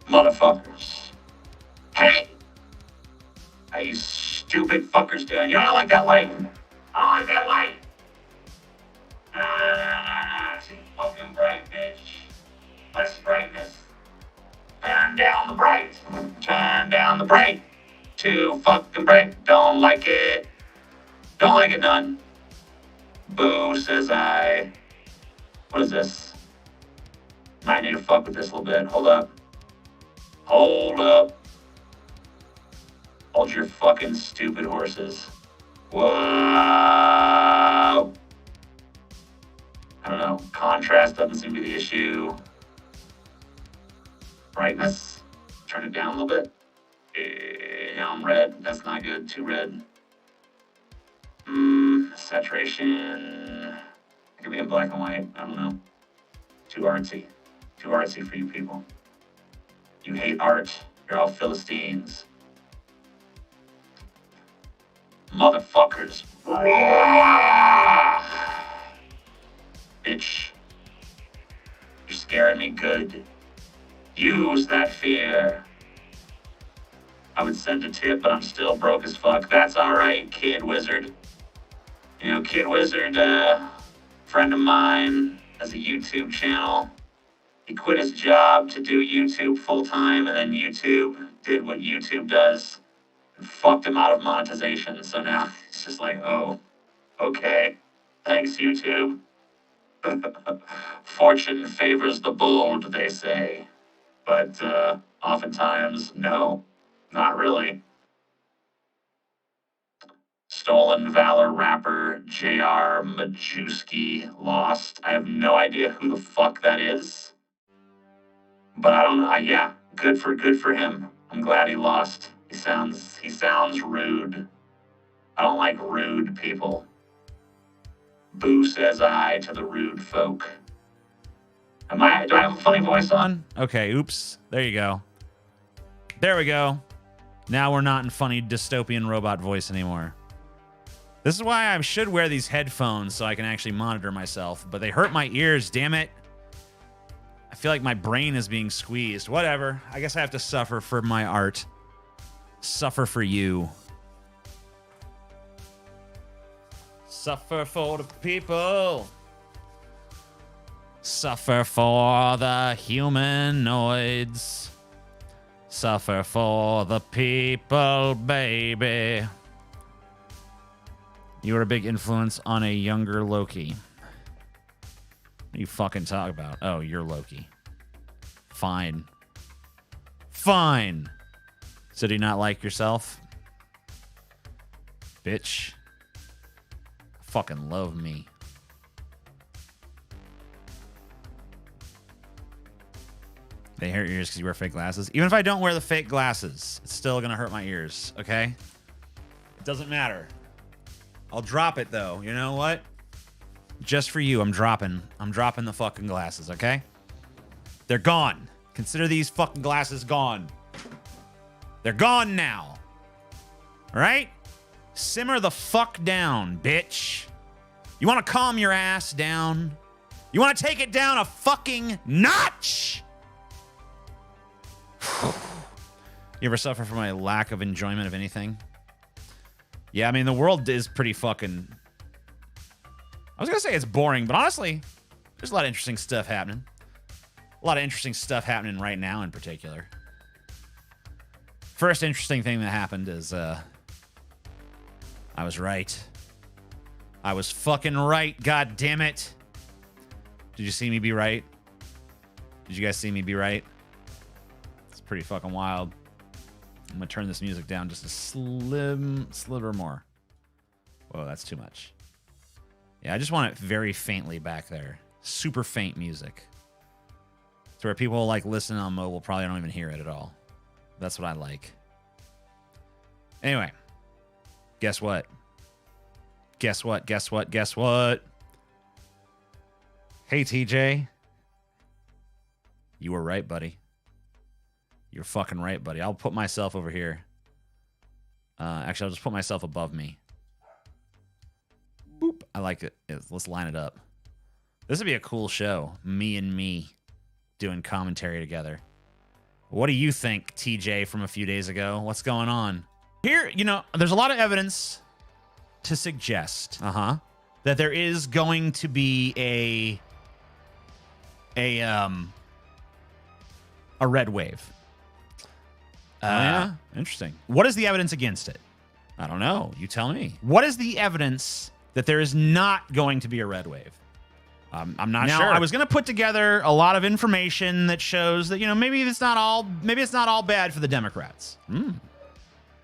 Motherfuckers. Hey! How you stupid fuckers doing? You don't like that light? I don't like that light. Too fucking bright, bitch. Less brightness. Turn down the bright. Turn down the bright. Too fucking bright. Don't like it. Don't like it none. Boo, says I. What is this? Might need to fuck with this a little bit. Hold up. Hold up. Hold your fucking stupid horses. Whoa. I don't know. Contrast doesn't seem to be the issue. Brightness. Turn it down a little bit. Yeah, I'm red. That's not good. Too red. Saturation. It could be in black and white. I don't know. Too artsy. Too artsy for you people. You hate art. You're all Philistines. Motherfuckers. Bitch. You're scaring me good. Use that fear. I would send a tip, but I'm still broke as fuck. That's alright, Kid Wizard. You know, Kid Wizard, friend of mine, has a YouTube channel. He quit his job to do YouTube full time, and then YouTube did what YouTube does and fucked him out of monetization. So now it's just like, oh, okay. Thanks, YouTube. Fortune favors the bold, they say. But oftentimes, no, not really. Stolen Valor rapper J.R. Majewski lost. I have no idea who the fuck that is. But I don't know. Yeah, good for him. I'm glad he lost. He sounds rude. I don't like rude people. Boo, says I to the rude folk. Do I have a funny voice on? Okay, oops. There you go. There we go. Now we're not in funny dystopian robot voice anymore. This is why I should wear these headphones so I can actually monitor myself, but they hurt my ears, damn it. I feel like my brain is being squeezed. Whatever. I guess I have to suffer for my art. Suffer for you. Suffer for the people. Suffer for the humanoids. Suffer for the people, baby. You were a big influence on a younger Loki. What do you fucking talk about? Oh, you're Loki. Fine. Fine. So do you not like yourself? Bitch. Fucking love me. They hurt your ears because you wear fake glasses? Even if I don't wear the fake glasses, it's still going to hurt my ears, okay? It doesn't matter. I'll drop it, though. You know what? Just for you, I'm dropping the fucking glasses, okay? They're gone. Consider these fucking glasses gone. They're gone now. All right? Simmer the fuck down, bitch. You want to calm your ass down? You want to take it down a fucking notch? You ever suffer from a lack of enjoyment of anything? Yeah, I mean, the world is pretty fucking... I was going to say it's boring, but honestly, there's a lot of interesting stuff happening. A lot of interesting stuff happening right now in particular. First interesting thing that happened is I was right. I was fucking right, god damn it. Did you see me be right? Did you guys see me be right? It's pretty fucking wild. I'm going to turn this music down just a sliver more. Whoa, that's too much. Yeah, I just want it very faintly back there. Super faint music. To where people like listen on mobile probably don't even hear it at all. That's what I like. Anyway. Guess what? Guess what? Guess what? Guess what? Hey, TJ. You were right, buddy. You're fucking right, buddy. I'll put myself over here. Actually, I'll just put myself above me. Boop. I like it. Let's line it up. This would be a cool show. Me and me doing commentary together. What do you think, TJ, from a few days ago? What's going on? Here, you know, there's a lot of evidence to suggest that there is going to be a red wave. Yeah, interesting. What is the evidence against it? I don't know. You tell me. What is the evidence that there is not going to be a red wave? I'm not sure. I was going to put together a lot of information that shows that, you know, maybe it's not all bad for the Democrats.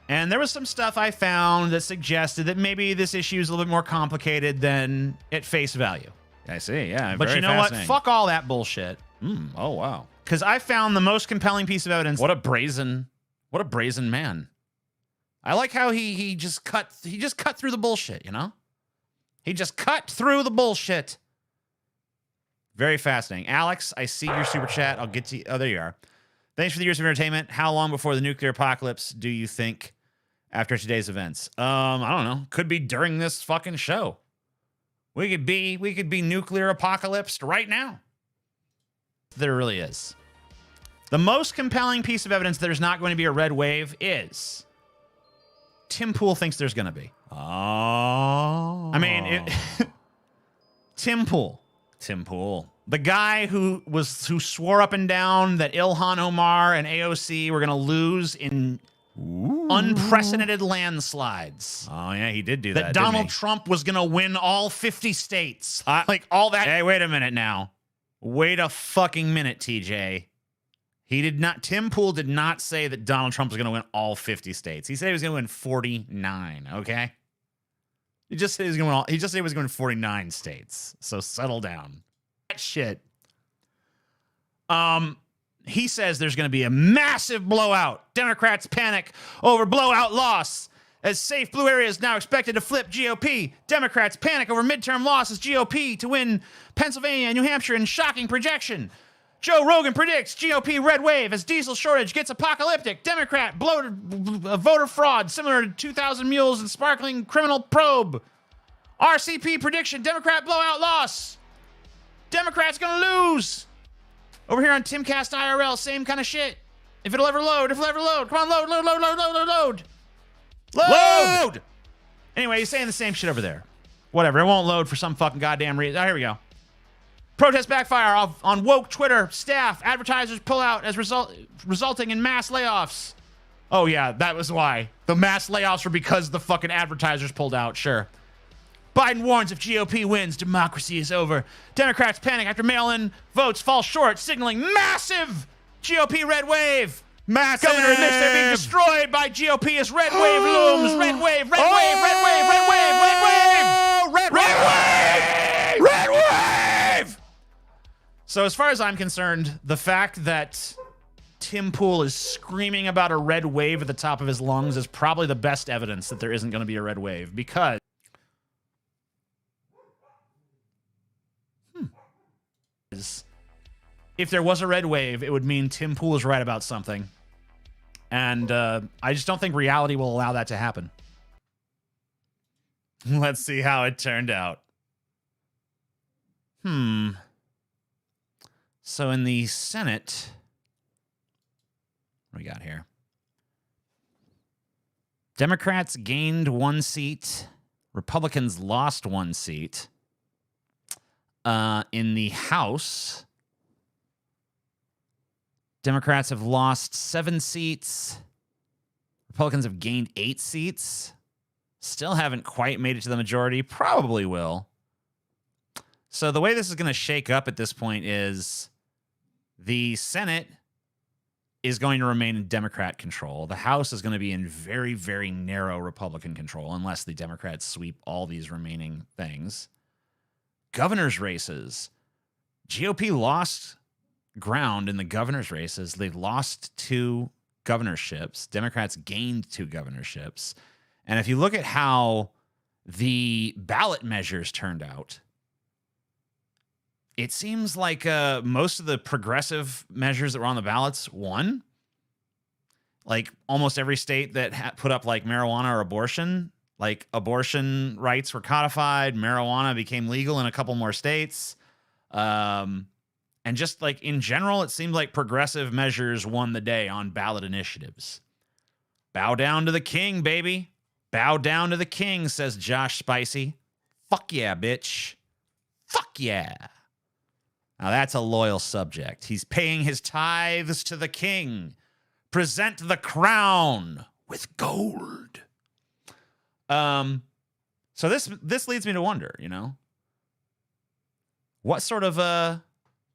And there was some stuff I found that suggested that maybe this issue is a little bit more complicated than at face value. I see. Yeah. But you know what? Fuck all that bullshit. Oh, wow. Because I found the most compelling piece of evidence. What a brazen man. I like how he just cut through the bullshit, you know? He just cut through the bullshit. Very fascinating. Alex, I see your super chat. I'll get to you. Oh, there you are. Thanks for the years of entertainment. How long before the nuclear apocalypse do you think after today's events? I don't know. Could be during this fucking show. We could be nuclear apocalypsed right now. There really is. The most compelling piece of evidence there's not going to be a red wave is Tim Pool thinks there's going to be. Oh. I mean, Tim Pool. The guy who swore up and down that Ilhan Omar and AOC were going to lose in unprecedented landslides. Oh, yeah, he did do that. That Donald Trump was going to win all 50 states. Like all that. Hey, wait a minute now. Wait a fucking minute, TJ. Tim Pool did not say that Donald Trump was going to win all 50 states. He said he was going to win 49, okay? He just said he was going to win 49 states. So settle down. That shit. He says there's going to be a massive blowout. Democrats panic over blowout loss as safe blue area is now expected to flip GOP. Democrats panic over midterm loss as GOP to win Pennsylvania and New Hampshire in shocking projection. Joe Rogan predicts GOP red wave as diesel shortage gets apocalyptic. Democrat bloated voter fraud similar to 2,000 mules and sparkling criminal probe. RCP prediction, Democrat blowout loss. Democrats gonna lose. Over here on Timcast IRL, same kind of shit. If it'll ever load. Come on, load. Anyway, he's saying the same shit over there. Whatever, it won't load for some fucking goddamn reason. Oh, here we go. Protest backfire on woke Twitter. Staff, advertisers pull out as resulting in mass layoffs. Oh, yeah, that was why. The mass layoffs were because the fucking advertisers pulled out, sure. Biden warns if GOP wins, democracy is over. Democrats panic after mail-in votes fall short, signaling massive GOP red wave. Massive. Governor admits they're being destroyed by GOP as red wave looms. Red wave. So as far as I'm concerned, the fact that Tim Pool is screaming about a red wave at the top of his lungs is probably the best evidence that there isn't going to be a red wave, because if there was a red wave, it would mean Tim Pool is right about something. And I just don't think reality will allow that to happen. Let's see how it turned out. So in the Senate, what do we got here? Democrats gained 1 seat. Republicans lost 1 seat. In the House, Democrats have lost 7 seats. Republicans have gained 8 seats. Still haven't quite made it to the majority. Probably will. So the way this is going to shake up at this point is the Senate is going to remain in Democrat control. The House is going to be in very, very narrow Republican control unless the Democrats sweep all these remaining things. Governor's races. GOP lost ground in the governor's races. They lost 2 governorships. Democrats gained 2 governorships. And if you look at how the ballot measures turned out, it seems like most of the progressive measures that were on the ballots won. Like almost every state that put up like marijuana or abortion, like abortion rights were codified. Marijuana became legal in a couple more states. And just like in general, it seemed like progressive measures won the day on ballot initiatives. Bow down to the king, baby. Bow down to the king, says Josh Spicy. Fuck yeah, bitch. Fuck yeah. Now that's a loyal subject. He's paying his tithes to the king. Present the crown with gold. So this leads me to wonder, you know, what sort of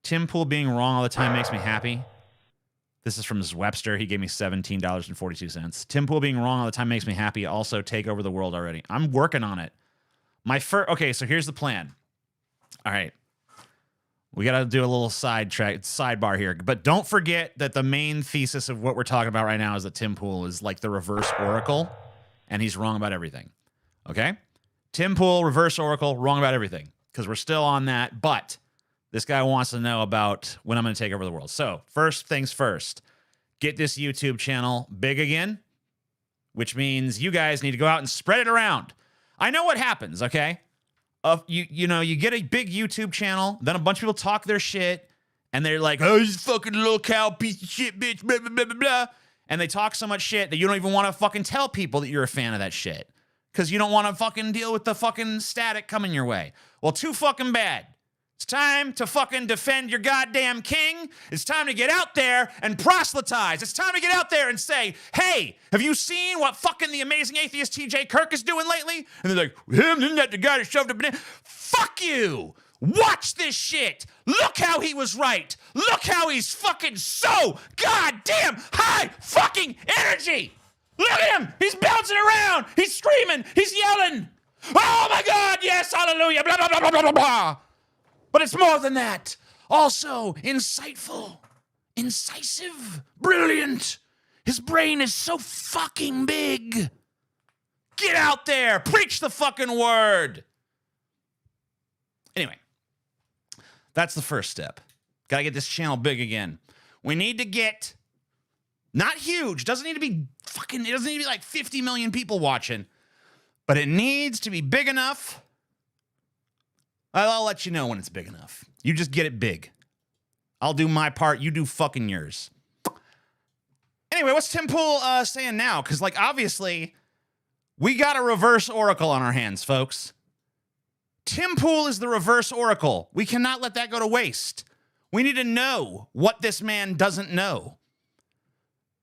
Tim Pool being wrong all the time makes me happy. This is from Webster. He gave me $17.42. Tim Pool being wrong all the time makes me happy. Also, take over the world already. I'm working on it. Okay, so here's the plan. All right. We got to do a little sidebar here. But don't forget that the main thesis of what we're talking about right now is that Tim Pool is like the reverse oracle, and he's wrong about everything. Okay? Tim Pool, reverse oracle, wrong about everything, because we're still on that. But this guy wants to know about when I'm going to take over the world. So first things first, get this YouTube channel big again, which means you guys need to go out and spread it around. I know what happens, okay? You get a big YouTube channel, then a bunch of people talk their shit, and they're like, oh, you fucking little cow piece of shit, bitch, blah, blah, blah, blah, blah. And they talk so much shit that you don't even want to fucking tell people that you're a fan of that shit. Because you don't want to fucking deal with the fucking static coming your way. Well, too fucking bad. It's time to fucking defend your goddamn king. It's time to get out there and proselytize. It's time to get out there and say, hey, have you seen what fucking the amazing atheist TJ Kirk is doing lately? And they're like, him, isn't that the guy that shoved a banana? Fuck you. Watch this shit. Look how he was right. Look how he's fucking so goddamn high fucking energy. Look at him. He's bouncing around. He's screaming. He's yelling. Oh my God, yes, hallelujah, blah, blah, blah, blah, blah, blah. But it's more than that. Also insightful, incisive, brilliant. His brain is so fucking big. Get out there. Preach the fucking word. Anyway, that's the first step. Gotta get this channel big again. We need to get, not huge, doesn't need to be fucking, it doesn't need to be like 50 million people watching, but it needs to be big enough. I'll let you know when it's big enough. You just get it big. I'll do my part. You do fucking yours. Anyway, what's Tim Pool saying now? Because, like, obviously, we got a reverse oracle on our hands, folks. Tim Pool is the reverse oracle. We cannot let that go to waste. We need to know what this man doesn't know.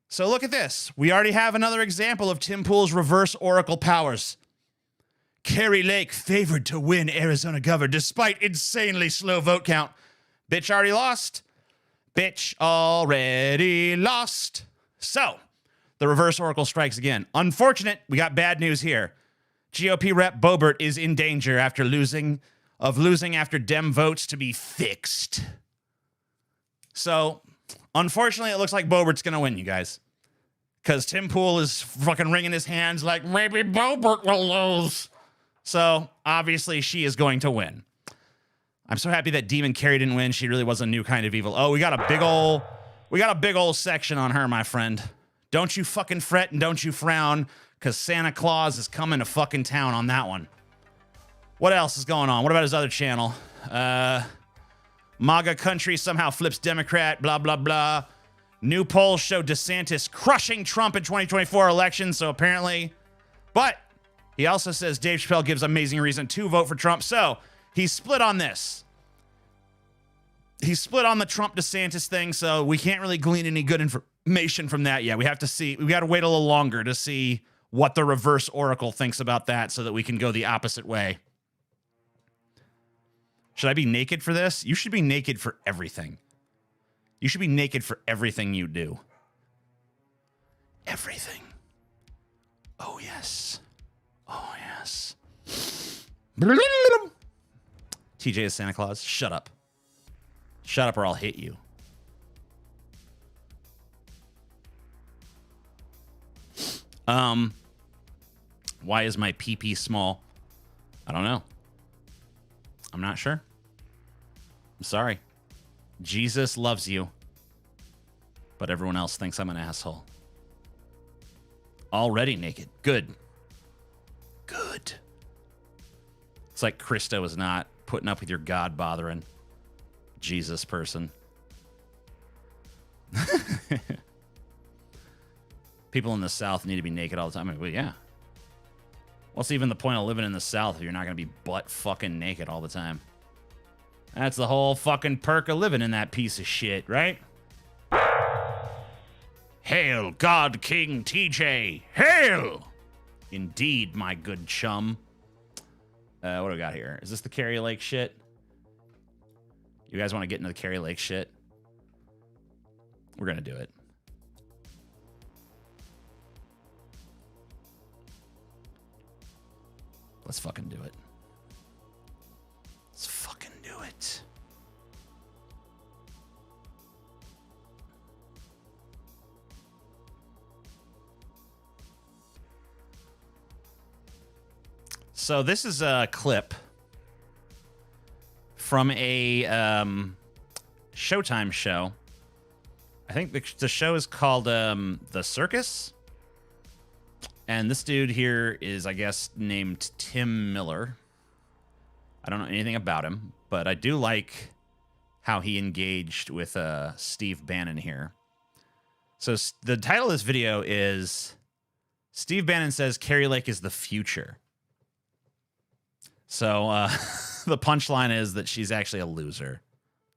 So look at this. We already have another example of Tim Pool's reverse oracle powers. Kari Lake favored to win Arizona governor despite insanely slow vote count. Bitch already lost. Bitch already lost. So, the reverse oracle strikes again. Unfortunate, we got bad news here. GOP rep Boebert is in danger after losing after Dem votes to be fixed. So, unfortunately, it looks like Boebert's going to win, you guys. Because Tim Pool is fucking wringing his hands like, maybe Boebert will lose. So, obviously, she is going to win. I'm so happy that Demon Carrie didn't win. She really was a new kind of evil. Oh, we got a big old section on her, my friend. Don't you fucking fret and don't you frown, because Santa Claus is coming to fucking town on that one. What else is going on? What about his other channel? MAGA country somehow flips Democrat, blah, blah, blah. New polls show DeSantis crushing Trump in 2024 election, so apparently. But he also says Dave Chappelle gives amazing reason to vote for Trump. So he's split on this. He's split on the Trump-DeSantis thing, so we can't really glean any good information from that yet. We have to see. We got to wait a little longer to see what the reverse oracle thinks about that so that we can go the opposite way. Should I be naked for this? You should be naked for everything. You should be naked for everything you do. Everything. Oh, yes. Oh, yes. TJ is Santa Claus. Shut up. Shut up or I'll hit you. Why is my PP small? I don't know. I'm not sure. I'm sorry. Jesus loves you. But everyone else thinks I'm an asshole. Already naked. Good. Good. It's like Christo is not putting up with your God bothering. Jesus person. People in the South need to be naked all the time. Well, yeah. What's even the point of living in the South if you're not going to be butt fucking naked all the time? That's the whole fucking perk of living in that piece of shit, right? Hail, God King TJ! Hail! Indeed, my good chum. What do we got here? Is this the Kari Lake shit? You guys want to get into the Kari Lake shit? We're going to do it. Let's fucking do it. Let's fucking do it. So this is a clip from a Showtime show. I think the show is called The Circus. And this dude here is, I guess, named Tim Miller. I don't know anything about him, but I do like how he engaged with Steve Bannon here. So the title of this video is Steve Bannon says Kari Lake is the future. So the punchline is that she's actually a loser.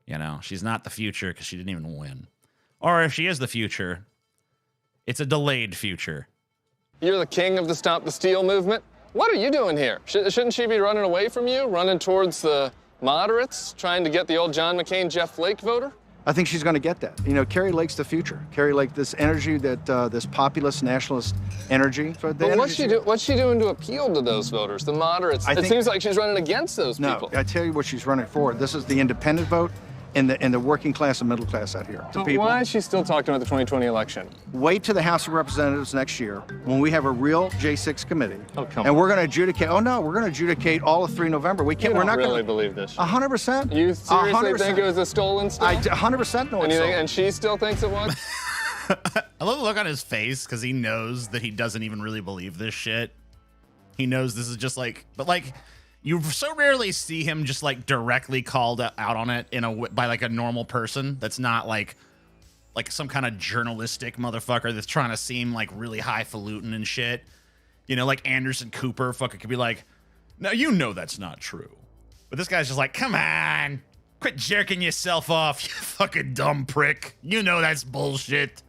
You know, she's not the future because she didn't even win. Or if she is the future, it's a delayed future. You're the king of the Stop the Steal movement. What are you doing here? Shouldn't she be running away from you, running towards the moderates, trying to get the old John McCain, Jeff Flake voter? I think she's going to get that. You know, Kari Lake's the future. Kari Lake, this energy, this populist, nationalist energy. But what's she doing to appeal to those voters, the moderates? It seems like she's running against those people. No, I tell you what she's running for. This is the independent vote and the working class and middle class out here. But why is she still talking about the 2020 election? Wait to the House of Representatives next year when we have a real J6 committee. Oh, come on. And we're going to adjudicate. Oh, no, we're going to adjudicate all of 3 November. We can't. We're not going really believe this. 100%. You seriously 100%. think it was a stolen stuff? I 100% know it's stolen. And she still thinks it was? I love the look on his face because he knows that he doesn't even really believe this shit. He knows this is just like, but like, you so rarely see him just like directly called out on it by like a normal person that's not like some kind of journalistic motherfucker that's trying to seem like really highfalutin and shit. You know, like Anderson Cooper fucking could be like, no, you know that's not true. But this guy's just like, come on, quit jerking yourself off, you fucking dumb prick. You know that's bullshit.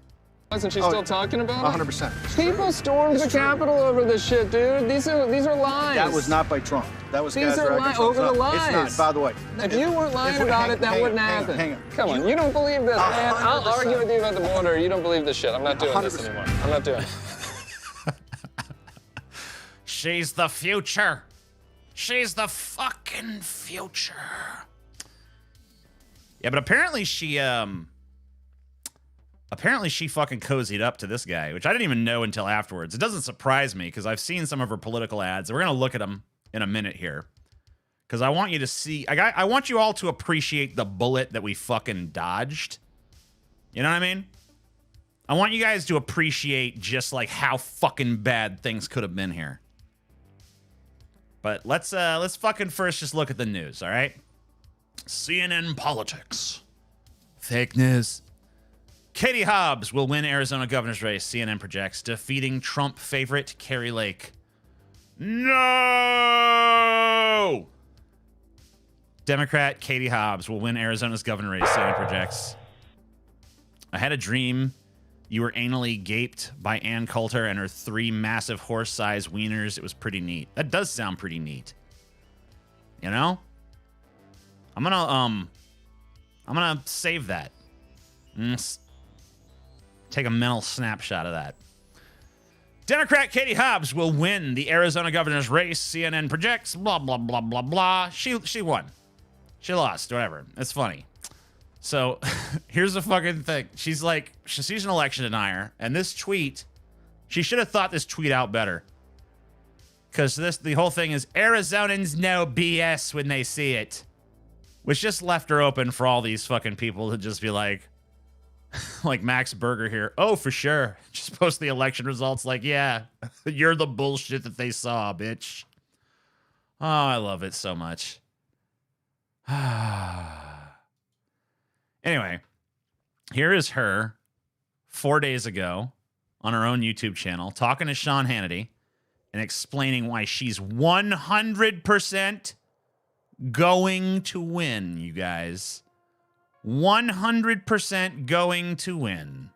Isn't she still talking about it? 100%. People stormed the Capitol over this shit, dude. These are lies. That was not by Trump. That was These are lies over the lies. It's not, by the way. If you weren't lying about it, that wouldn't happen. Hang on. Come on, you don't believe this, man. I'll argue with you about the border. You don't believe this shit. I'm not doing 100%. this anymore. I'm not doing it. She's the future. She's the fucking future. Yeah, but apparently she fucking cozied up to this guy, which I didn't even know until afterwards. It doesn't surprise me because I've seen some of her political ads. We're going to look at them in a minute here because I want you to see, I want you all to appreciate the bullet that we fucking dodged. You know what I mean? I want you guys to appreciate just like how fucking bad things could have been here. But let's fucking first just look at the news, all right? CNN politics. Fake news. Katie Hobbs will win Arizona governor's race, CNN projects, defeating Trump favorite Kari Lake. No! Democrat Katie Hobbs will win Arizona's governor race, CNN projects. I had a dream you were anally gaped by Ann Coulter and her 3 massive horse-sized wieners. It was pretty neat. That does sound pretty neat. You know? I'm gonna save that. Take a mental snapshot of that. Democrat Katie Hobbs will win the Arizona governor's race, CNN projects, blah, blah, blah, blah, blah. She won. She lost, whatever. It's funny. So here's the fucking thing. She's like, she's an election denier. And this tweet, she should have thought this tweet out better. Because the whole thing is Arizonans know BS when they see it. Which just left her open for all these fucking people to just be like Max Berger here. Oh, for sure. Just post the election results like, yeah, you're the bullshit that they saw, bitch. Oh, I love it so much. Anyway, here is her 4 days ago on her own YouTube channel talking to Sean Hannity and explaining why she's 100% going to win, you guys. 100% going to win.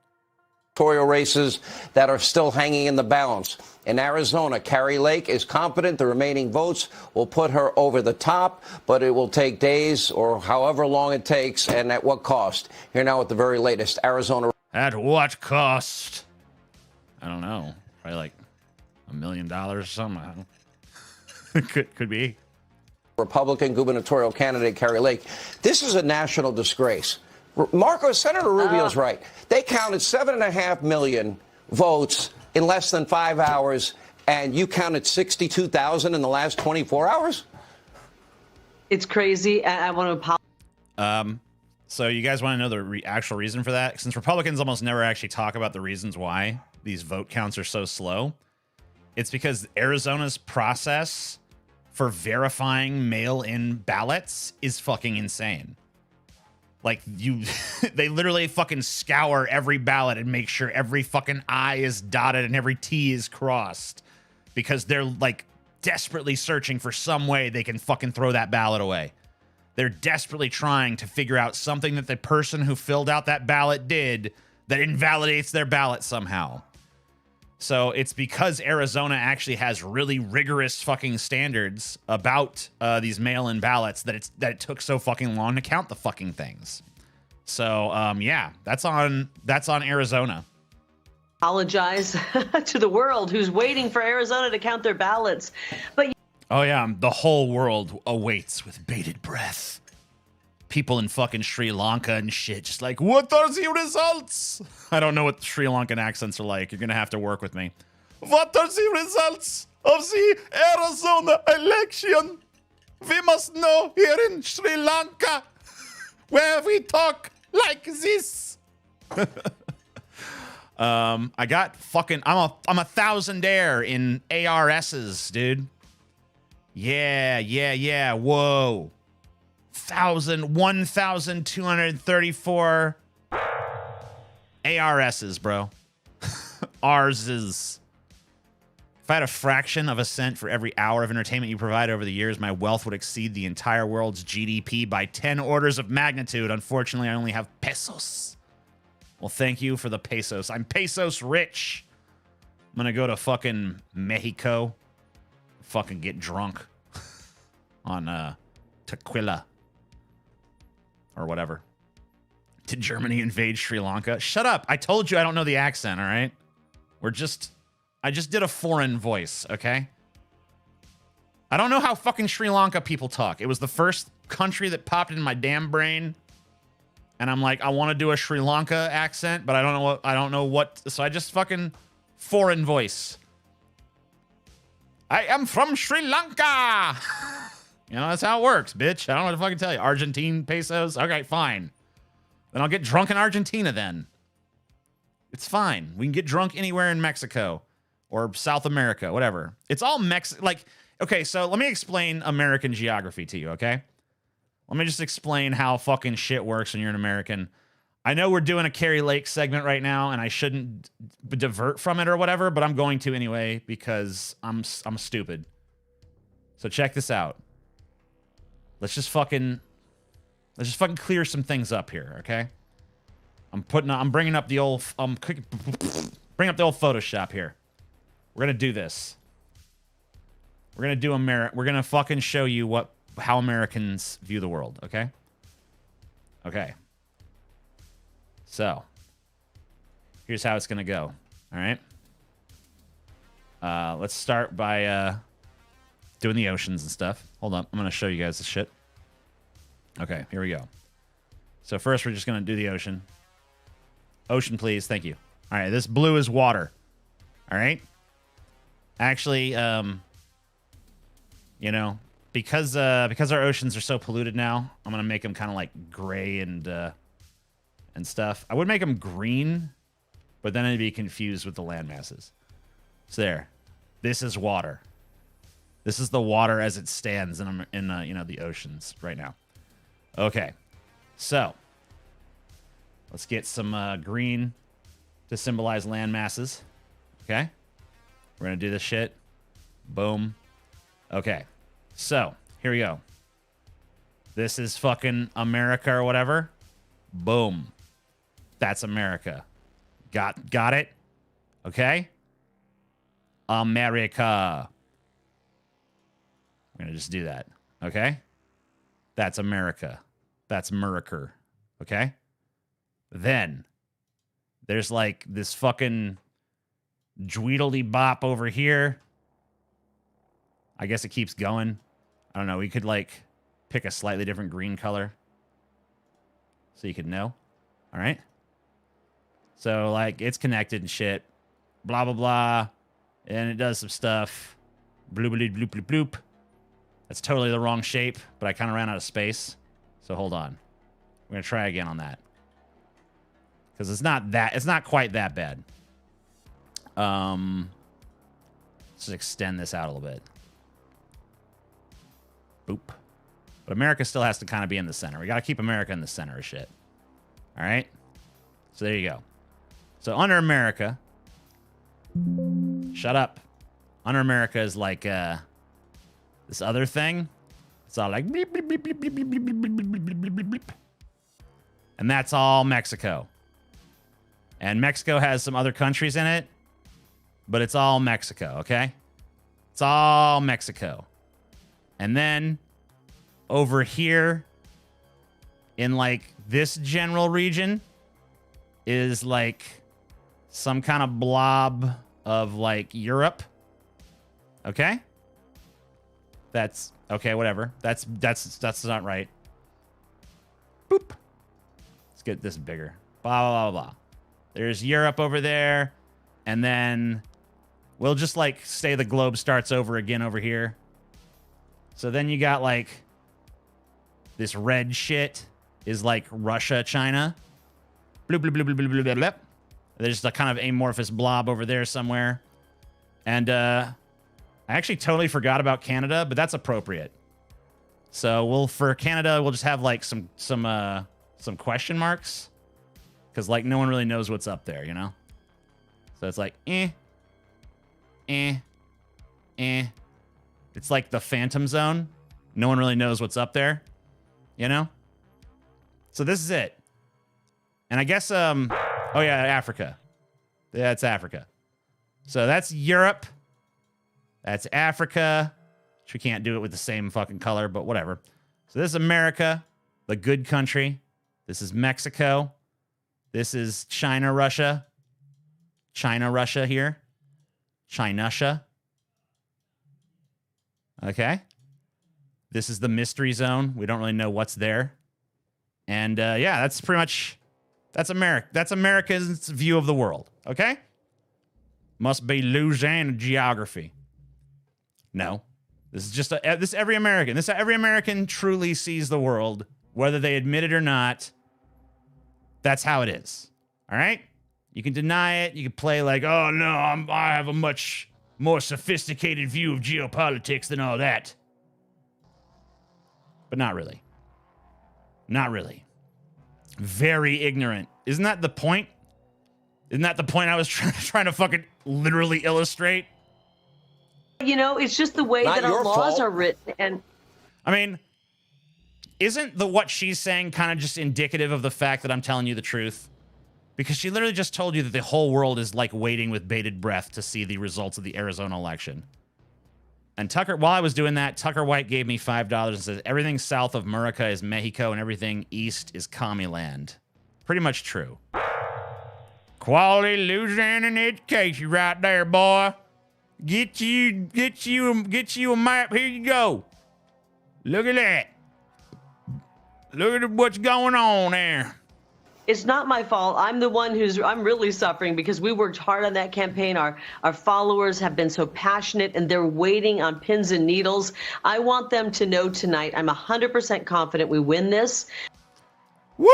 Races that are still hanging in the balance. In Arizona, Kari Lake is confident the remaining votes will put her over the top, but it will take days or however long it takes, and at what cost. Here now with the very latest Arizona. At what cost? I don't know. Probably like $1 million or something. I don't know. could be. Republican gubernatorial candidate Kari Lake. This is a national disgrace. Senator Rubio's right. They counted 7.5 million votes in less than 5 hours, and you counted 62,000 in the last 24 hours? It's crazy. I want to apologize. So you guys want to know the actual reason for that? Since Republicans almost never actually talk about the reasons why these vote counts are so slow, it's because Arizona's process for verifying mail-in ballots is fucking insane. Like, they literally fucking scour every ballot and make sure every fucking I is dotted and every T is crossed because they're, like, desperately searching for some way they can fucking throw that ballot away. They're desperately trying to figure out something that the person who filled out that ballot did that invalidates their ballot somehow. So it's because Arizona actually has really rigorous fucking standards about these mail-in ballots that it took so fucking long to count the fucking things. So yeah, that's on Arizona. Apologize to the world who's waiting for Arizona to count their ballots. But oh yeah, the whole world awaits with bated breath. People in fucking Sri Lanka and shit just like, what are the results? I don't know what Sri Lankan accents are like. You're gonna have to work with me. What are the results of the Arizona election? We must know here in Sri Lanka where we talk like this. I got fucking I'm a thousandaire in ARSs, dude. Yeah. Whoa. 1,234 ARSs, bro. Ours is. If I had a fraction of a cent for every hour of entertainment you provide over the years, my wealth would exceed the entire world's GDP by 10 orders of magnitude. Unfortunately, I only have pesos. Well, thank you for the pesos. I'm pesos rich. I'm gonna go to fucking Mexico. Fucking get drunk on tequila. Or whatever. Did Germany invade Sri Lanka? Shut up. I told you I don't know the accent, all right? I just did a foreign voice, okay? I don't know how fucking Sri Lanka people talk. It was the first country that popped in my damn brain. And I'm like, I want to do a Sri Lanka accent, but I don't know what, so I just fucking foreign voice. I am from Sri Lanka. You know, that's how it works, bitch. I don't know what to fucking tell you. Argentine pesos? Okay, fine. Then I'll get drunk in Argentina then. It's fine. We can get drunk anywhere in Mexico or South America, whatever. It's all like, okay, so let me explain American geography to you, okay? Let me just explain how fucking shit works when you're an American. I know we're doing a Kari Lake segment right now, and I shouldn't divert from it or whatever, but I'm going to anyway because I'm stupid. So check this out. Let's just fucking clear some things up here, okay? I'm bringing up the old Photoshop here. We're gonna do this. We're gonna do We're gonna fucking show you how Americans view the world, okay? Okay. So, here's how it's gonna go. All right. Let's start by doing the oceans and stuff. Hold on, I'm gonna show you guys the shit. Okay, here we go. So first, we're just gonna do the ocean. Ocean, please. Thank you. All right, this blue is water. All right. Actually, you know, because our oceans are so polluted now, I'm gonna make them kind of like gray and stuff. I would make them green, but then I'd be confused with the land masses. So there, this is water. This is the water as it stands in you know, the oceans right now. Okay, so Let's get some green to symbolize land masses. Okay. We're going to do this shit. Boom. Okay. So, here we go. This is fucking America or whatever. Boom. That's America. Got it? Okay? America. We're going to just do that. Okay? That's America. That's Merker. Okay? Then, there's like this fucking Dweedledee bop over here. I guess it keeps going. I don't know. We could like pick a slightly different green color so you could know. All right. So like it's connected and shit. Blah, blah, blah. And it does some stuff. Bloop, bloop, bloop, bloop, bloop. That's totally the wrong shape, but I kind of ran out of space. So hold on. We're going to try again on that. Because it's not quite that bad. Let's just extend this out a little bit. Boop. But America still has to kind of be in the center. We got to keep America in the center of shit. All right? So there you go. So under America. Shut up. Under America is like this other thing. It's all like bleep, bleep, bleep, bleep, bleep, bleep, bleep, bleep, bleep, bleep, bleep, bleep. And that's all Mexico. And Mexico has some other countries in it. But it's all Mexico, okay? It's all Mexico. And then over here in like this general region is like some kind of blob of like Europe. Okay? That's okay, whatever. That's not right. Boop. Let's get this bigger. Blah blah blah blah. There's Europe over there, and then we'll just like say the globe starts over again over here. So then you got like this red shit is like Russia, China. Bloop, bloop, bloop, bloop, bloop, bloop, bloop. There's a kind of amorphous blob over there somewhere. And I actually totally forgot about Canada, but that's appropriate. So for Canada, we'll just have like some question marks. Because like no one really knows what's up there, you know? So it's like, It's like the Phantom Zone. No one really knows what's up there, you know? So this is it. And I guess, oh yeah, Africa. That's Africa. So that's Europe. That's Africa. Which we can't do it with the same fucking color, but whatever. So this is America, the good country. This is Mexico. This is China, Russia. China, Russia here. China-sha. Okay. This is the mystery zone. We don't really know what's there. And yeah, that's pretty much, that's America. That's America's view of the world. Okay? Must be Louisiana geography. No. This is just, this is every American. This is how every American truly sees the world, whether they admit it or not. That's how it is. All right? You can deny it. You can play like, oh, no, I have a much more sophisticated view of geopolitics than all that. But not really. Not really. Very ignorant. Isn't that the point? Isn't that the point I was trying to fucking literally illustrate? You know, it's just the way Not that our your laws fault. are written. And I mean, isn't what she's saying kind of just indicative of the fact that I'm telling you the truth? Because she literally just told you that the whole world is like waiting with bated breath to see the results of the Arizona election. And Tucker, while I was doing that, Tucker White gave me $5 and says, everything south of Murica is Mexico and everything east is Commie-land. Pretty much true. Quality Louisiana education right there, boy. Get you a map. Here you go. Look at that. Look at what's going on there. it's not my fault. I'm the one I'm really suffering because we worked hard on that campaign. Our followers have been so passionate and they're waiting on pins and needles. I want them to know tonight, I'm 100% confident we win this. Woo!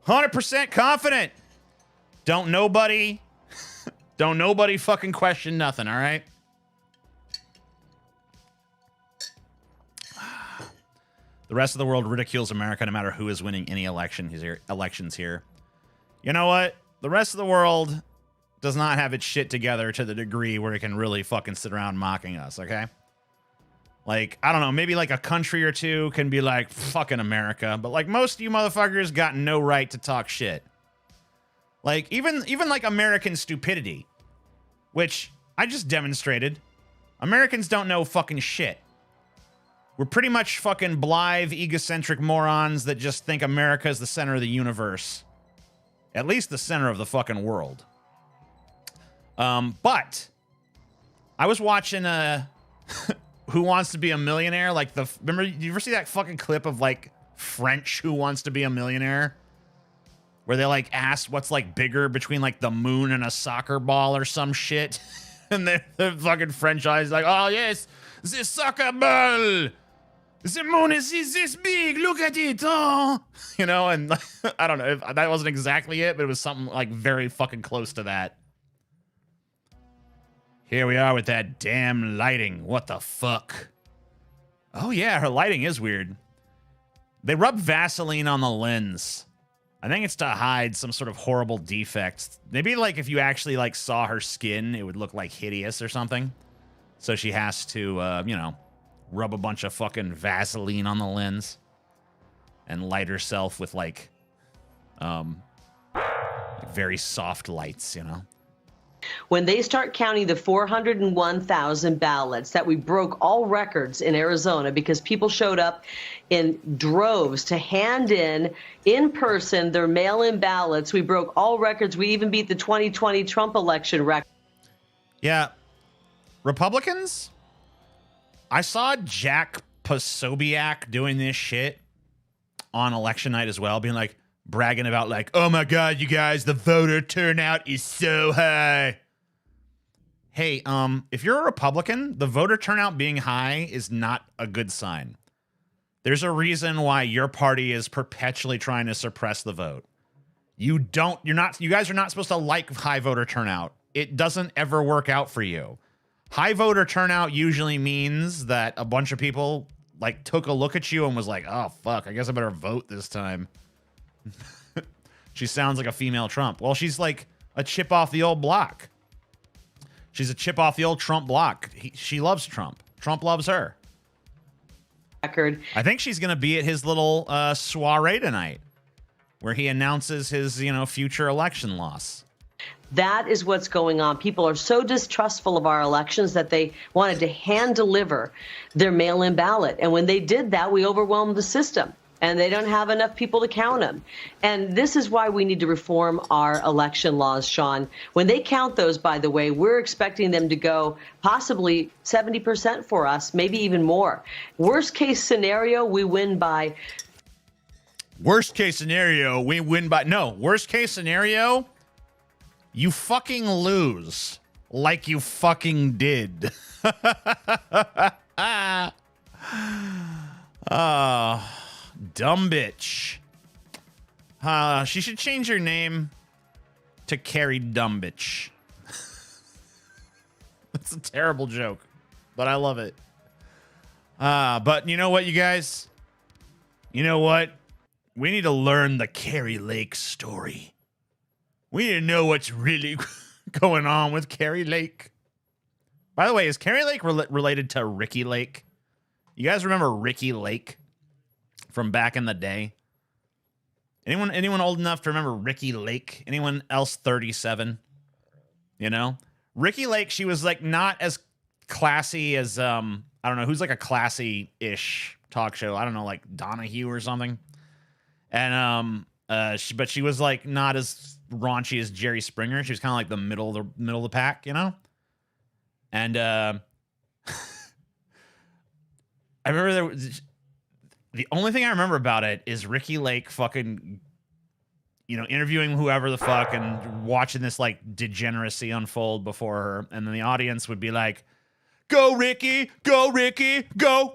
100% confident. Don't nobody fucking question nothing, all right? The rest of the world ridicules America no matter who is winning any elections here. You know what? The rest of the world does not have its shit together to the degree where it can really fucking sit around mocking us, okay? Like, I don't know, maybe like a country or two can be like, fucking America, but like most of you motherfuckers got no right to talk shit. Like, even like American stupidity, which I just demonstrated. Americans don't know fucking shit. We're pretty much fucking blithe, egocentric morons that just think America is the center of the universe. At least the center of the fucking world. But I was watching Who Wants to Be a Millionaire? Like remember, you ever see that fucking clip of like French Who Wants to Be a Millionaire? Where they like asked what's like bigger between like the moon and a soccer ball or some shit. And the fucking French eyes like, oh yes, the soccer ball. The moon is this big. Look at it. Oh, you know, and I don't know. That wasn't exactly it, but it was something like very fucking close to that. Here we are with that damn lighting. What the fuck? Oh yeah, her lighting is weird. They rub Vaseline on the lens. I think it's to hide some sort of horrible defect. Maybe like if you actually like saw her skin, it would look like hideous or something. So she has to, you know, rub a bunch of fucking Vaseline on the lens and light herself with like very soft lights, you know. When they start counting the 401,000 ballots that we broke all records in Arizona because people showed up in droves to hand in person their mail-in ballots. We broke all records. We even beat the 2020 Trump election record. Yeah. Republicans? I saw Jack Posobiec doing this shit on election night as well, being like, bragging about like, oh my God, you guys, the voter turnout is so high. Hey, if you're a Republican, the voter turnout being high is not a good sign. There's a reason why your party is perpetually trying to suppress the vote. You guys are not supposed to like high voter turnout. It doesn't ever work out for you. High voter turnout usually means that a bunch of people like took a look at you and was like, oh fuck, I guess I better vote this time. She sounds like a female Trump. Well, she's like a chip off the old block. She's a chip off the old Trump block. She loves Trump. Trump loves her. Record. I think she's going to be at his little soiree tonight where he announces his, you know, future election loss. That is what's going on. People are so distrustful of our elections that they wanted to hand deliver their mail-in ballot. And when they did that, we overwhelmed the system. And they don't have enough people to count them. And this is why we need to reform our election laws, Sean. When they count those, by the way, we're expecting them to go possibly 70% for us, maybe even more. Worst case scenario, we win by... Worst case scenario, we win by... No, worst case scenario, you fucking lose like you fucking did. Dumb bitch. She should change her name to Kari Dumb Bitch. That's a terrible joke, but I love it. But you know what, you guys? You know what? We need to learn the Kari Lake story. We need to know what's really going on with Kari Lake. By the way, is Kari Lake related to Ricky Lake? You guys remember Ricky Lake from back in the day? Anyone old enough to remember Ricky Lake? Anyone else 37? You know? Ricky Lake, she was like not as classy as I don't know, who's like a classy-ish talk show. I don't know, like Donahue or something. And but she was like not as raunchy as Jerry Springer. She was kind of like the middle of the pack, you know? And I remember the only thing I remember about it is Ricky Lake fucking, you know, interviewing whoever the fuck and watching this like degeneracy unfold before her. And then the audience would be like, go Ricky, go Ricky, go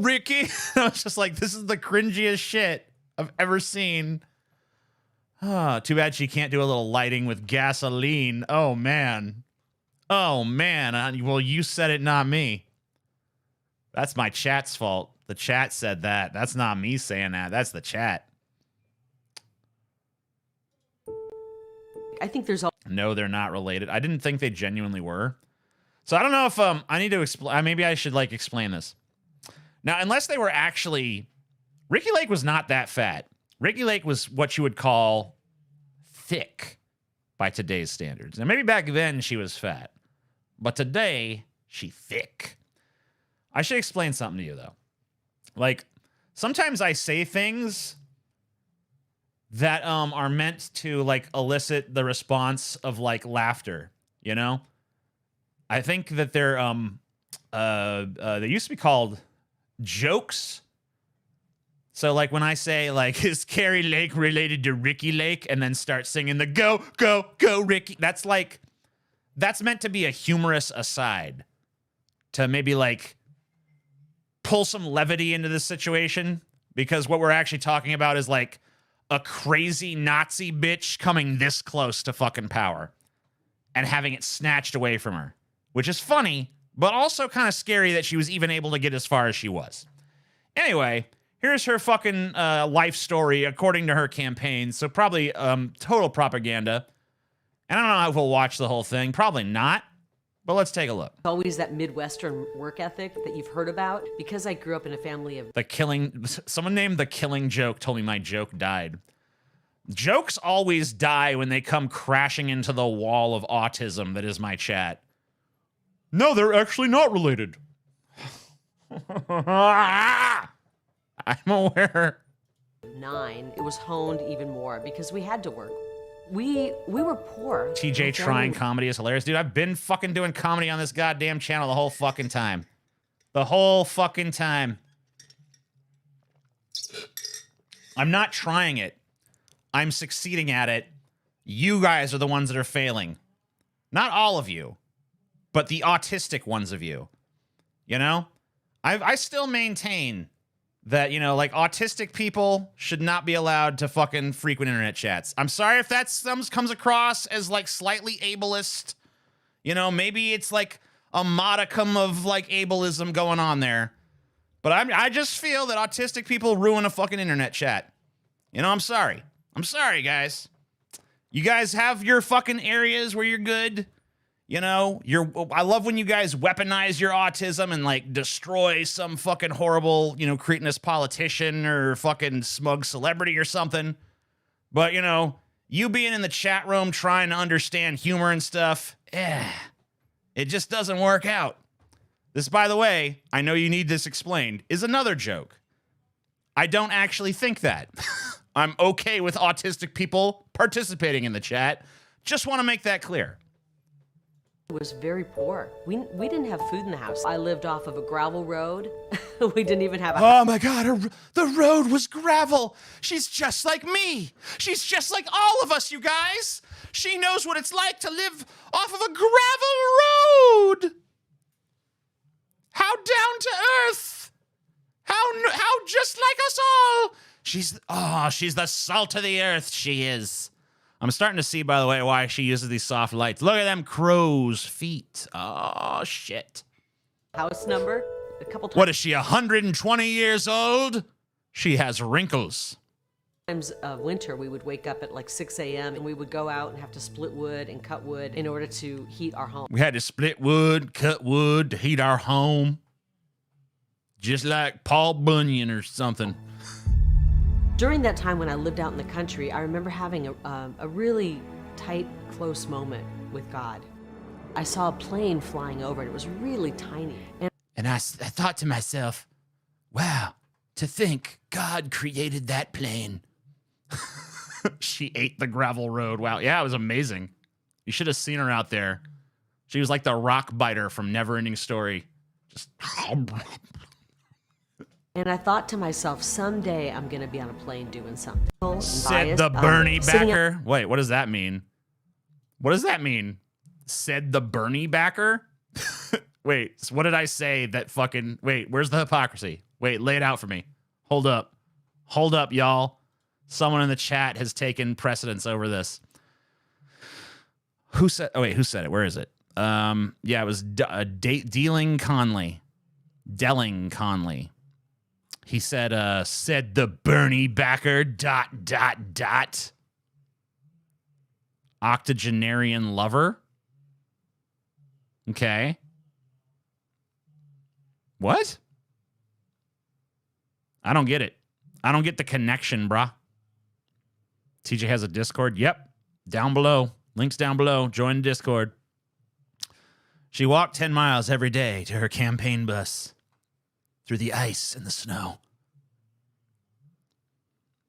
Ricky. And I was just like, this is the cringiest shit I've ever seen. Too bad she can't do a little lighting with gasoline. Oh man. Well, you said it, not me. That's my chat's fault. The chat said that. That's not me saying that. That's the chat. I think there's all. No, they're not related. I didn't think they genuinely were. So I don't know if I need to explain. Maybe I should like explain this. Now, unless they were actually, Ricky Lake was not that fat. Ricky Lake was what you would call thick by today's standards. Now, maybe back then she was fat, but today she thick. I should explain something to you though. Like sometimes I say things that are meant to like elicit the response of like laughter, you know? I think that they're they used to be called jokes. So like when I say like is Kari Lake related to Ricky Lake and then start singing the go go go Ricky, that's meant to be a humorous aside to maybe like pull some levity into this situation, because what we're actually talking about is like a crazy Nazi bitch coming this close to fucking power and having it snatched away from her, which is funny, but also kind of scary that she was even able to get as far as she was. Anyway, here's her fucking life story according to her campaign. So probably total propaganda. And I don't know if we'll watch the whole thing. Probably not. But let's take a look. Always that Midwestern work ethic that you've heard about. Because I grew up in a family of... Someone named The Killing Joke told me my joke died. Jokes always die when they come crashing into the wall of autism that is my chat. No, they're actually not related. I'm aware. 9, it was honed even more because we had to work. We were poor. TJ trying comedy is hilarious. Dude, I've been fucking doing comedy on this goddamn channel the whole fucking time. The whole fucking time. I'm not trying it. I'm succeeding at it. You guys are the ones that are failing. Not all of you, but the autistic ones of you. You know? I still maintain that, you know, like autistic people should not be allowed to fucking frequent internet chats. I'm sorry if that comes across as like slightly ableist. You know, maybe it's like a modicum of like ableism going on there. But I just feel that autistic people ruin a fucking internet chat. You know, I'm sorry. I'm sorry, guys. You guys have your fucking areas where you're good. You know, I love when you guys weaponize your autism and like destroy some fucking horrible, you know, cretinous politician or fucking smug celebrity or something. But, you know, you being in the chat room trying to understand humor and stuff, it just doesn't work out. This, by the way, I know you need this explained, is another joke. I don't actually think that. I'm okay with autistic people participating in the chat. Just want to make that clear. Was very poor. We didn't have food in the house. I lived off of a gravel road. We didn't even have a... Oh my God, the road was gravel. She's just like me. She's just like all of us, you guys. She knows what it's like to live off of a gravel road. How down to earth. How just like us all. She's the salt of the earth, she is. I'm starting to see, by the way, why she uses these soft lights. Look at them crow's feet. Oh, shit. House number a couple times. What is she, 120 years old? She has wrinkles. Times of winter, we would wake up at like 6 a.m. and we would go out and have to split wood and cut wood in order to heat our home. We had to split wood, cut wood to heat our home. Just like Paul Bunyan or something. During that time when I lived out in the country, I remember having a really tight, close moment with God. I saw a plane flying over, and it was really tiny. And I thought to myself, wow, to think God created that plane. She ate the gravel road. Wow, yeah, it was amazing. You should have seen her out there. She was like the rock biter from Neverending Story. Just... And I thought to myself, someday I'm going to be on a plane doing something. Said the Bernie backer. Wait, what does that mean? What does that mean? Said the Bernie backer? Wait, what did I say that fucking... Wait, where's the hypocrisy? Wait, lay it out for me. Hold up. Hold up, y'all. Someone in the chat has taken precedence over this. Who said... Oh, wait, who said it? Where is it? Yeah, it was Dealing Conley. Delling Conley. He said, said the Bernie backer, ... octogenarian lover. Okay. What? I don't get it. I don't get the connection, brah. TJ has a Discord. Yep. Down below. Links down below. Join Discord. She walked 10 miles every day to her campaign bus through the ice and the snow.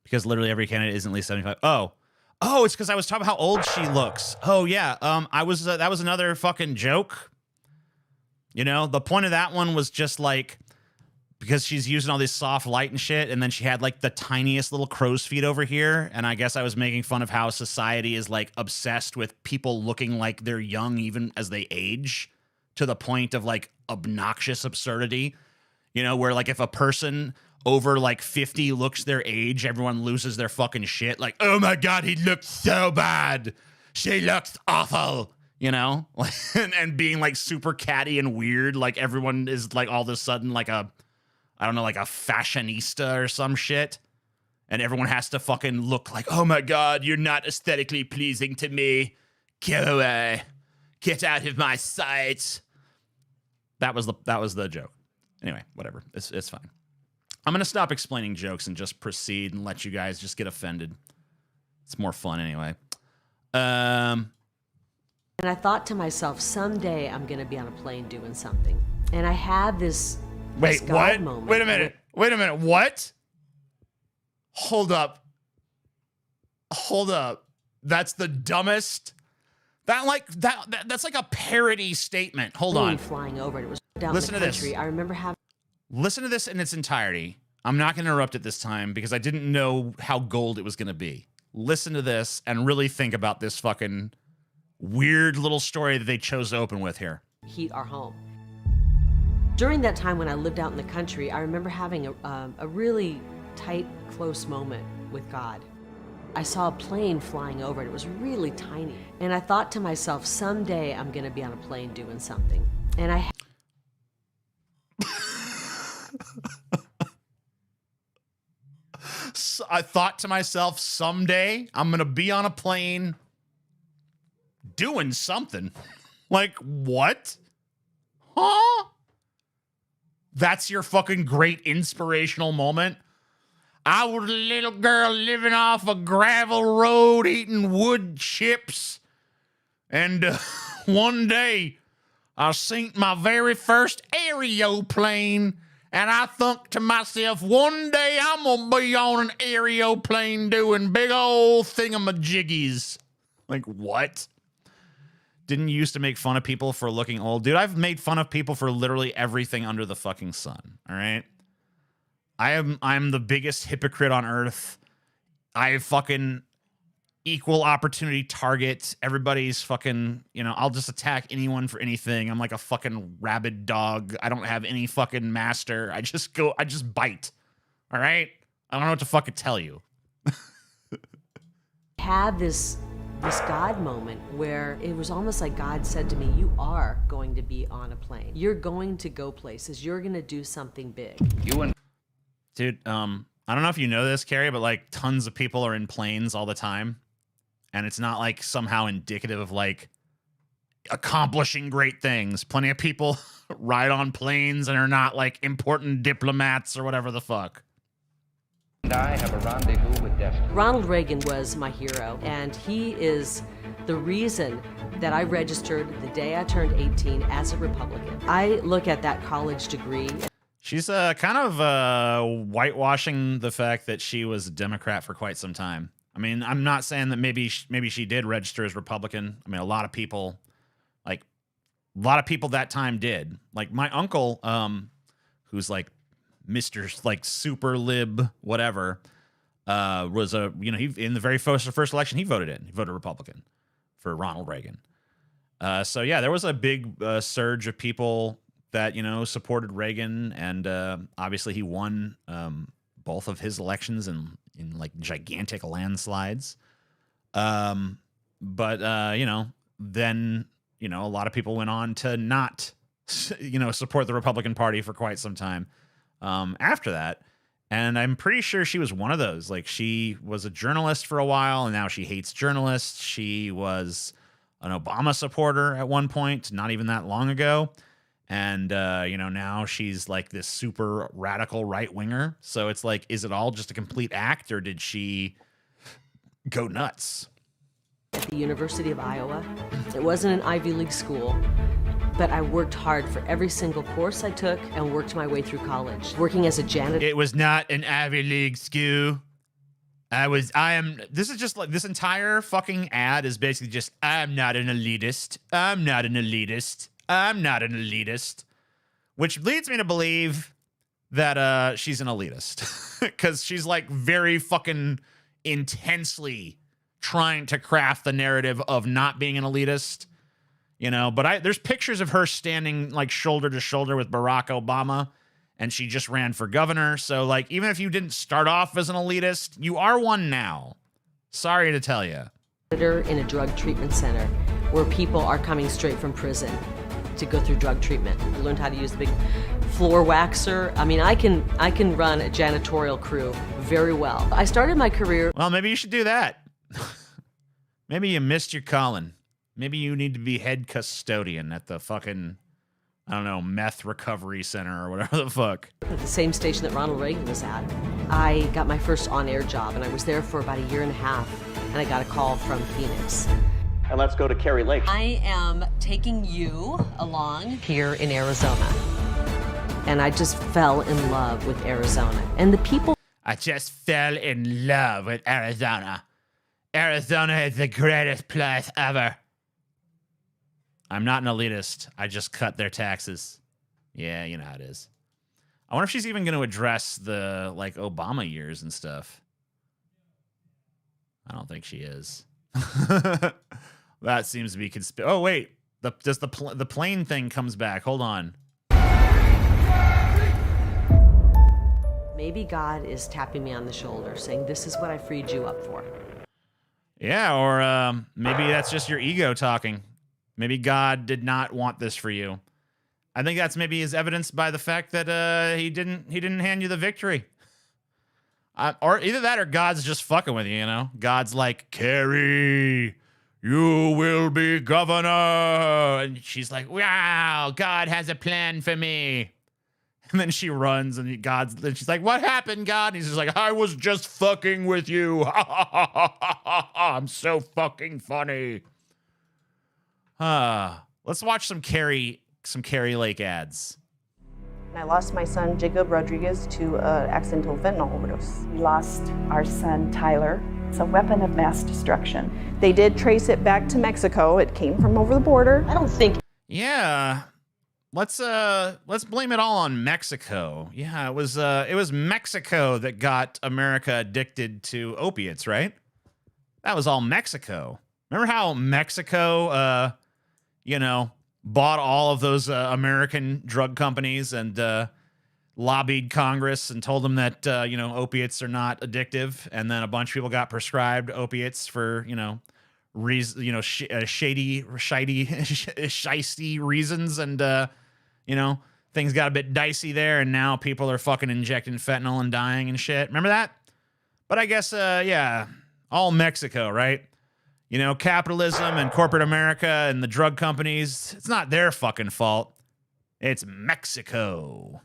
Because literally every candidate isn't at least 75. Oh, it's because I was talking about how old she looks. Oh, yeah. That was another fucking joke. You know, the point of that one was just like, because she's using all this soft light and shit, and then she had like the tiniest little crow's feet over here, and I guess I was making fun of how society is like obsessed with people looking like they're young even as they age, to the point of like obnoxious absurdity. You know, where like if a person over like 50 looks their age, everyone loses their fucking shit. Like, oh my God, he looks so bad. She looks awful. You know, and being like super catty and weird. Like everyone is like all of a sudden like a, I don't know, like a fashionista or some shit. And everyone has to fucking look like, oh my God, you're not aesthetically pleasing to me. Go away. Get out of my sight. That was the joke. Anyway, whatever. It's fine. I'm going to stop explaining jokes and just proceed and let you guys just get offended. It's more fun anyway. And I thought to myself, someday I'm going to be on a plane doing something. And I had this Wait, God what? moment. Wait a minute. What? Hold up. That's the dumbest. That's like a parody statement. Hold on. Flying over it. It was down Listen the to country. this. I remember having. Listen to this in its entirety. I'm not going to interrupt it this time because I didn't know how gold it was going to be. Listen to this and really think about this fucking weird little story that they chose to open with here. Heat our home. During that time when I lived out in the country, I remember having a really tight, close moment with God. I saw a plane flying over it. It was really tiny. And I thought to myself, someday I'm going to be on a plane doing something. And I thought to myself, someday I'm going to be on a plane doing something. Like, what? Huh? That's your fucking great inspirational moment? I was a little girl living off a gravel road eating wood chips. And one day I seen my very first aeroplane. And I thought to myself, one day I'm going to be on an aeroplane doing big old thingamajiggies. Like, what? Didn't you used to make fun of people for looking old? Dude, I've made fun of people for literally everything under the fucking sun, all right? I'm the biggest hypocrite on earth. I fucking equal opportunity target. Everybody's fucking, you know, I'll just attack anyone for anything. I'm like a fucking rabid dog. I don't have any fucking master. I just bite, all right? I don't know what to fucking tell you. had this God moment where it was almost like God said to me, you are going to be on a plane. You're going to go places. You're going to do something big. Dude, I don't know if you know this, Kari, but like tons of people are in planes all the time. And it's not like somehow indicative of like accomplishing great things. Plenty of people ride on planes and are not like important diplomats or whatever the fuck. And I have a rendezvous with destiny. Ronald Reagan was my hero, and he is the reason that I registered the day I turned 18 as a Republican. I look at that college degree. She's kind of whitewashing the fact that she was a Democrat for quite some time. I mean, I'm not saying that maybe she did register as Republican. I mean, a lot of people that time did. Like my uncle, who's like Mr. like super lib whatever, was he in the very first election he voted Republican for Ronald Reagan. So yeah, there was a big surge of people that supported Reagan, and obviously he won both of his elections in like gigantic landslides. But then a lot of people went on to not support the Republican Party for quite some time after that. And I'm pretty sure she was one of those. Like, she was a journalist for a while, and now she hates journalists. She was an Obama supporter at one point, not even that long ago. And, now she's like this super radical right-winger. So it's like, is it all just a complete act, or did she go nuts? At the University of Iowa. It wasn't an Ivy League school, but I worked hard for every single course I took and worked my way through college. Working as a janitor. It was not an Ivy League school. This is just like, this entire fucking ad is basically just, I'm not an elitist. I'm not an elitist. I'm not an elitist. Which leads me to believe that she's an elitist. Because she's like very fucking intensely trying to craft the narrative of not being an elitist. But there's pictures of her standing like shoulder to shoulder with Barack Obama, and she just ran for governor. So like, even if you didn't start off as an elitist, you are one now. Sorry to tell you. In a drug treatment center where people are coming straight from prison to go through drug treatment. I learned how to use the big floor waxer. I mean, I can run a janitorial crew very well. I started my career. Well, maybe you should do that. Maybe you missed your calling. Maybe you need to be head custodian at the fucking, I don't know, meth recovery center or whatever the fuck. At the same station that Ronald Reagan was at. I got my first on-air job, and I was there for about a year and a half, and I got a call from Phoenix. And let's go to Kari Lake. I am taking you along here in Arizona, and I just fell in love with Arizona. And the people... I just fell in love with Arizona. Arizona is the greatest place ever. I'm not an elitist. I just cut their taxes. Yeah, you know how it is. I wonder if she's even going to address the, like, Obama years and stuff. I don't think she is. That seems to be oh, wait. The plane thing comes back. Hold on. Maybe God is tapping me on the shoulder, saying, this is what I freed you up for. Yeah, or maybe that's just your ego talking. Maybe God did not want this for you. I think that's maybe is evidenced by the fact that he didn't hand you the victory. Or either that or God's just fucking with you, God's like, Kari, you will be governor. And she's like, wow, God has a plan for me. And then she runs, and she's like, what happened, God? And he's just like, I was just fucking with you. I'm so fucking funny. Let's watch some Kari Lake ads. I lost my son, Jacob Rodriguez, to an accidental fentanyl overdose. We lost our son, Tyler. It's a weapon of mass destruction. They did trace it back to Mexico. It came from over the border. I don't think... Yeah. Let's blame it all on Mexico. Yeah, it was Mexico that got America addicted to opiates, right? That was all Mexico. Remember how Mexico, bought all of those American drug companies and lobbied Congress and told them that opiates are not addictive, and then a bunch of people got prescribed opiates for shady reasons, and things got a bit dicey there, and now people are fucking injecting fentanyl and dying and shit. Remember that? But I guess all Mexico, right? Capitalism and corporate America and the drug companies, it's not their fucking fault. It's Mexico.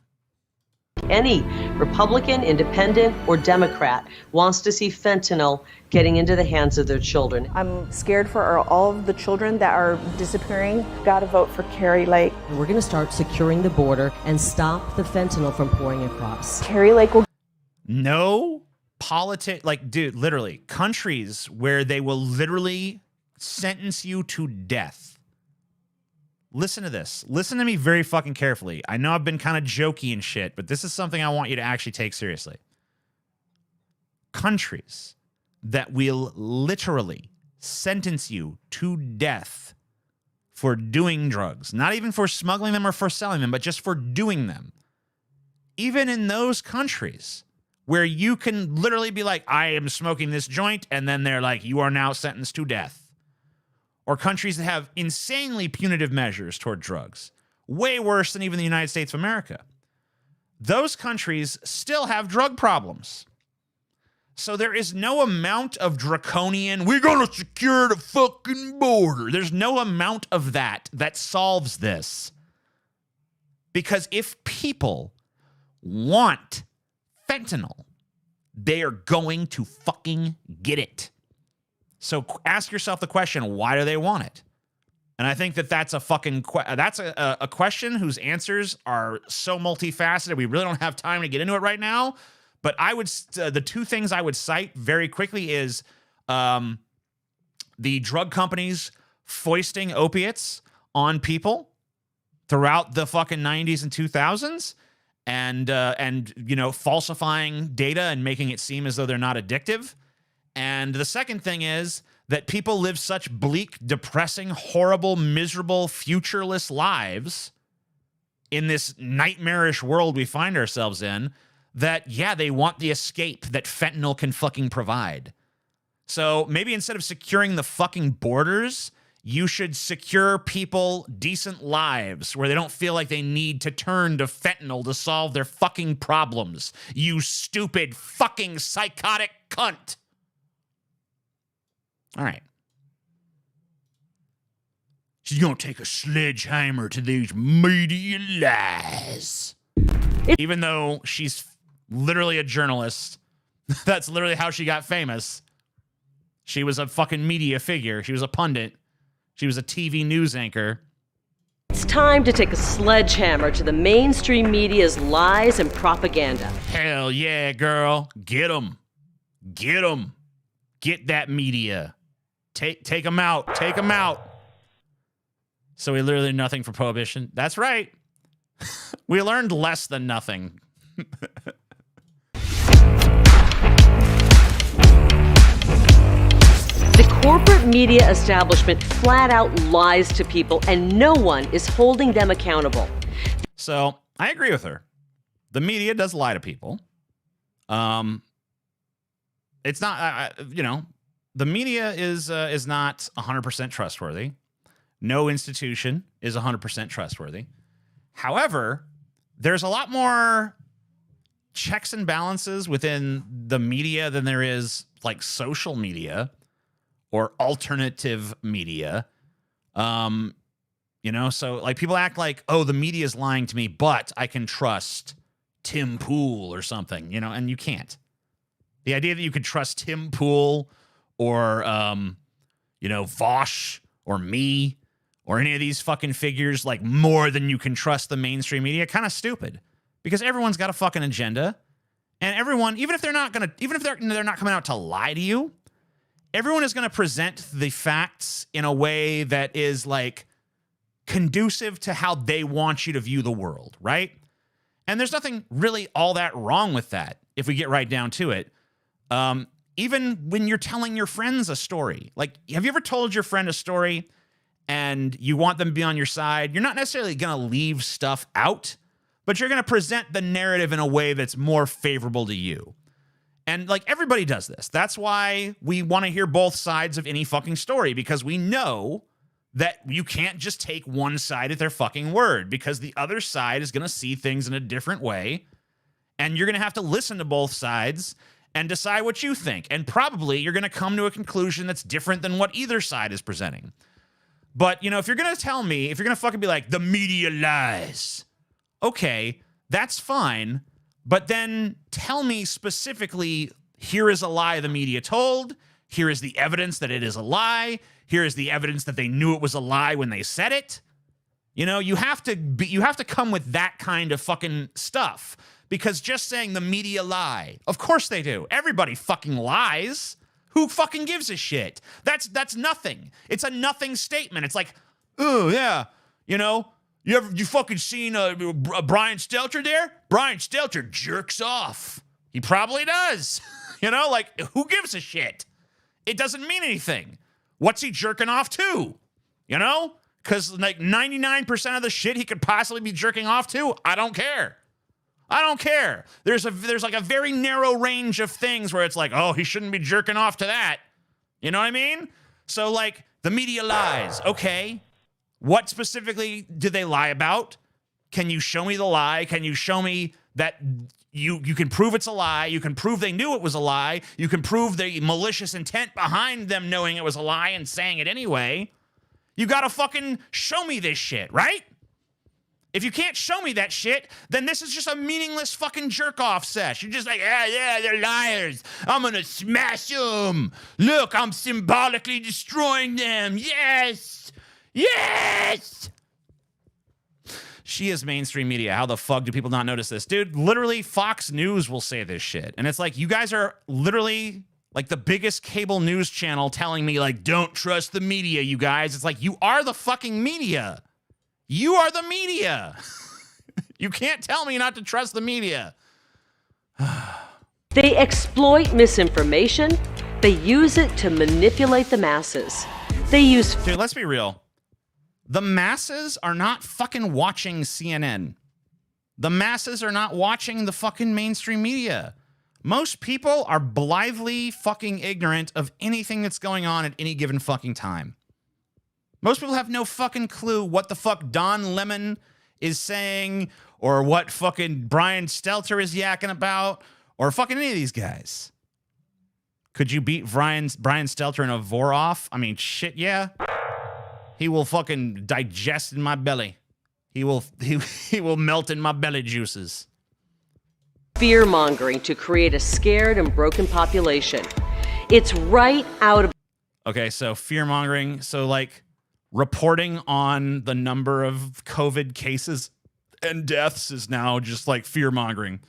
Any Republican, Independent, or Democrat wants to see fentanyl getting into the hands of their children. I'm scared for all of the children that are disappearing. Gotta vote for Kari Lake. We're gonna start securing the border and stop the fentanyl from pouring across. Kari Lake will... No dude, literally, countries where they will literally sentence you to death. Listen to this. Listen to me very fucking carefully. I know I've been kind of jokey and shit, but this is something I want you to actually take seriously. Countries that will literally sentence you to death for doing drugs, not even for smuggling them or for selling them, but just for doing them. Even in those countries where you can literally be like, I am smoking this joint, and then they're like, you are now sentenced to death. Or countries that have insanely punitive measures toward drugs, way worse than even the United States of America. those countries still have drug problems. So there is no amount of draconian, we're going to secure the fucking border. There's no amount of that solves this. Because if people want fentanyl, they are going to fucking get it. So ask yourself the question, why do they want it? And I think that that's a fucking that's a question whose answers are so multifaceted. We really don't have time to get into it right now. But I would the two things I would cite very quickly is the drug companies foisting opiates on people throughout the fucking 90s and 2000s, and you know, falsifying data and making it seem as though they're not addictive. And the second thing is that people live such bleak, depressing, horrible, miserable, futureless lives in this nightmarish world we find ourselves in that, yeah, they want the escape that fentanyl can fucking provide. So maybe instead of securing the fucking borders, you should secure people decent lives where they don't feel like they need to turn to fentanyl to solve their fucking problems. You stupid fucking psychotic cunt. All right. She's going to take a sledgehammer to these media lies. Even though she's literally a journalist, that's literally how she got famous. She was a fucking media figure. She was a pundit. She was a TV news anchor. It's time to take a sledgehammer to the mainstream media's lies and propaganda. Hell yeah, girl. Get them. Get them. Get that media. Take them out. Take them out. So we literally did nothing for prohibition. That's right. We learned less than nothing. The corporate media establishment flat out lies to people, and no one is holding them accountable. So I agree with her. The media does lie to people. It's not, you know, the media is not 100% trustworthy. No institution is 100% trustworthy. However, there's a lot more checks and balances within the media than there is like social media or alternative media. You know, so like people act like, oh, the media is lying to me, but I can trust Tim Pool or something, you know, and you can't. The idea that you could trust Tim Pool or, you know, Walsh or me or any of these fucking figures like more than you can trust the mainstream media, kind of stupid, because everyone's got a fucking agenda, and everyone, even if they're not coming out to lie to you, everyone is going to present the facts in a way that is like conducive to how they want you to view the world, right? And there's nothing really all that wrong with that if we get right down to it. Even when you're telling your friends a story, like, have you ever told your friend a story and you want them to be on your side? You're not necessarily going to leave stuff out, but you're going to present the narrative in a way that's more favorable to you. And like everybody does this. That's why we want to hear both sides of any fucking story, because we know that you can't just take one side at their fucking word, because the other side is going to see things in a different way. And you're going to have to listen to both sides and decide what you think. And probably you're going to come to a conclusion that's different than what either side is presenting. But, you know, if you're going to tell me, if you're going to fucking be like, the media lies, okay, that's fine. But then tell me specifically, here is a lie the media told. Here is the evidence that it is a lie. Here is the evidence that they knew it was a lie when they said it. You know, you have to come with that kind of fucking stuff. Because just saying the media lie, of course they do. Everybody fucking lies. Who fucking gives a shit? That's nothing. It's a nothing statement. It's like, oh yeah, you know, you fucking seen Brian Stelter there? Brian Stelter jerks off. He probably does. You know, like, who gives a shit? It doesn't mean anything. What's he jerking off to? You know? Because like 99% of the shit he could possibly be jerking off to, I don't care. I don't care. There's like a very narrow range of things where it's like, oh, he shouldn't be jerking off to that. You know what I mean? So like the media lies. Okay. What specifically did they lie about? Can you show me the lie? Can you show me that you can prove it's a lie. You can prove they knew it was a lie. You can prove the malicious intent behind them knowing it was a lie and saying it anyway. You got to fucking show me this shit, right? If you can't show me that shit, then this is just a meaningless fucking jerk-off sesh. You're just like, yeah, they're liars. I'm gonna smash them. Look, I'm symbolically destroying them. Yes! Yes! She is mainstream media. How the fuck do people not notice this? Dude, literally Fox News will say this shit. And it's like, you guys are literally like the biggest cable news channel telling me, like, don't trust the media, you guys. It's like, you are the fucking media. You are the media. You can't tell me not to trust the media. They exploit misinformation. They use it to manipulate the masses. They use... Dude, let's be real. The masses are not fucking watching CNN. The masses are not watching the fucking mainstream media. Most people are blithely fucking ignorant of anything that's going on at any given fucking time. Most people have no fucking clue what the fuck Don Lemon is saying or what fucking Brian Stelter is yakking about or fucking any of these guys. Could you beat Brian Stelter in a Voroff? I mean, shit, yeah. He will fucking digest in my belly. He will melt in my belly juices. Fear-mongering to create a scared and broken population. It's right out of... Okay, so fear-mongering. So, like, reporting on the number of COVID cases and deaths is now just like fear-mongering.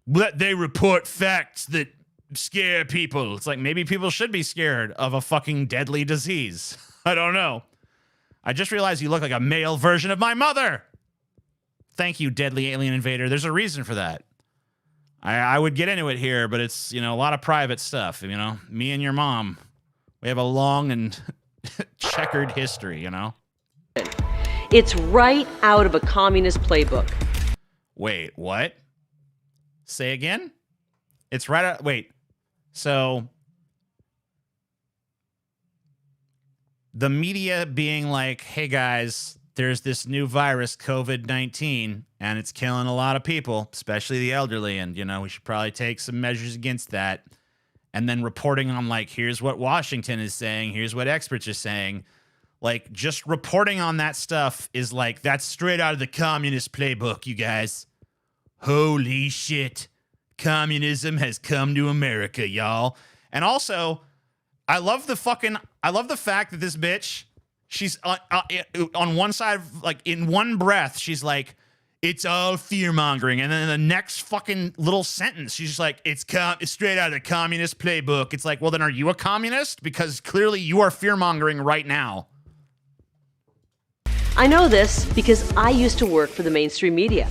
But they report facts that scare people. It's like, maybe people should be scared of a fucking deadly disease. I don't know. I just realized you look like a male version of my mother. Thank you, deadly alien invader. There's a reason for that. I would get into it here, but it's, you know, a lot of private stuff. You know, me and your mom, we have a long and checkered history, you know? It's right out of a communist playbook. Wait, what? Say again? It's right out... Wait. So... the media being like, hey, guys, there's this new virus, COVID-19, and it's killing a lot of people, especially the elderly, and, you know, we should probably take some measures against that. And then reporting on, like, here's what Washington is saying, here's what experts are saying. Like, just reporting on that stuff is like, that's straight out of the communist playbook, you guys. Holy shit. Communism has come to America, y'all. And also, I love the fact that this bitch, she's on one side, like, in one breath, she's like, it's all fear-mongering. And then in the next fucking little sentence, she's just like, it's straight out of the communist playbook. It's like, well, then are you a communist? Because clearly you are fear-mongering right now. I know this because I used to work for the mainstream media.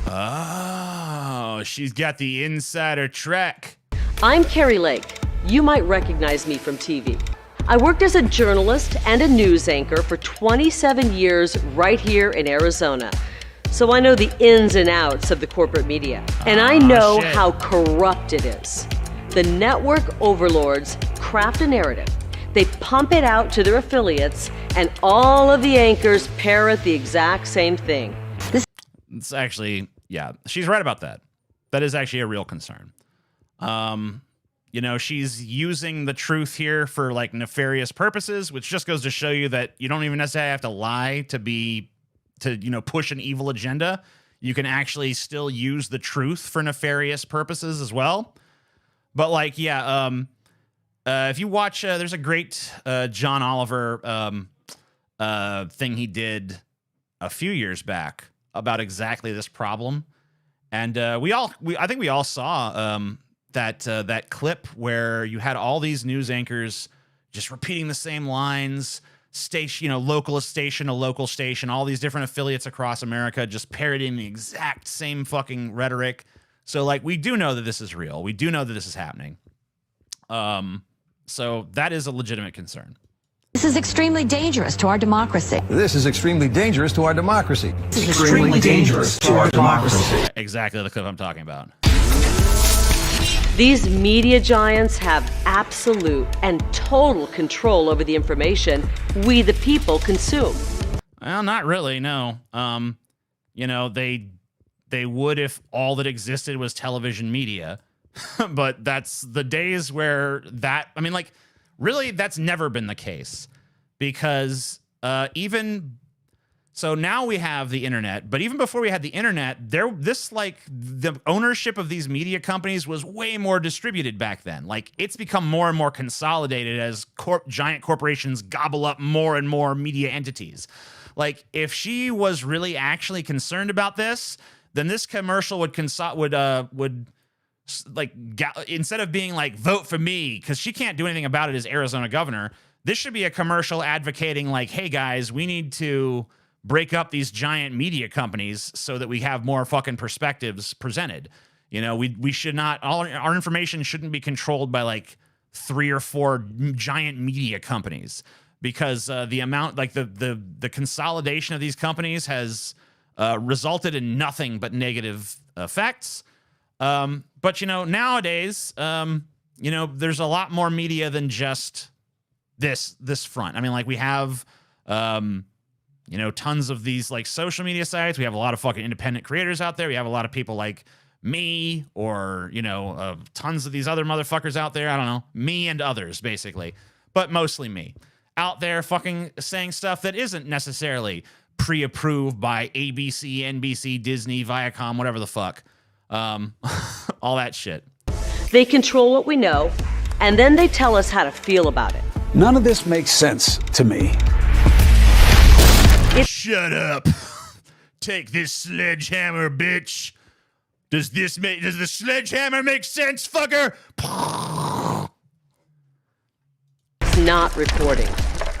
Oh, she's got the insider track. I'm Kari Lake. You might recognize me from TV. I worked as a journalist and a news anchor for 27 years right here in Arizona. So I know the ins and outs of the corporate media. And I know how corrupt it is. The network overlords craft a narrative. They pump it out to their affiliates, and all of the anchors parrot the exact same thing. It's actually, yeah, she's right about that. That is actually a real concern. You know, she's using the truth here for, like, nefarious purposes, which just goes to show you that you don't even necessarily have to lie to, you know, push an evil agenda. You can actually still use the truth for nefarious purposes as well. But, like, yeah, if you watch, there's a great John Oliver thing he did a few years back about exactly this problem. And I think we all saw that clip where you had all these news anchors just repeating the same lines, station, you know, local station to local station, all these different affiliates across America just parroting the exact same fucking rhetoric. So, like, we do know that this is real. We do know that this is happening. So that is a legitimate concern. This is extremely dangerous to our democracy. This is extremely dangerous to our democracy. This is extremely dangerous to our democracy. Exactly the clip I'm talking about. These media giants have absolute and total control over the information we, the people, consume. Well, not really, no. You know, they they would if all that existed was television media. But that's the days where that, I mean, like, really, that's never been the case. Because so now we have the internet, but even before we had the internet, the ownership of these media companies was way more distributed back then. Like, it's become more and more consolidated as giant corporations gobble up more and more media entities. Like, if she was really actually concerned about this, then this commercial would instead of being like, vote for me, because she can't do anything about it as Arizona governor, this should be a commercial advocating like, hey guys, we need to break up these giant media companies so that we have more fucking perspectives presented. You know, we should not, all our information shouldn't be controlled by like 3 or 4 giant media companies, because the amount, like the consolidation of these companies has resulted in nothing but negative effects. But you know, nowadays, you know, there's a lot more media than just this front. I mean, like, we have you know, tons of these like social media sites. We have a lot of fucking independent creators out there. We have a lot of people like me, or, you know, tons of these other motherfuckers out there. I don't know, me and others, basically, but mostly me out there fucking saying stuff that isn't necessarily pre-approved by ABC, NBC, Disney, Viacom, whatever the fuck. All that shit. They control what we know, and then they tell us how to feel about it. None of this makes sense to me. Shut up. Take this sledgehammer, bitch. Does the sledgehammer make sense, fucker? It's not reporting.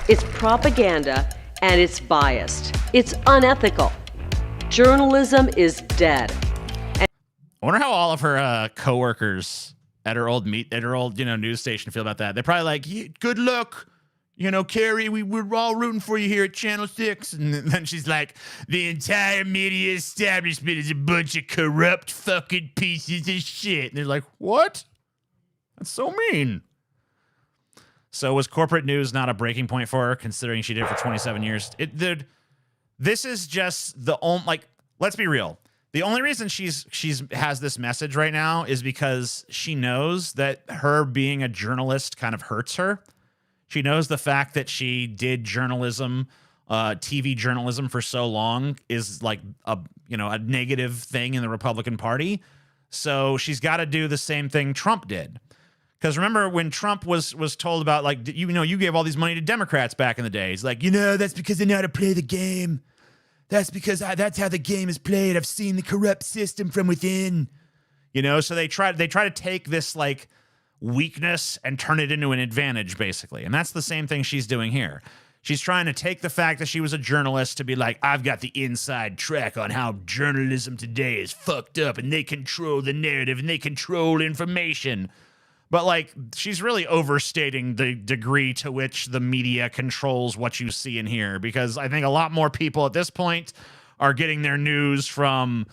It's propaganda, and it's biased. It's unethical. Journalism is dead. I wonder how all of her coworkers at her old news station feel about that. They're probably like, yeah, good luck. You know, Kari, we're all rooting for you here at Channel 6. And then she's like, the entire media establishment is a bunch of corrupt fucking pieces of shit. And they're like, what? That's so mean. So was corporate news not a breaking point for her, considering she did it for 27 years? This is just the only, like, let's be real. The only reason she's has this message right now is because she knows that her being a journalist kind of hurts her. She knows the fact that she did journalism, TV journalism for so long is like a negative thing in the Republican Party. So she's got to do the same thing Trump did. Because remember when Trump was told about, like, you gave all these money to Democrats back in the day. He's like, that's because they know how to play the game. That's because that's how the game is played. I've seen the corrupt system from within. So they try to take this like weakness and turn it into an advantage, basically. And that's the same thing she's doing here. She's trying to take the fact that she was a journalist to be like, I've got the inside track on how journalism today is fucked up, and they control the narrative and they control information. But like, she's really overstating the degree to which the media controls what you see and hear, because I think a lot more people at this point are getting their news from,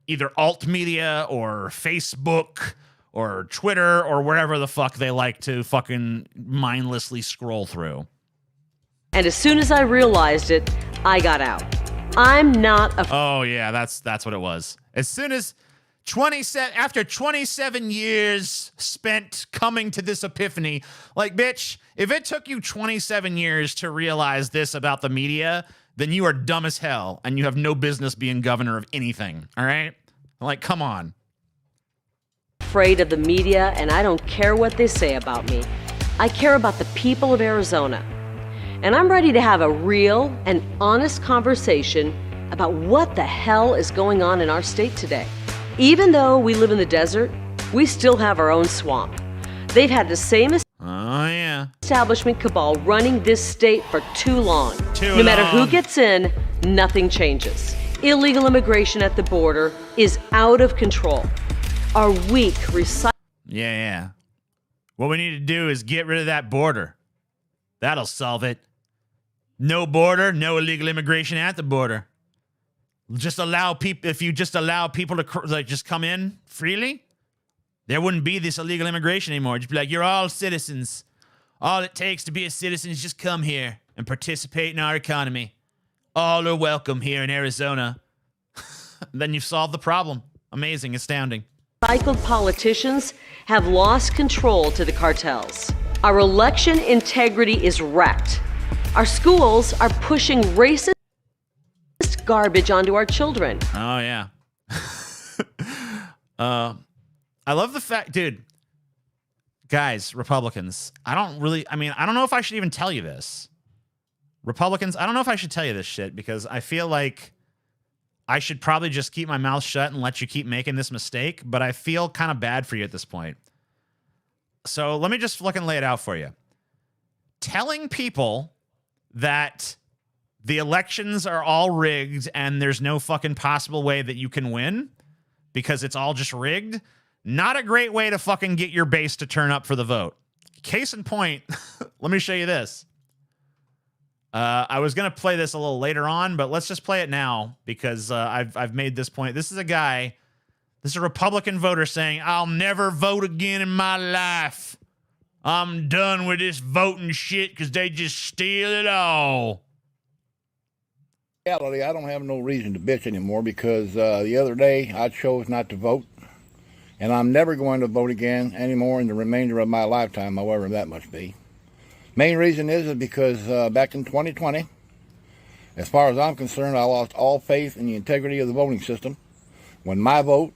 either alt media or Facebook or Twitter or wherever the fuck they like to fucking mindlessly scroll through. And as soon as I realized it, I got out. I'm not a... Oh, yeah, that's what it was. As soon as... after 27 years spent coming to this epiphany, like, bitch, if it took you 27 years to realize this about the media, then you are dumb as hell and you have no business being governor of anything. All right? Like, come on. Afraid of the media, and I don't care what they say about me. I care about the people of Arizona. And I'm ready to have a real and honest conversation about what the hell is going on in our state today. Even though we live in the desert, we still have our own swamp. They've had the same establishment cabal running this state for too long. No matter who gets in, nothing changes. Illegal immigration at the border is out of control. Our weak Yeah. What we need to do is get rid of that border. That'll solve it. No border, no illegal immigration at the border. Just allow people, if you just allow people to like just come in freely, there wouldn't be this illegal immigration anymore. Just be like, you're all citizens. All it takes to be a citizen is just come here and participate in our economy. All are welcome here in Arizona. Then you've solved the problem. Amazing, astounding. Cycled politicians have lost control to the cartels. Our election integrity is wrecked. Our schools are pushing racist garbage onto our children. Oh, yeah. I love the fact, dude, guys, Republicans, I don't know if I should even tell you this. Republicans, I don't know if I should tell you this shit because I feel like I should probably just keep my mouth shut and let you keep making this mistake, but I feel kind of bad for you at this point. So let me just fucking lay it out for you. Telling people that the elections are all rigged and there's no fucking possible way that you can win because it's all just rigged, not a great way to fucking get your base to turn up for the vote. Case in point, let me show you this. I was going to play this a little later on, but let's just play it now because I've made this point. This is a Republican voter saying, I'll never vote again in my life. I'm done with this voting shit because they just steal it all. In reality, I don't have no reason to bitch anymore because the other day I chose not to vote, and I'm never going to vote again anymore in the remainder of my lifetime, however that must be. Main reason is because back in 2020, as far as I'm concerned, I lost all faith in the integrity of the voting system when my vote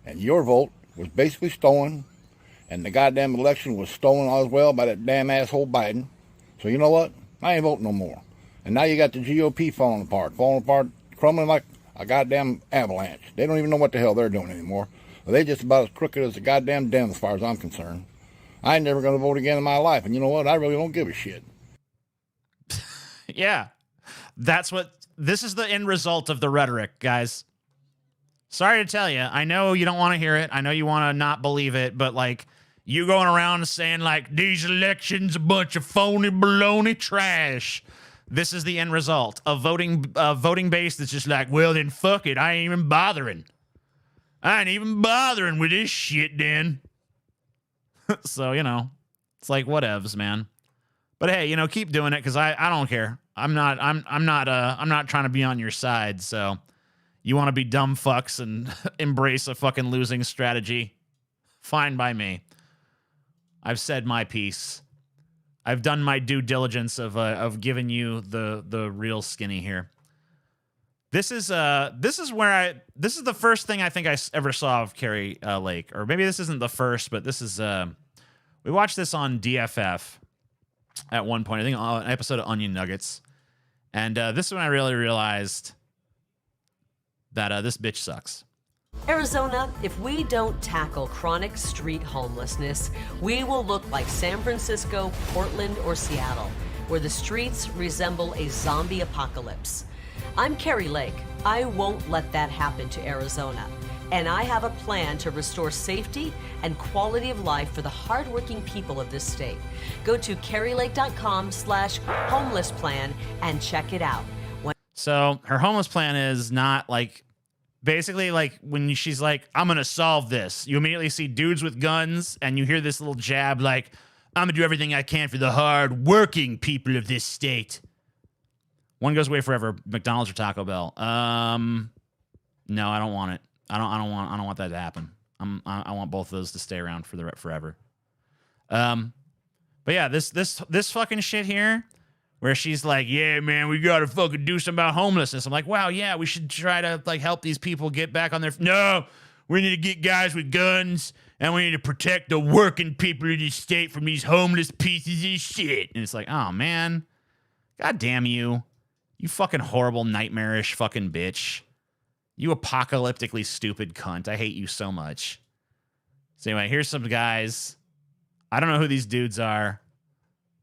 and your vote was basically stolen, and the goddamn election was stolen as well by that damn asshole Biden. So you know what? I ain't voting no more. And now you got the GOP falling apart, crumbling like a goddamn avalanche. They don't even know what the hell they're doing anymore. They're just about as crooked as the goddamn den as far as I'm concerned. I ain't never going to vote again in my life. And you know what? I really don't give a shit. Yeah. This is the end result of the rhetoric, guys. Sorry to tell you. I know you don't want to hear it. I know you want to not believe it. But, like, you going around saying, like, these elections a bunch of phony baloney trash. This is the end result. A voting base that's just like, well, then fuck it. I ain't even bothering. With this shit, then. So, you know, it's like whatevs, man. But hey, you know, keep doing it because I don't care. I'm not trying to be on your side. So you want to be dumb fucks and embrace a fucking losing strategy? Fine by me. I've said my piece. I've done my due diligence of giving you the real skinny here. This is the first thing I think I ever saw of Kari Lake, or maybe this isn't the first, but this is we watched this on DFF at one point. I think an episode of Onion Nuggets, and this is when I really realized that this bitch sucks. Arizona, if we don't tackle chronic street homelessness, we will look like San Francisco, Portland, or Seattle, where the streets resemble a zombie apocalypse. I'm Kari Lake. I won't let that happen to Arizona. And I have a plan to restore safety and quality of life for the hardworking people of this state. Go to karilake.com/homeless plan and check it out. So her homeless plan is not like, basically like when she's like, I'm going to solve this. You immediately see dudes with guns and you hear this little jab like, I'm going to do everything I can for the hard-working people of this state. One goes away forever, McDonald's or Taco Bell. No, I don't want it. I don't want that to happen. I want both of those to stay around for forever. But yeah, this fucking shit here, where she's like, yeah, man, we gotta fucking do something about homelessness. I'm like, wow, yeah, we should try to like help these people get back on their. No, we need to get guys with guns, and we need to protect the working people of this state from these homeless pieces of shit. And it's like, oh man, god damn you. You fucking horrible, nightmarish fucking bitch. You apocalyptically stupid cunt. I hate you so much. So anyway, here's some guys. I don't know who these dudes are.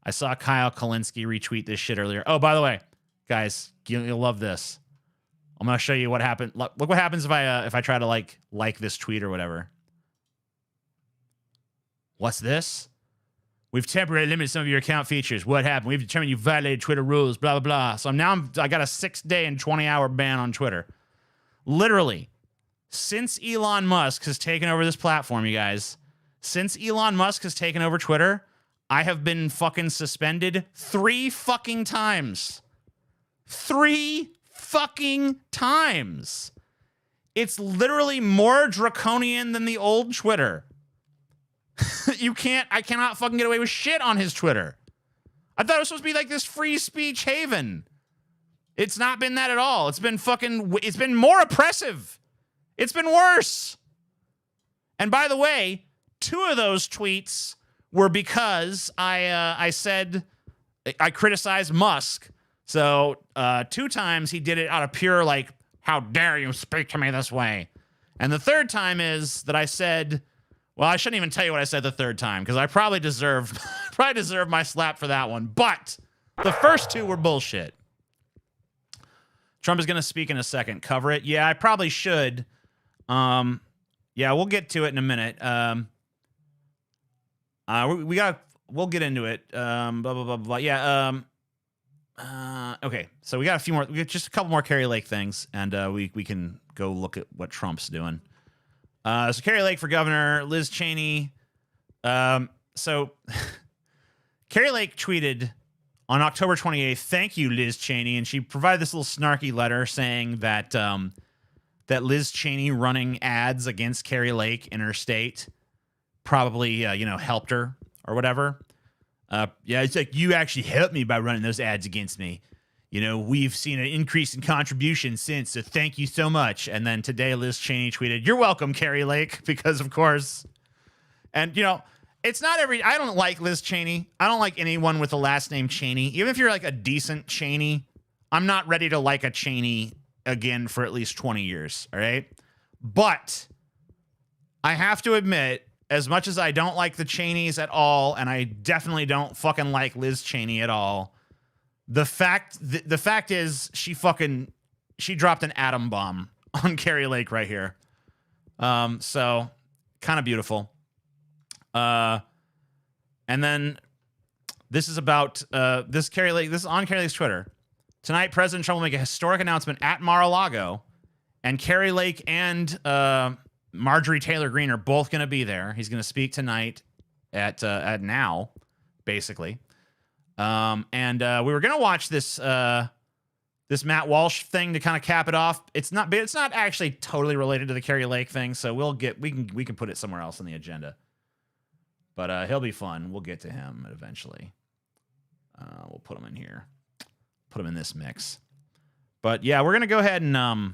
I saw Kyle Kalinske retweet this shit earlier. Oh, by the way, guys, you'll love this. I'm gonna show you what happened. Look what happens if I try to like this tweet or whatever. What's this? We've temporarily limited some of your account features. What happened? We've determined you violated Twitter rules, blah, blah, blah. So I got a 6-day and 20-hour ban on Twitter. Literally, since Elon Musk has taken over this platform, you guys, since Elon Musk has taken over Twitter, I have been fucking suspended 3 fucking times. 3 fucking times. It's literally more draconian than the old Twitter. I cannot fucking get away with shit on his Twitter. I thought it was supposed to be like this free speech haven. It's not been that at all. It's been more oppressive. It's been worse. And by the way, 2 of those tweets were because I said I criticized Musk. So 2 times he did it out of pure like, how dare you speak to me this way? And the 3rd time is that I said, well, I shouldn't even tell you what I said the 3rd time because I probably deserved my slap for that one. But the first 2 were bullshit. Trump is going to speak in a second. Cover it. Yeah, I probably should. Yeah, we'll get to it in a minute. We'll get into it. Blah, blah, blah, blah. Yeah. Okay. So we got just a couple more Kari Lake things, and we can go look at what Trump's doing. So Kari Lake for governor, Liz Cheney. So Kari Lake tweeted on October 28th, "Thank you, Liz Cheney," and she provided this little snarky letter saying that that Liz Cheney running ads against Kari Lake in her state probably helped her or whatever. Yeah, it's like, you actually helped me by running those ads against me. We've seen an increase in contributions since, so thank you so much. And then today, Liz Cheney tweeted, "You're welcome, Kari Lake," because of course. And, it's not I don't like Liz Cheney. I don't like anyone with the last name Cheney. Even if you're like a decent Cheney, I'm not ready to like a Cheney again for at least 20 years, all right? But I have to admit, as much as I don't like the Cheneys at all, and I definitely don't fucking like Liz Cheney at all, the fact is she dropped an atom bomb on Kari Lake right here. So kind of beautiful. And then this is about this Kari Lake. This is on Kari Lake's Twitter. Tonight, President Trump will make a historic announcement at Mar-a-Lago, and Kari Lake and Marjorie Taylor Greene are both going to be there. He's going to speak tonight at Now, basically. And we were going to watch this this Matt Walsh thing to kind of cap it off. It's not actually totally related to the Kari Lake thing, so we can put it somewhere else on the agenda. But he'll be fun. We'll get to him eventually. We'll put him in here. Put him in this mix. But yeah, we're gonna go ahead and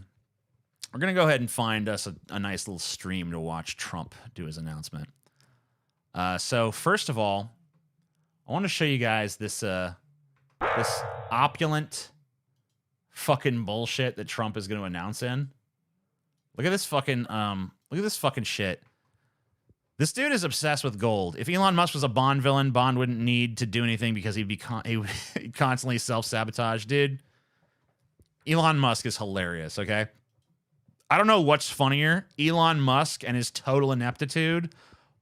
find us a nice little stream to watch Trump do his announcement. So first of all, I want to show you guys this opulent fucking bullshit that Trump is going to announce in. Look at this fucking shit. This dude is obsessed with gold. If Elon Musk was a Bond villain, Bond wouldn't need to do anything because he'd constantly self-sabotage. Dude, Elon Musk is hilarious, okay? I don't know what's funnier, Elon Musk and his total ineptitude,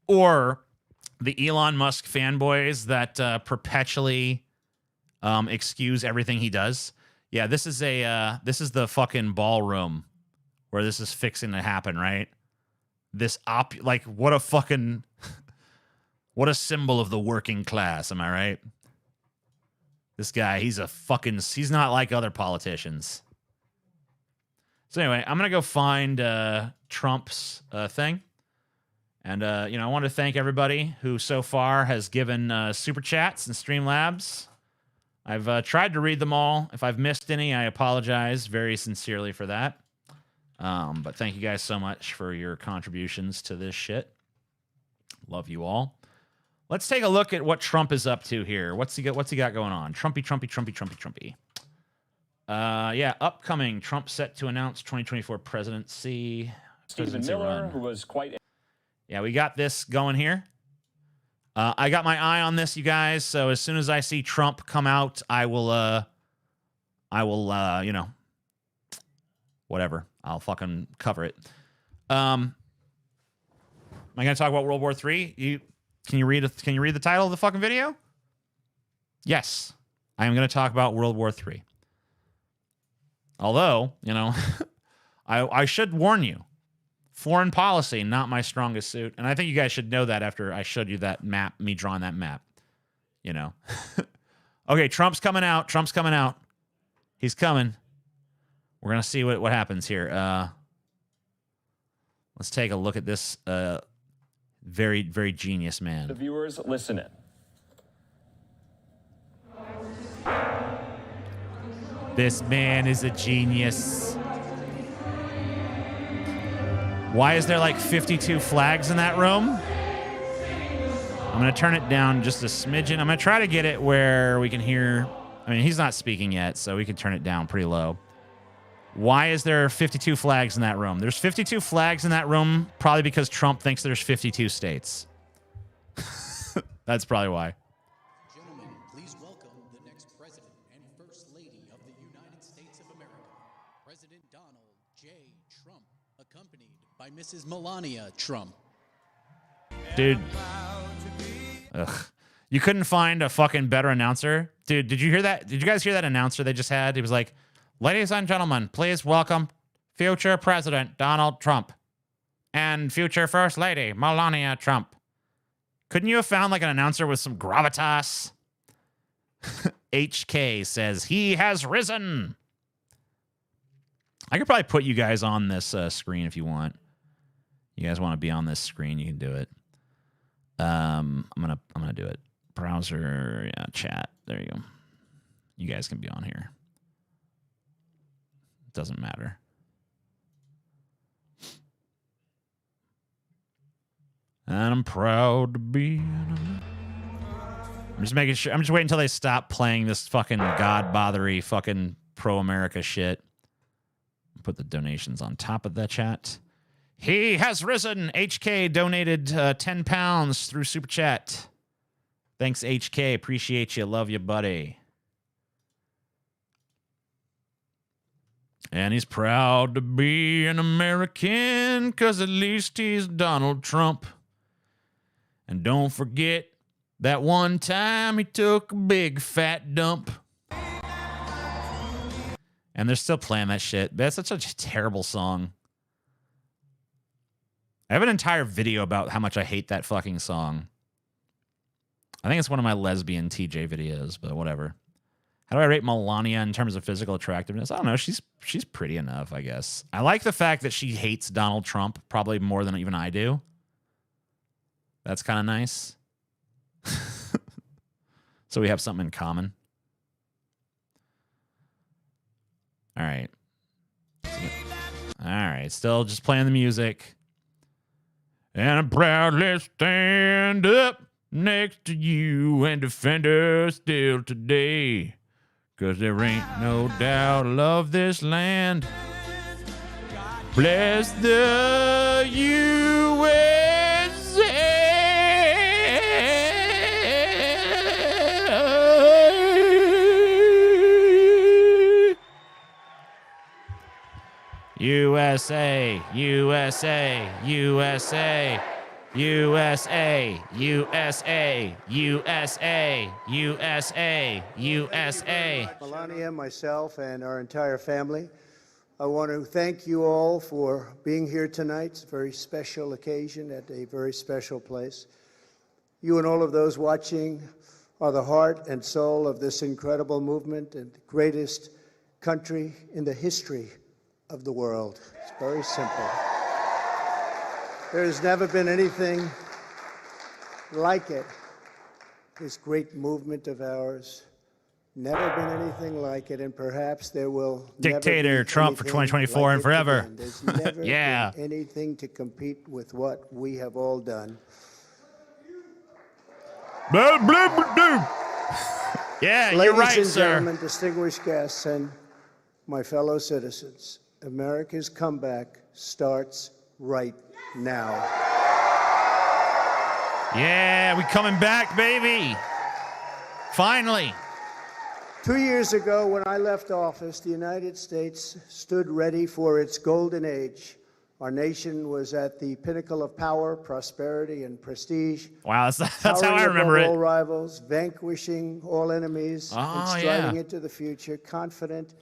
or the Elon Musk fanboys that perpetually excuse everything he does. Yeah, this is the fucking ballroom where this is fixing to happen, right? What a symbol of the working class, am I right? This guy, he's not like other politicians. So anyway, I'm going to go find Trump's thing. And, I want to thank everybody who so far has given super chats and Streamlabs. I've tried to read them all. If I've missed any, I apologize very sincerely for that. But thank you guys so much for your contributions to this shit. Love you all. Let's take a look at what Trump is up to here. What's he got going on? Trumpy. Yeah, upcoming. Trump set to announce 2024 presidency. Stephen Miller, who was quite... Yeah, we got this going here. I got my eye on this, you guys. So as soon as I see Trump come out, I will, whatever. I'll fucking cover it. Am I going to talk about World War III? Can you read the title of the fucking video? Yes, I am going to talk about World War III. Although, I should warn you, foreign policy, not my strongest suit. And I think you guys should know that after I showed you that map, me drawing that map, Okay, Trump's coming out. He's coming. We're going to see what happens here. Let's take a look at this very, very genius man. The viewers, listen in. This man is a genius. Why is there like 52 flags in that room? I'm going to turn it down just a smidgen. I'm going to try to get it where we can hear. I mean, he's not speaking yet, so we can turn it down pretty low. Why is there 52 flags in that room? There's 52 flags in that room probably because Trump thinks there's 52 states. That's probably why. Gentlemen, please welcome the next President and First Lady of the United States of America, President Donald J. Trump, accompanied by Mrs. Melania Trump. Dude. Ugh. You couldn't find a fucking better announcer? Dude, did you hear that? Did you guys hear that announcer they just had? He was like, ladies and gentlemen, please welcome future President Donald Trump and future First Lady Melania Trump. Couldn't you have found like an announcer with some gravitas? HK says, he has risen. I could probably put you guys on this screen if you want. You guys want to be on this screen, you can do it. I'm gonna do it. Browser, yeah, chat. There you go. You guys can be on here. Doesn't matter. And I'm proud to be. I'm just making sure. I'm just waiting until they stop playing this fucking God-bothery fucking pro-America shit. Put the donations on top of the chat. He has risen. HK donated 10 pounds through Super Chat. Thanks, HK. Appreciate you. Love you, buddy. And he's proud to be an American because at least he's Donald Trump. And don't forget that one time he took a big fat dump. And they're still playing that shit. That's such a terrible song. I have an entire video about how much I hate that fucking song. I think it's one of my lesbian TJ videos, but whatever. How do I rate Melania in terms of physical attractiveness? I don't know. She's pretty enough, I guess. I like the fact that she hates Donald Trump probably more than even I do. That's kind of nice. So we have something in common. All right. All right. Still just playing the music. And I proudly stand up next to you and defend her still today. 'Cause there ain't no doubt I love this land. Bless the USA. USA, USA, USA, USA, USA, USA, USA. Melania, myself, and our entire family, I want to thank you all for being here tonight. It's a very special occasion at a very special place. You and all of those watching are the heart and soul of this incredible movement and the greatest country in the history of the world. It's very simple. There's never been anything like it. This great movement of ours, never been anything like it, and perhaps there will Dictator never be Trump for 2024 like and forever. Again. There's never yeah. been anything to compete with what we have all done. Blah, blah, blah, blah. Yeah, Ladies you're right, and sir. gentlemen, distinguished guests, and my fellow citizens, America's comeback starts right now. Yeah, we coming back, baby. Finally. 2 years ago, when I left office, the United States stood ready for its golden age. Our nation was at the pinnacle of power, prosperity, and prestige. Wow, that's how I remember it. All rivals, vanquishing all enemies, and striding yeah. into the future, confident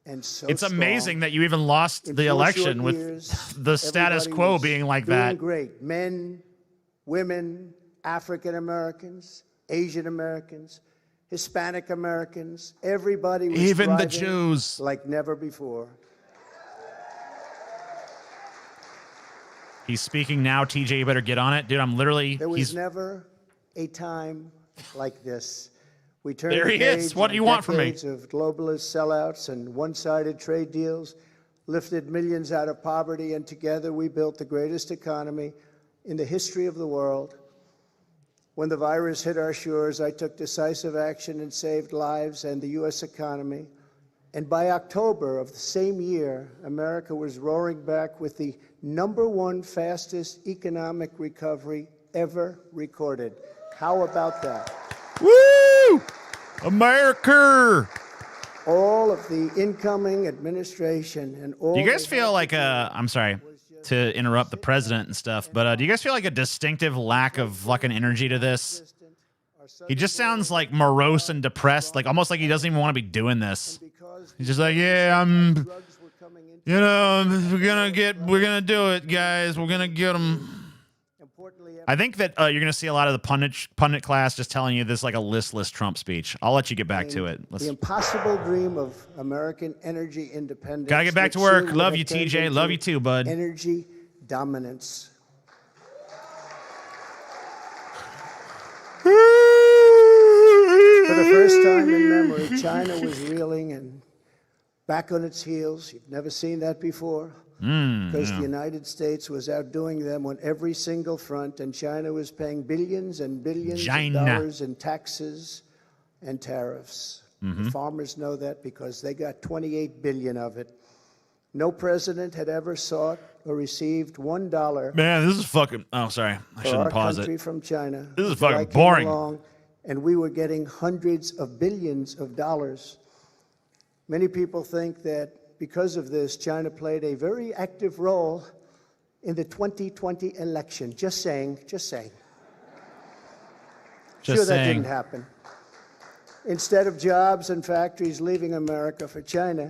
and so It's strong. amazing that you even lost the election with the status quo being like that. Great. Men, women, African Americans, Asian Americans, Hispanic Americans, everybody was even the thriving Jews like never before. He's speaking now. TJ, you better get on it. Dude, I'm literally... There was never a time like this. We turned there he is. What do you want from me? Decades of globalist sellouts and one-sided trade deals lifted millions out of poverty, and together we built the greatest economy in the history of the world. When the virus hit our shores, I took decisive action and saved lives and the U.S. economy. And by October of the same year, America was roaring back with the #1 fastest economic recovery ever recorded. How about that? Woo! America! All of the incoming administration and all... Do you guys feel like I'm sorry to interrupt the president and stuff, but do you guys feel like a distinctive lack of fucking energy to this? He just sounds like morose and depressed, like almost like he doesn't even want to be doing this. He's just like, yeah, we're gonna do it, guys. We're gonna get them. I think that you're gonna see a lot of the pundit class just telling you this is like a listless Trump speech. I'll let you get back to it. The impossible dream of American energy independence. Gotta get back to work. Love you, TJ. Love you too, bud. Energy dominance. For the first time in memory, China was reeling and back on its heels. You've never seen that before. Because the United States was outdoing them on every single front, and China was paying billions and billions of dollars in taxes and tariffs. The farmers know that because they got 28 billion of it. No president had ever sought or received $1. Man, this is fucking... Oh, sorry. I shouldn't pause it. From China. This is fucking boring. And we were getting hundreds of billions of dollars. Many people think that because of this, China played a very active role in the 2020 election. Just saying. Sure, that didn't happen. Instead of jobs and factories leaving America for China...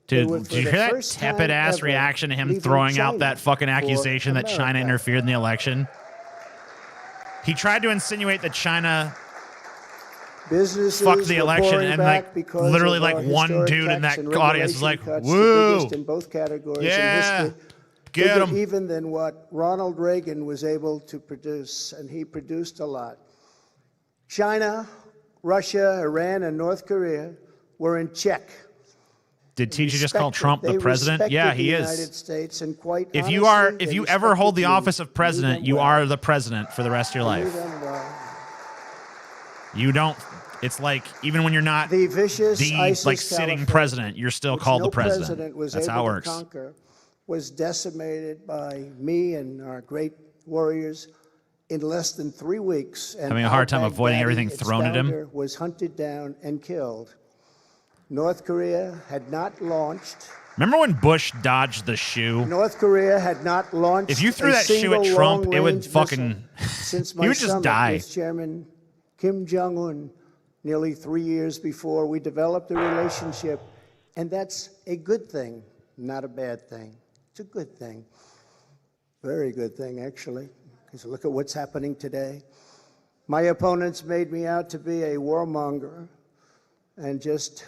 Dude, did you hear that tepid-ass reaction to him throwing out that fucking accusation that China interfered in the election? He tried to insinuate that China... fucked the election, and like literally like one dude in that audience was like, "Woo, in both categories yeah, in history, get him." Even than what Ronald Reagan was able to produce, and he produced a lot. China, Russia, Iran, and North Korea were in check. Did TJ just call Trump the president? Yeah, he is. United States, and quite if honestly, you ever hold the office of president, you are the president for the rest of your life. You don't. It's like even when you're not the like sitting president, you're still called the president. That's how it works. Was decimated by me and our great warriors in less than 3 weeks. And having a hard time avoiding everything thrown at him. Was hunted down and killed. North Korea had not launched. Remember when Bush dodged the shoe? North Korea had not launched. If you threw that shoe at Trump, it would fucking. He would just die. With Chairman Kim Jong-un, nearly 3 years before, we developed a relationship, and that's a good thing, not a bad thing. It's a good thing. Very good thing, actually, because look at what's happening today. My opponents made me out to be a warmonger and just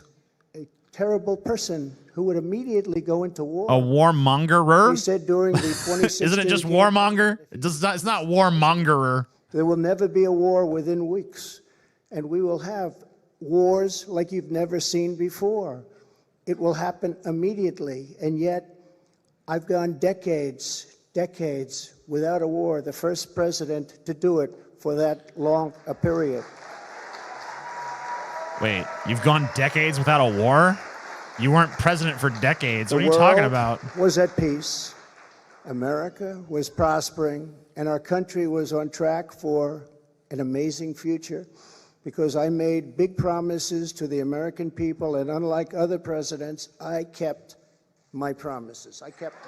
a terrible person who would immediately go into war. A warmongerer? He said during the 2016 Isn't it just warmonger? It's not warmongerer. There will never be a war within weeks, and we will have wars like you've never seen before. It will happen immediately, and yet I've gone decades without a war, the first president to do it for that long a period. Wait, you've gone decades without a war? You weren't president for decades. What are you talking about? The world was at peace. America was prospering, and our country was on track for an amazing future because I made big promises to the American people, and unlike other presidents, I kept my promises. I kept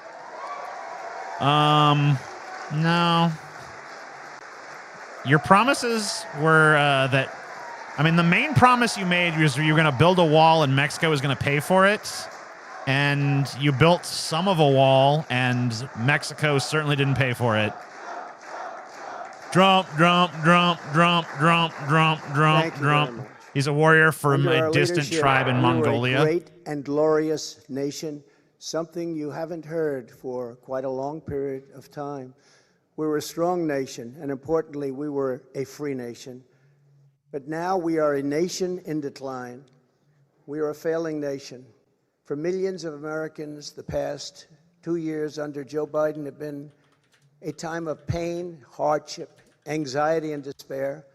them. No. Your promises were that... I mean, the main promise you made was you were going to build a wall and Mexico was going to pay for it. And you built some of a wall, and Mexico certainly didn't pay for it. Trump. He's a warrior from a distant tribe in Mongolia. We were a great and glorious nation something you haven't heard for quite a long period of time. We were a strong nation, and importantly, we were a free nation. But now we are a nation in decline. We are a failing nation. For millions of Americans, the past 2 years under Joe Biden have been a time of pain, hardship, anxiety, and despair.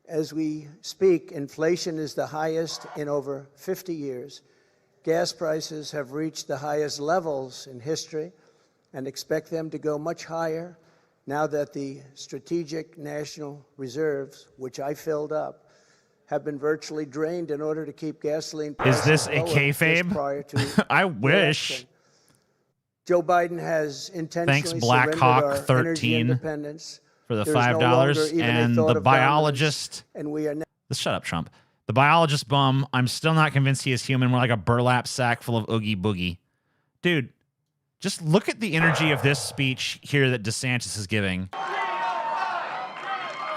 As we speak, inflation is the highest in over 50 years. Gas prices have reached the highest levels in history and expect them to go much higher now that the strategic national reserves, which I filled up, have been virtually drained in order to keep gasoline prices Is this a lower kayfabe? just prior to I wish. election. Joe Biden has intentionally Thanks, Black surrendered Hawk our 13 energy independence. for the There is no longer $5, even a and thought the of biologist. dominance, and we are now Let's shut up, Trump. The biologist bum. I'm still not convinced he is human. We're like a burlap sack full of oogie boogie. Dude, just look at the energy of this speech here that DeSantis is giving.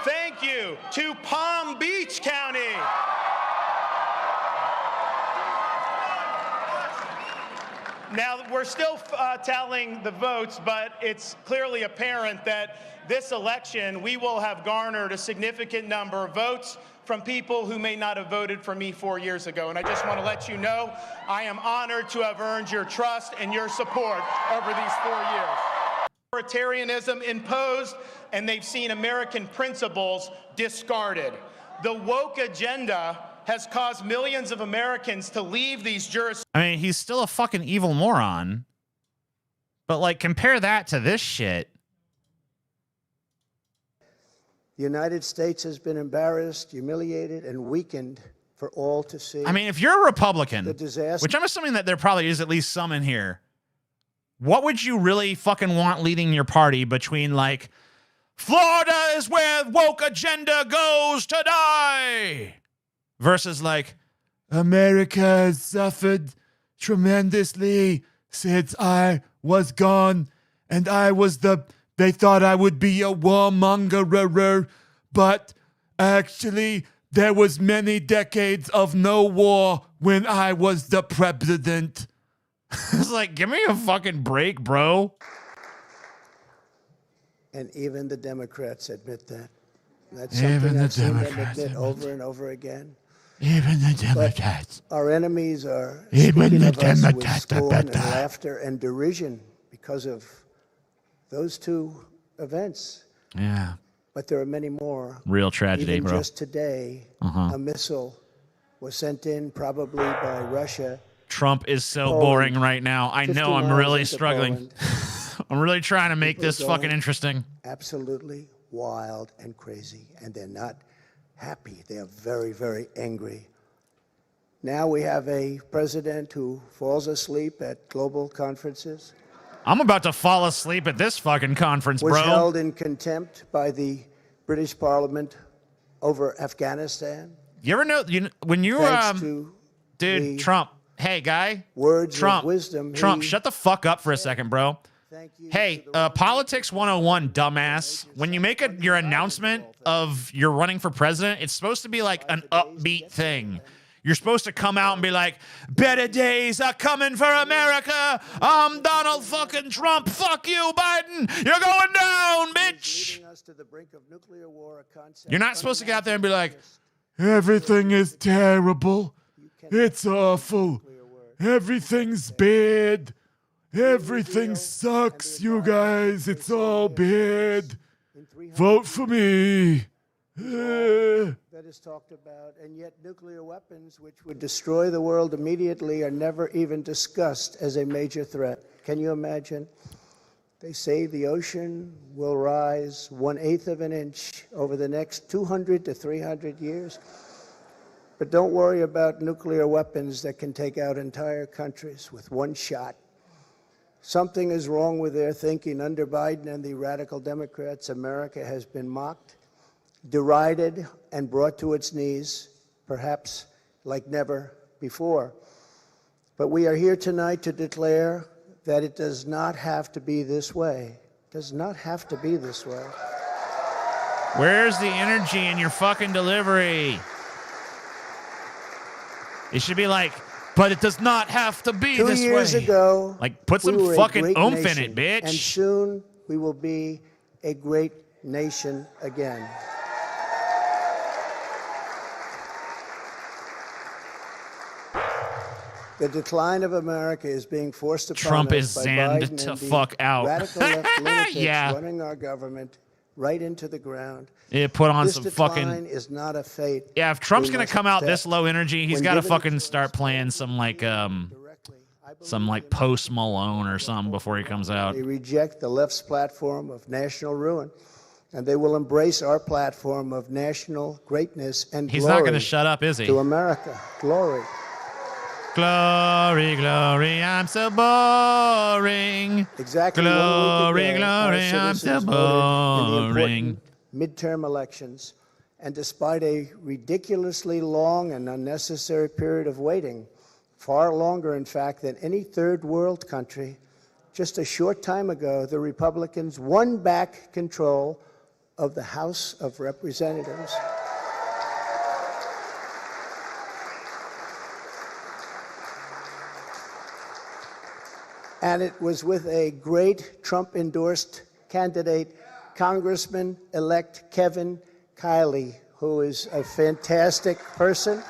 Thank you to Palm Beach County. Now, we're still tallying the votes, but it's clearly apparent that this election, we will have garnered a significant number of votes from people who may not have voted for me 4 years ago. And I just want to let you know, I am honored to have earned your trust and your support over these 4 years. Authoritarianism imposed, and they've seen American principles discarded. The woke agenda has caused millions of Americans to leave these jurisdictions. I mean, he's still a fucking evil moron. But, like, compare that to this shit. the United States has been embarrassed, humiliated, and weakened for all to see. I mean, if you're a Republican, the disaster, which I'm assuming that there probably is at least some in here, what would you really fucking want leading your party between, like, Florida is where woke agenda goes to die, versus, like, America has suffered tremendously since I was gone, and they thought I would be a warmonger, but actually there was many decades of no war when I was the president. It's like, give me a fucking break, bro. And even the Democrats admit that. That's Even something the I've seen them Democrats admit over and over again. Even the Democrats. But our enemies are Even speaking the of us with Democrats. scorn and laughter and derision because of those two events. Yeah. But there are many more. Real tragedy, Even bro. just today, a missile was sent in probably by Russia. Trump is so Poland, boring right now. I 50 know I'm miles really into struggling. I'm really trying to make People this are fucking going interesting. Absolutely wild and crazy, and they're not happy. They are very, very angry. Now we have a president who falls asleep at global conferences. I'm about to fall asleep at this fucking conference, Was bro. held in contempt by the British Parliament over Afghanistan. You ever know when you Thanks to dude, Trump. Hey, guy. Words Trump. of wisdom. Trump, shut the fuck up for a second, bro. Hey, Politics 101, dumbass. When you make your announcement of you're running for president, it's supposed to be like an upbeat thing. You're supposed to come out and be like, better days are coming for America. I'm Donald fucking Trump. Fuck you, Biden. You're going down, bitch. You're not supposed to get out there and be like, everything is terrible. It's awful. Everything's bad. Everything sucks, you guys. It's all bad. Vote for me. That is talked about, and yet nuclear weapons, which would destroy the world immediately, are never even discussed as a major threat. Can you imagine? They say the ocean will rise 1/8 of an inch over the next 200 to 300 years. But don't worry about nuclear weapons that can take out entire countries with one shot. Something is wrong with their thinking. Under Biden and the radical Democrats, America has been mocked, derided, and brought to its knees, perhaps like never before. But we are here tonight to declare that it does not have to be this way. It does not have to be this way. where's the energy in your fucking delivery? It should be like, But it does not have to be this way. 2 years ago, like, put we some were a fucking great oomph in nation, it, bitch. And soon we will be a great nation again. The decline of America is being forced upon Trump us is by zanned Biden to and the fuck out. radical left lunatics Yeah. running our government right into the ground. Yeah, put on This some decline fucking. is not a fate. Yeah, if Trump's we gonna must come out accept. this low energy, he's When got to given fucking start playing some like Post Malone or something before he comes out. They reject the left's platform of national ruin, and they will embrace our platform of national greatness and He's glory. not gonna shut up, is he? To America, glory. Glory, glory, I'm so boring. Exactly Glory, 1 week ago, glory, our I'm so citizens voted in the boring. important midterm elections, and despite a ridiculously long and unnecessary period of waiting, far longer, in fact, than any third world country, just a short time ago, the Republicans won back control of the House of Representatives. And it was with a great Trump-endorsed candidate, Congressman-elect Kevin Kiley, who is a fantastic person,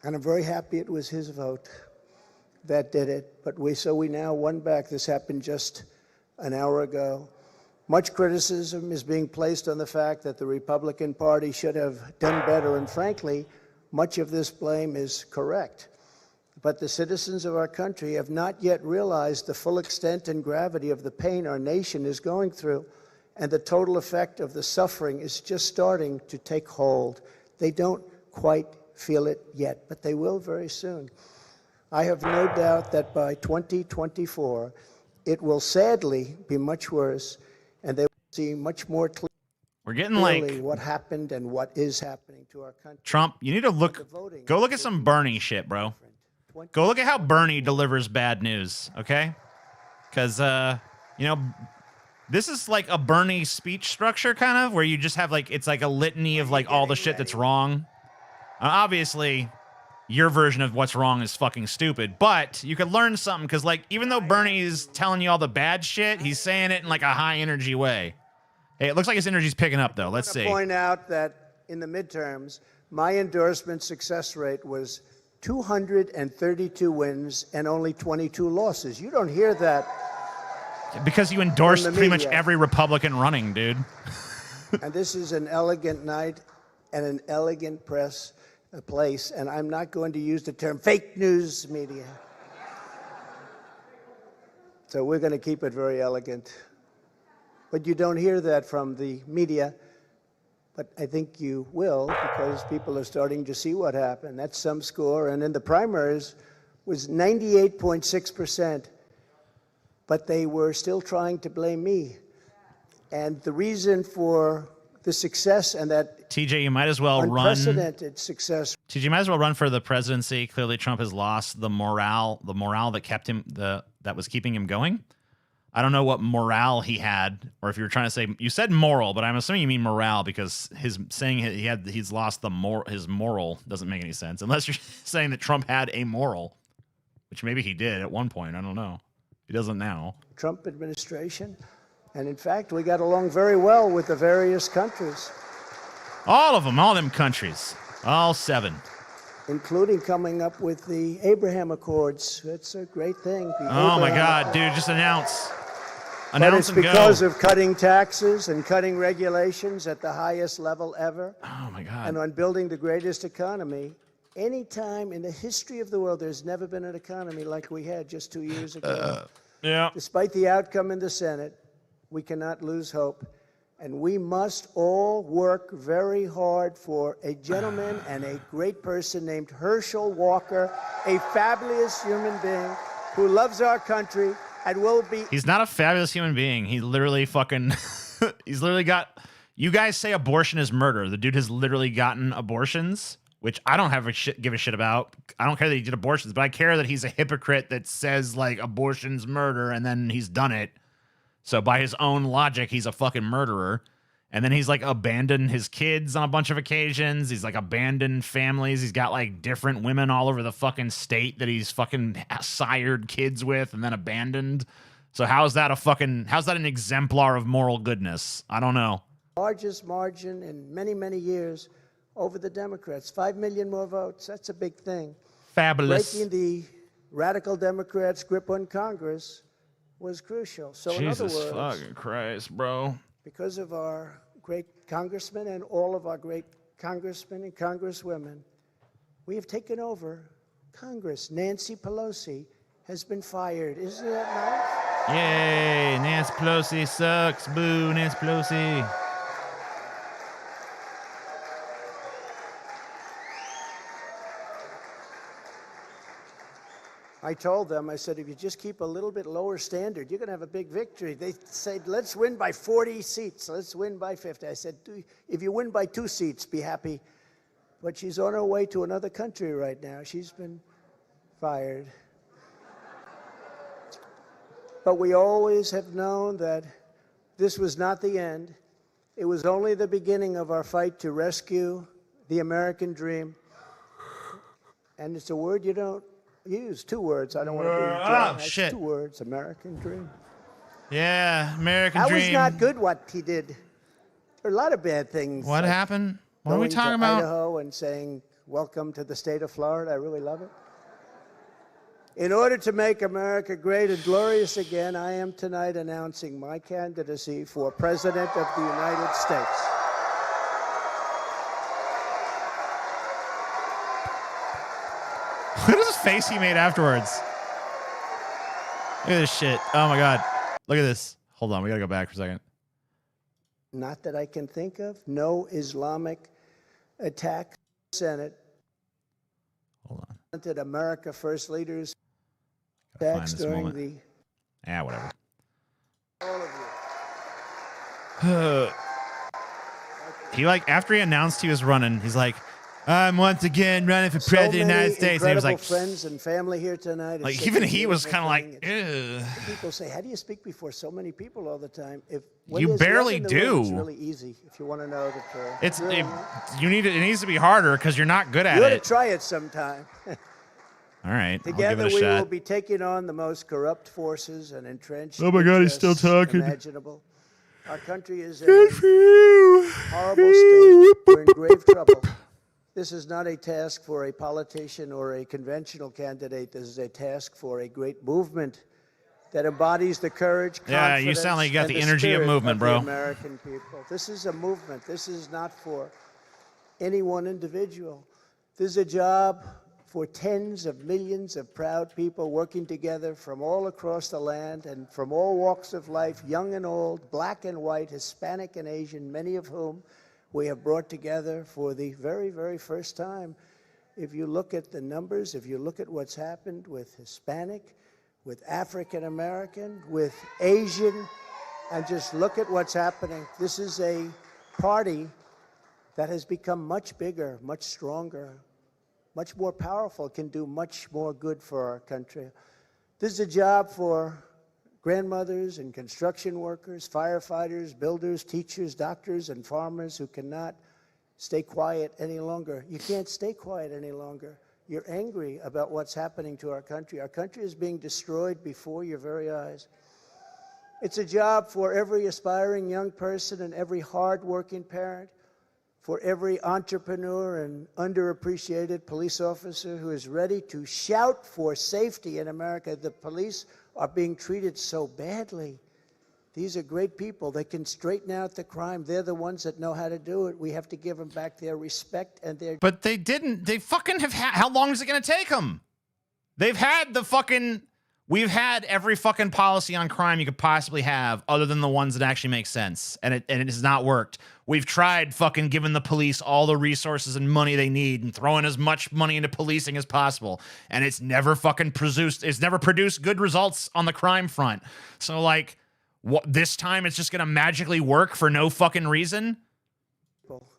And I'm very happy it was his vote that did it. But we now won back. This happened just an hour ago. Much criticism is being placed on the fact that the Republican Party should have done better, and frankly, much of this blame is correct. But the citizens of our country have not yet realized the full extent and gravity of the pain our nation is going through, and the total effect of the suffering is just starting to take hold. They don't quite feel it yet, but they will very soon. I have no doubt that by 2024, it will sadly be much worse, and they will see much more clearly. We're getting like what happened and what is happening to our country. Trump. You need to go look at some Bernie shit, bro. Go look at how Bernie delivers bad news, okay? Because this is like a Bernie speech structure, kind of, where you just have like it's like a litany of like all the shit that's wrong. Obviously, your version of what's wrong is fucking stupid, but you could learn something because like even though Bernie's telling you all the bad shit, he's saying it in like a high energy way. Hey, it looks like his energy's picking up, though. Let's see. I want to point out that in the midterms, my endorsement success rate was 232 wins and only 22 losses. You don't hear that. Because you endorsed pretty much every Republican running, dude. And this is an elegant night and an elegant place, and I'm not going to use the term fake news media. So we're going to keep it very elegant. But you don't hear that from the media, but I think you will because people are starting to see what happened. That's some score, and in the primaries was 98.6%, but they were still trying to blame me. And the reason for the success and that TJ, you might as well unprecedented success. TJ, you might as well run for the presidency. Clearly, Trump has lost the morale that kept him that was keeping him going. I don't know what morale he had, or if you were trying to say you said moral, but I'm assuming you mean morale because his saying he's lost his moral doesn't make any sense unless you're saying that Trump had a moral, which maybe he did at one point. I don't know. He doesn't now. Trump administration, and in fact, we got along very well with the various countries. All of them, all them countries, all 7. Including coming up with the Abraham Accords. It's a great thing. Oh my God, dude, just announce But it's and go. because of cutting taxes and cutting regulations at the highest level ever. Oh my God. And on building the greatest economy. Any time in the history of the world, there's never been an economy like we had just 2 years ago. Yeah. Despite the outcome in the Senate, we cannot lose hope. And we must all work very hard for a gentleman and a great person named Herschel Walker, a fabulous human being who loves our country and will be. He's not a fabulous human being. He literally fucking, he's literally got, you guys say abortion is murder. The dude has literally gotten abortions, which I don't give a shit about. I don't care that he did abortions, but I care that he's a hypocrite that says like abortion's murder and then he's done it. So by his own logic, he's a fucking murderer. And then he's like abandoned his kids on a bunch of occasions. He's like abandoned families. He's got like different women all over the fucking state that he's fucking sired kids with and then abandoned. So how's that an exemplar of moral goodness? I don't know. Largest margin in many, many years over the Democrats. 5 million more votes. That's a big thing. Fabulous. Breaking the radical Democrats' grip on Congress was crucial. So Jesus in other words, fucking Christ, bro. Because of our great congressmen and all of our great congressmen and congresswomen, we have taken over Congress. Nancy Pelosi has been fired. Isn't that nice? Yay, Nancy Pelosi sucks. Boo, Nancy Pelosi. I told them, I said, if you just keep a little bit lower standard, you're going to have a big victory. They said, let's win by 40 seats. Let's win by 50. I said, if you win by 2 seats, be happy. But she's on her way to another country right now. She's been fired. But we always have known that this was not the end. It was only the beginning of our fight to rescue the American dream. And it's a word you don't use. 2 words. I don't want to be oh, shit. 2 words. American dream. Yeah, American That dream. was not good what he did. There are a lot of bad things. What like happened? What are we going talking to about? Idaho and saying, welcome to the state of Florida. I really love it. In order to make America great and glorious again, I am tonight announcing my candidacy for President of the United States. Look at his face he made afterwards. Look at this shit. Oh my God. Look at this. Hold on. We gotta go back for a second. Not that I can think of. No Islamic attack. Senate. Hold on. Did America First leaders Gotta attacks find this during moment. Yeah, whatever. all of you. He like after he announced he was running, he's like, I'm once again running for president of the United States. And he was like, friends and family here tonight. like even he was kind of like, ugh. People say, how do you speak before so many people all the time? You barely do. It's really easy if you want to know that. It's it needs to be harder because you're not good at you ought it. to try it sometime. All right, Together I'll give it a we shot. will be taking on the most corrupt forces and entrenched. Oh my God, he's still interests talking. Imaginable. Our country is in a horrible state. We're in grave trouble. This is not a task for a politician or a conventional candidate. This is a task for a great movement that embodies the courage, Yeah, you sound like you got and the energy of spirit movement, the bro. American people. This is a movement. This is not for any one individual. This is a job for tens of millions of proud people working together from all across the land and from all walks of life, young and old, black and white, Hispanic and Asian, many of whom we have brought together for the very, very first time. If you look at the numbers, if you look at what's happened with Hispanic, with African American, with Asian, and just look at what's happening. This is a party that has become much bigger, much stronger, much more powerful, can do much more good for our country. This is a job for grandmothers and construction workers, firefighters, builders, teachers, doctors, and farmers who cannot stay quiet any longer. You can't stay quiet any longer. You're angry about what's happening to our country. Our country is being destroyed before your very eyes. It's a job for every aspiring young person and every hard-working parent, for every entrepreneur and underappreciated police officer who is ready to shout for safety in America. The police are being treated so badly. These are great people. They can straighten out the crime. They're the ones that know how to do it. We have to give them back their respect and their... But they didn't. They fucking have had... How long is it going to take them? They've had the fucking... We've had every fucking policy on crime you could possibly have other than the ones that actually make sense. And it has not worked. We've tried fucking giving the police all the resources and money they need and throwing as much money into policing as possible. And it's never fucking produced... It's never produced good results on the crime front. So, like... What, this time it's just going to magically work for no fucking reason?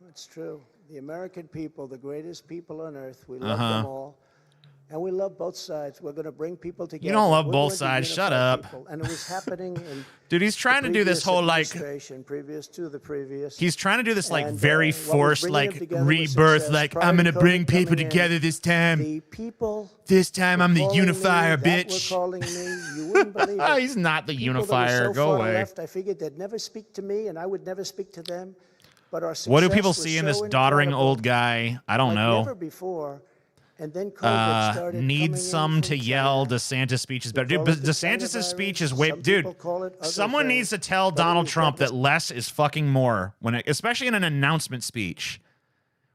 It's true. The American people, the greatest people on earth, we love them all. And we love both sides. We're going to bring people together. You don't love We're both going to sides. Shut unify up. people. And it was happening in Dude, he's trying to do this whole like previous to the previous. he's trying to do this like And, very what was forced bringing like them together was rebirth success. like Prior I'm to going to bring COVID people coming in, together this time. The people This time I'm the calling unifier, me, that bitch. were calling me, you wouldn't believe it. He's not the People that were unifier. so Go far away. left, I figured they'd never speak to me and I would never speak to them. But our What do success people was see in so this doddering incredible, old guy? I don't like know. never before. And then COVID started coming Need in some from to yell China. DeSantis' speech is better. Dude, call but it the DeSantis' China speech virus. is way... Some Dude, people call it other someone things, needs to tell but it Donald was Trump that devastating. less is fucking more, especially in an announcement speech.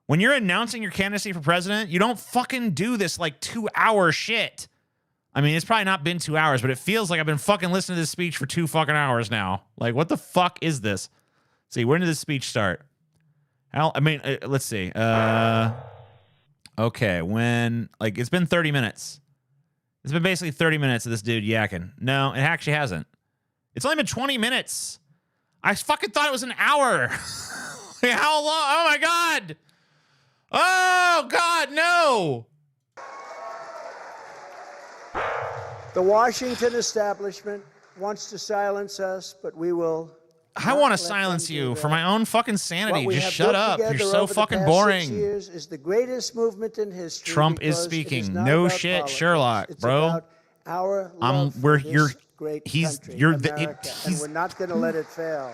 When you're announcing your candidacy for president, you don't fucking do this like 2-hour shit. I mean, it's probably not been 2 hours, but it feels like I've been fucking listening to this speech for 2 fucking hours now. Like, what the fuck is this? See, when did this speech start? Let's see. Okay, when, like, it's been 30 minutes. It's been basically 30 minutes of this dude yakking. No, it actually hasn't. It's only been 20 minutes. I fucking thought it was an hour. How long? Oh, my God. Oh, God, no. The Washington establishment wants to silence us, but we will. I want to silence you for my own fucking sanity. Just shut up. You're so fucking boring. Years is the greatest movement in history. Trump is speaking. No shit, politics. Sherlock, It's bro. about our love We're for you're this great he's country, you're America, the and we're not going to let it fail.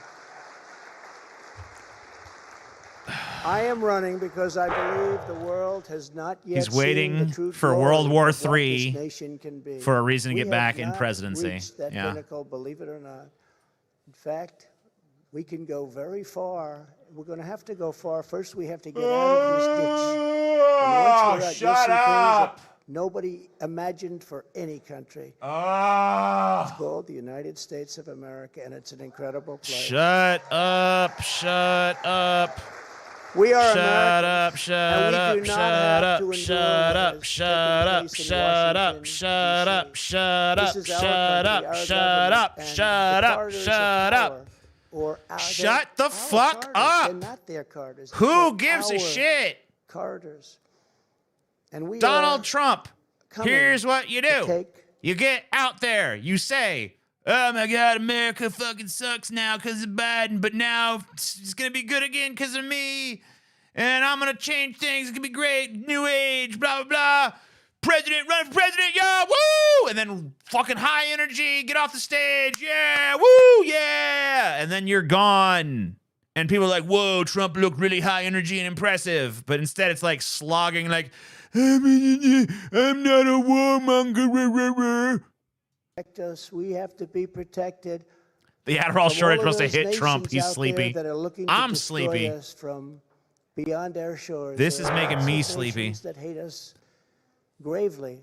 I am running because I believe the world has not yet he's waiting seen the true for glory World War of what this III nation can be. for a reason to We get have back in not presidency. reached that Yeah. pinnacle, believe it or not. In fact, we can go very far. We're going to have to go far. First, we have to get out of this ditch. And once we're out, you'll see things that nobody imagined for any country. It's called the United States of America, and it's an incredible place. Shut up. Shut up. We are shut Americans, up, shut and we up, do not shut have up, to endure shut what up, has shut taken up, place in shut up, Washington, shut up, shut This up, is our shut country, up, our shut up, government, and shut the up, Carters of shut power, up. or Shut the they're fuck our Carters. up. They're not their Carters. Who They're gives a our shit? Carters. And we Donald are Trump, coming here's what you to do. take You get out there, you say, oh my God, America fucking sucks now because of Biden, but now it's going to be good again because of me. And I'm going to change things. It's going to be great. New age, blah, blah, blah. President, run for president, yeah, woo! And then fucking high energy, get off the stage, yeah, woo, yeah! And then you're gone. And people are like, whoa, Trump looked really high energy and impressive. But instead it's like slogging like, I'm not a warmonger. protect us. We have to be protected. The Adderall from shortage all of must have those hit Trump. nations He's out there sleepy. that are looking to I'm destroy sleepy. us from beyond our shores. This There is are making lots me of sleepy. nations that hate us gravely.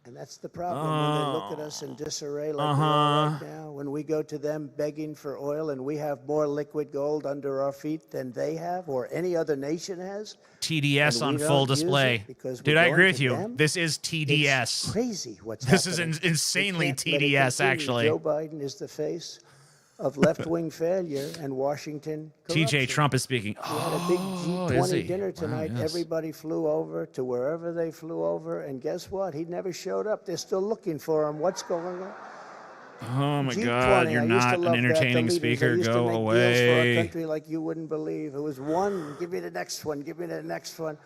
And that's the problem when they look at us in disarray like we are right now. When we go to them begging for oil and we have more liquid gold under our feet than they have or any other nation has. TDS and on we full don't use it display. because we're Dude, I going agree to with you. them. This is TDS. It's crazy what's This happening. is insanely We can't let it TDS, continue. actually. Joe Biden is the face of left-wing failure and Washington corruption. TJ Trump is speaking. We had a big is he? G20 dinner tonight. Wow, yes. Everybody flew over to wherever they flew over, and guess what? He never showed up. They're still looking for him. What's going on? Oh my G20, God, you're I used to not an love that. entertaining The leaders, speaker. they used to Go make deals for our away. country like you wouldn't believe. It was one, give me the next one, give me the next one.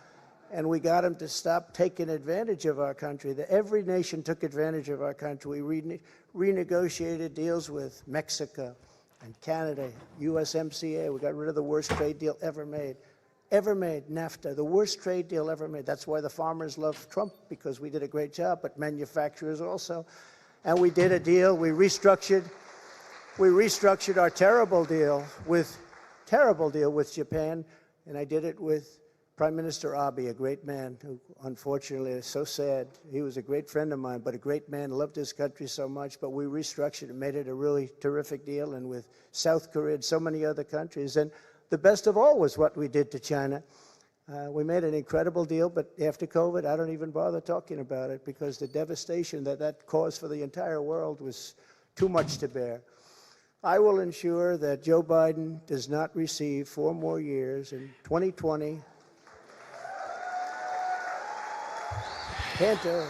And we got them to stop taking advantage of our country. Every nation took advantage of our country. We renegotiated deals with Mexico and Canada, USMCA. We got rid of the worst trade deal ever made. Ever made, NAFTA, the worst trade deal ever made. That's why the farmers love Trump, because we did a great job, but manufacturers also. And we did a deal, we restructured our terrible deal with Japan, and I did it with Prime Minister Abe, a great man who unfortunately is so sad. He was a great friend of mine, but a great man, loved his country so much, but we restructured and made it a really terrific deal, and with South Korea and so many other countries. And the best of all was what we did to China. We made an incredible deal, but after COVID, I don't even bother talking about it because the devastation that caused for the entire world was too much to bear. I will ensure that Joe Biden does not receive 4 more years in 2020. Can't do it.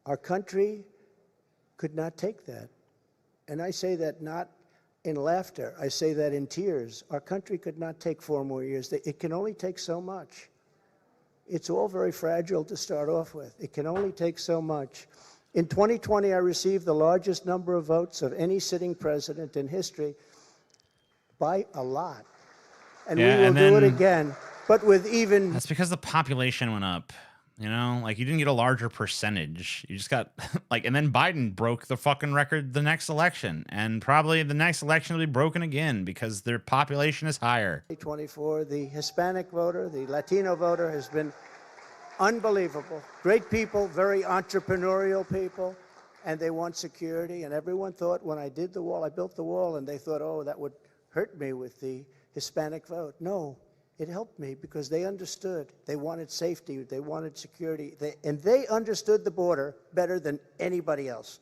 Our country could not take that. And I say that not in laughter. I say that in tears. Our country could not take 4 more years. It can only take so much. It's all very fragile to start off with. It can only take so much. In 2020, I received the largest number of votes of any sitting president in history by a lot. And we will do it again, but with even... That's because the population went up. You know, like you didn't get a larger percentage. You just got like, and then Biden broke the fucking record the next election. And probably the next election will be broken again because their population is higher. 2024, the Hispanic voter, the Latino voter has been unbelievable. Great people, very entrepreneurial people, and they want security. And everyone thought when I did the wall, I built the wall, and they thought, oh, that would hurt me with the Hispanic vote. No. It helped me because they understood. They wanted safety. They wanted security. And they understood the border better than anybody else.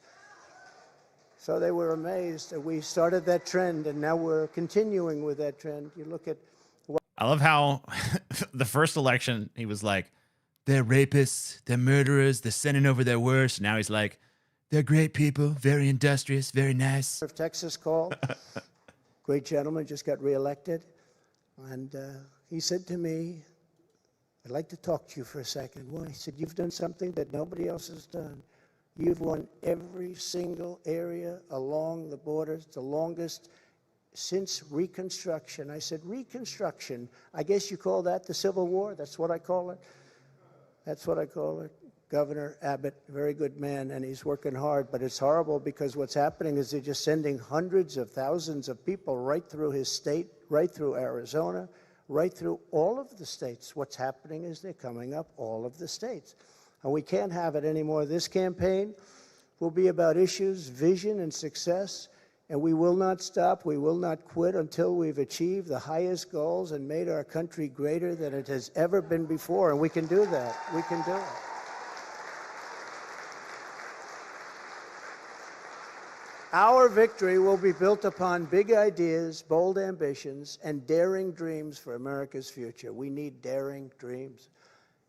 So they were amazed. And we started that trend, and now we're continuing with that trend. You look at... I love how the first election, he was like, they're rapists, they're murderers, they're sending over their worst. Now he's like, they're great people, very industrious, very nice. Texas called. Great gentleman, just got reelected. And... he said to me, I'd like to talk to you for a second. Well, he said, you've done something that nobody else has done. You've won every single area along the borders, the longest since Reconstruction. I said, Reconstruction? I guess you call that the Civil War? That's what I call it? That's what I call it. Governor Abbott, very good man, and he's working hard, but it's horrible because what's happening is they're just sending hundreds of thousands of people right through his state, right through Arizona, right through all of the states. What's happening is they're coming up all of the states. And we can't have it anymore. This campaign will be about issues, vision, and success, and we will not stop. We will not quit until we've achieved the highest goals and made our country greater than it has ever been before. And we can do that. We can do it. Our victory will be built upon big ideas, bold ambitions, and daring dreams for America's future. We need daring dreams.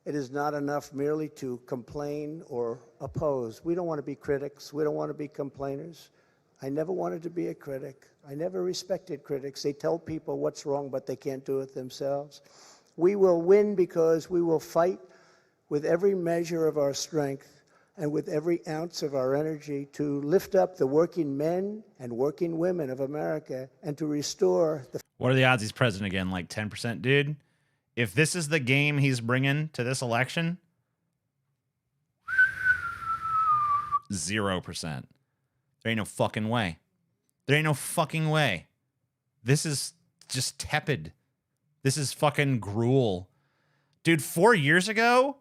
It is not enough merely to complain or oppose. We don't want to be critics. We don't want to be complainers. I never wanted to be a critic. I never respected critics. They tell people what's wrong, but they can't do it themselves. We will win because we will fight with every measure of our strength and with every ounce of our energy to lift up the working men and working women of America and to restore the... What are the odds he's president again? Like 10%, dude? If this is the game he's bringing to this election, 0%. There ain't no fucking way. There ain't no fucking way. This is just tepid. This is fucking gruel. Dude, 4 years ago...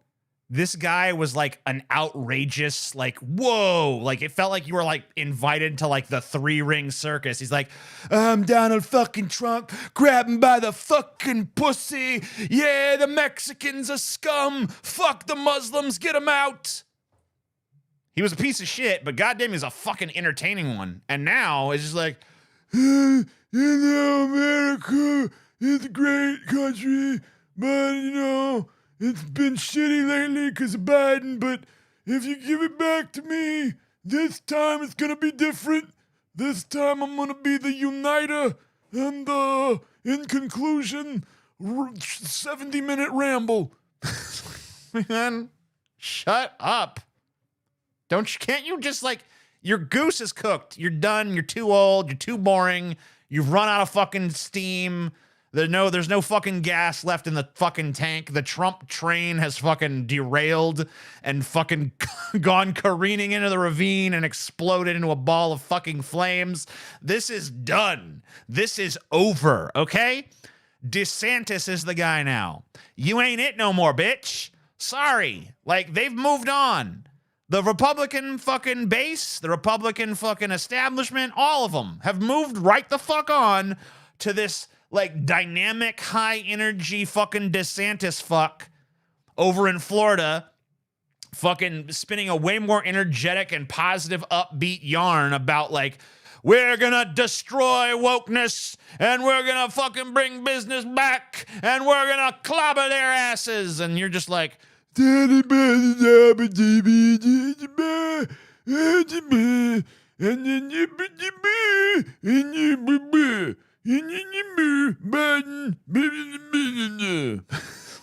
this guy was like an outrageous, like, whoa, like it felt like you were like invited to like the 3-ring circus. He's like, I'm Donald fucking Trump, grab him by the fucking pussy. Yeah, the Mexicans are scum. Fuck the Muslims, get them out. He was a piece of shit, but goddamn, he's a fucking entertaining one. And now it's just like, you know, America is a great country, but you know, it's been shitty lately because of Biden, but if you give it back to me, this time it's going to be different. This time I'm going to be the uniter. And in conclusion, 70-minute ramble. Man, shut up. Can't you just like, your goose is cooked. You're done. You're too old. You're too boring. You've run out of fucking steam. There's no fucking gas left in the fucking tank. The Trump train has fucking derailed and fucking gone careening into the ravine and exploded into a ball of fucking flames. This is done. This is over, okay? DeSantis is the guy now. You ain't it no more, bitch. Sorry. Like, they've moved on. The Republican fucking base, the Republican fucking establishment, all of them have moved right the fuck on to this like dynamic, high energy fucking DeSantis fuck over in Florida, fucking spinning a way more energetic and positive, upbeat yarn about like, we're gonna destroy wokeness, and we're gonna fucking bring business back, and we're gonna clobber their asses. And you're just like,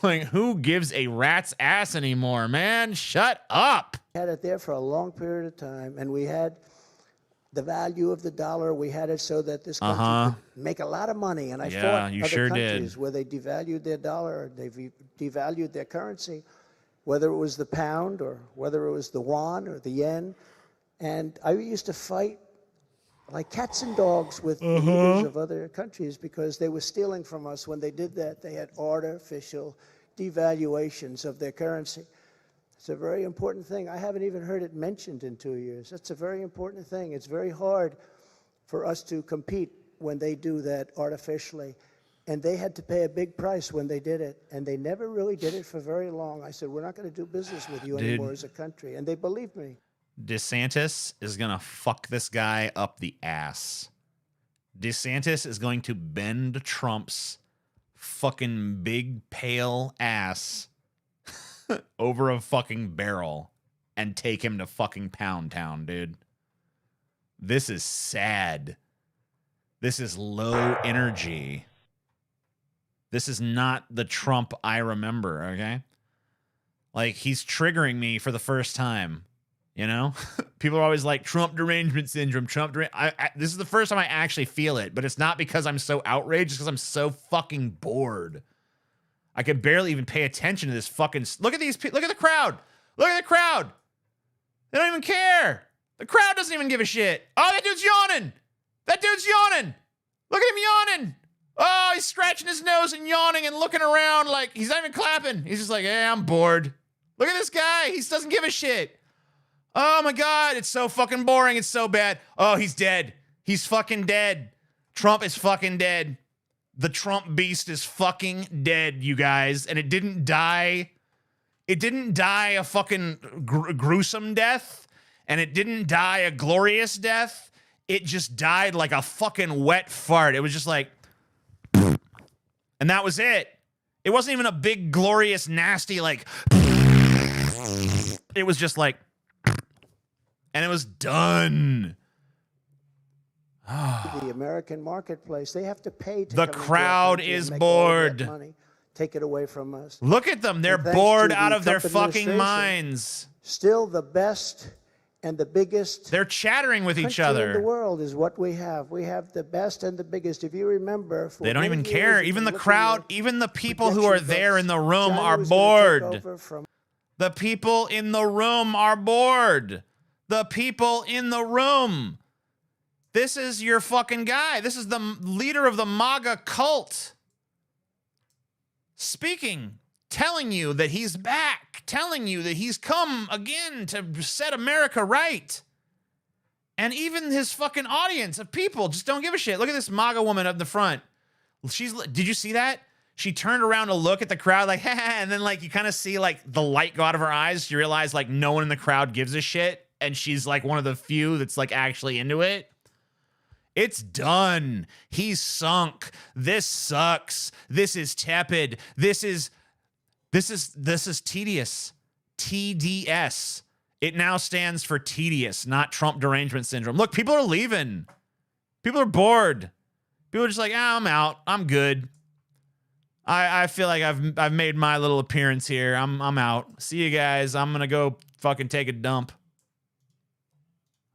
like, who gives a rat's ass anymore, man? Shut up. We had it there for a long period of time, and we had the value of the dollar. We had it so that this country could make a lot of money. And I fought other countries where they devalued their dollar, or they devalued their currency, whether it was the pound or whether it was the yuan or the yen. And I used to fight like cats and dogs with the leaders of other countries because they were stealing from us. When they did that, they had artificial devaluations of their currency. It's a very important thing. I haven't even heard it mentioned in 2 years. That's a very important thing. It's very hard for us to compete when they do that artificially. And they had to pay a big price when they did it. And they never really did it for very long. I said, we're not going to do business with you anymore as a country. And they believed me. DeSantis is going to fuck this guy up the ass. DeSantis is going to bend Trump's fucking big pale ass over a fucking barrel and take him to fucking Pound Town, dude. This is sad. This is low energy. This is not the Trump I remember, okay? Like, he's triggering me for the first time. You know, people are always like Trump derangement syndrome, this is the first time I actually feel it, but it's not because I'm so outraged, it's because I'm so fucking bored. I could barely even pay attention to this fucking, look at these people, look at the crowd. Look at the crowd. They don't even care. The crowd doesn't even give a shit. Oh, that dude's yawning. That dude's yawning. Look at him yawning. Oh, he's scratching his nose and yawning and looking around like he's not even clapping. He's just like, hey, I'm bored. Look at this guy. He doesn't give a shit. Oh my God, it's so fucking boring. It's so bad. Oh, he's dead. He's fucking dead. Trump is fucking dead. The Trump beast is fucking dead, you guys. And it didn't die. It didn't die a fucking gruesome death. And it didn't die a glorious death. It just died like a fucking wet fart. It was just like, and that was it. It wasn't even a big, glorious, nasty, like, it was just like, and it was done. The American marketplace, they have to pay to the crowd is bored. Money, take it away from us. Look at them. They're bored out of their fucking minds. Still the best and the biggest. They're chattering with each other. In the world is what we have. We have the best and the biggest. If you remember, they don't even care. Even the crowd, even the people who are there in the room are bored. The people in the room are bored. The people in the room. This is your fucking guy. This is the leader of the MAGA cult. Speaking, telling you that he's back, telling you that he's come again to set America right. And even his fucking audience of people just don't give a shit. Look at this MAGA woman up the front. Did you see that? She turned around to look at the crowd like, and then like you kind of see like the light go out of her eyes. You realize like no one in the crowd gives a shit. And she's like one of the few that's like actually into it. It's done. He's sunk. This sucks. This is tepid. This is tedious. TDS. It now stands for tedious, not Trump derangement syndrome. Look, people are leaving. People are bored. People are just like, I'm out. I'm good. I feel like I've made my little appearance here. I'm out. See you guys. I'm gonna go fucking take a dump.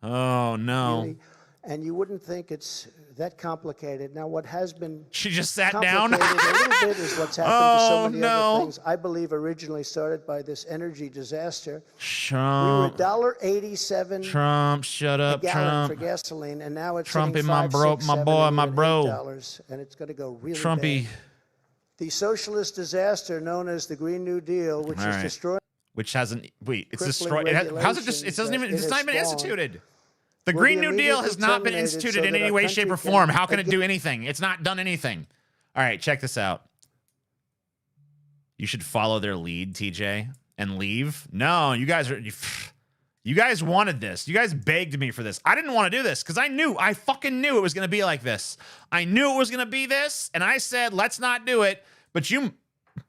Oh, no. And you wouldn't think it's that complicated. Now, what has been she just sat down. A little bit is what's happened to so many other things. I believe originally started by this energy disaster. Trump. We were $1.87. Trump, shut up, Trump. For gasoline, and now it's Trumpy, my bro, my boy, my bro. And it's going to go really Trumpy. Bad. The socialist disaster known as the Green New Deal, which is destroying. Which hasn't. Wait, it's destroyed. How's it just? It doesn't even. It's not even instituted. The Green New Deal has not been instituted in any way, shape, or form. How can it do anything? It's not done anything. All right, check this out. You should follow their lead, TJ, and leave. No, you guys are. You guys wanted this. You guys begged me for this. I didn't want to do this because I fucking knew it was going to be like this. I knew it was going to be this, and I said, let's not do it. But you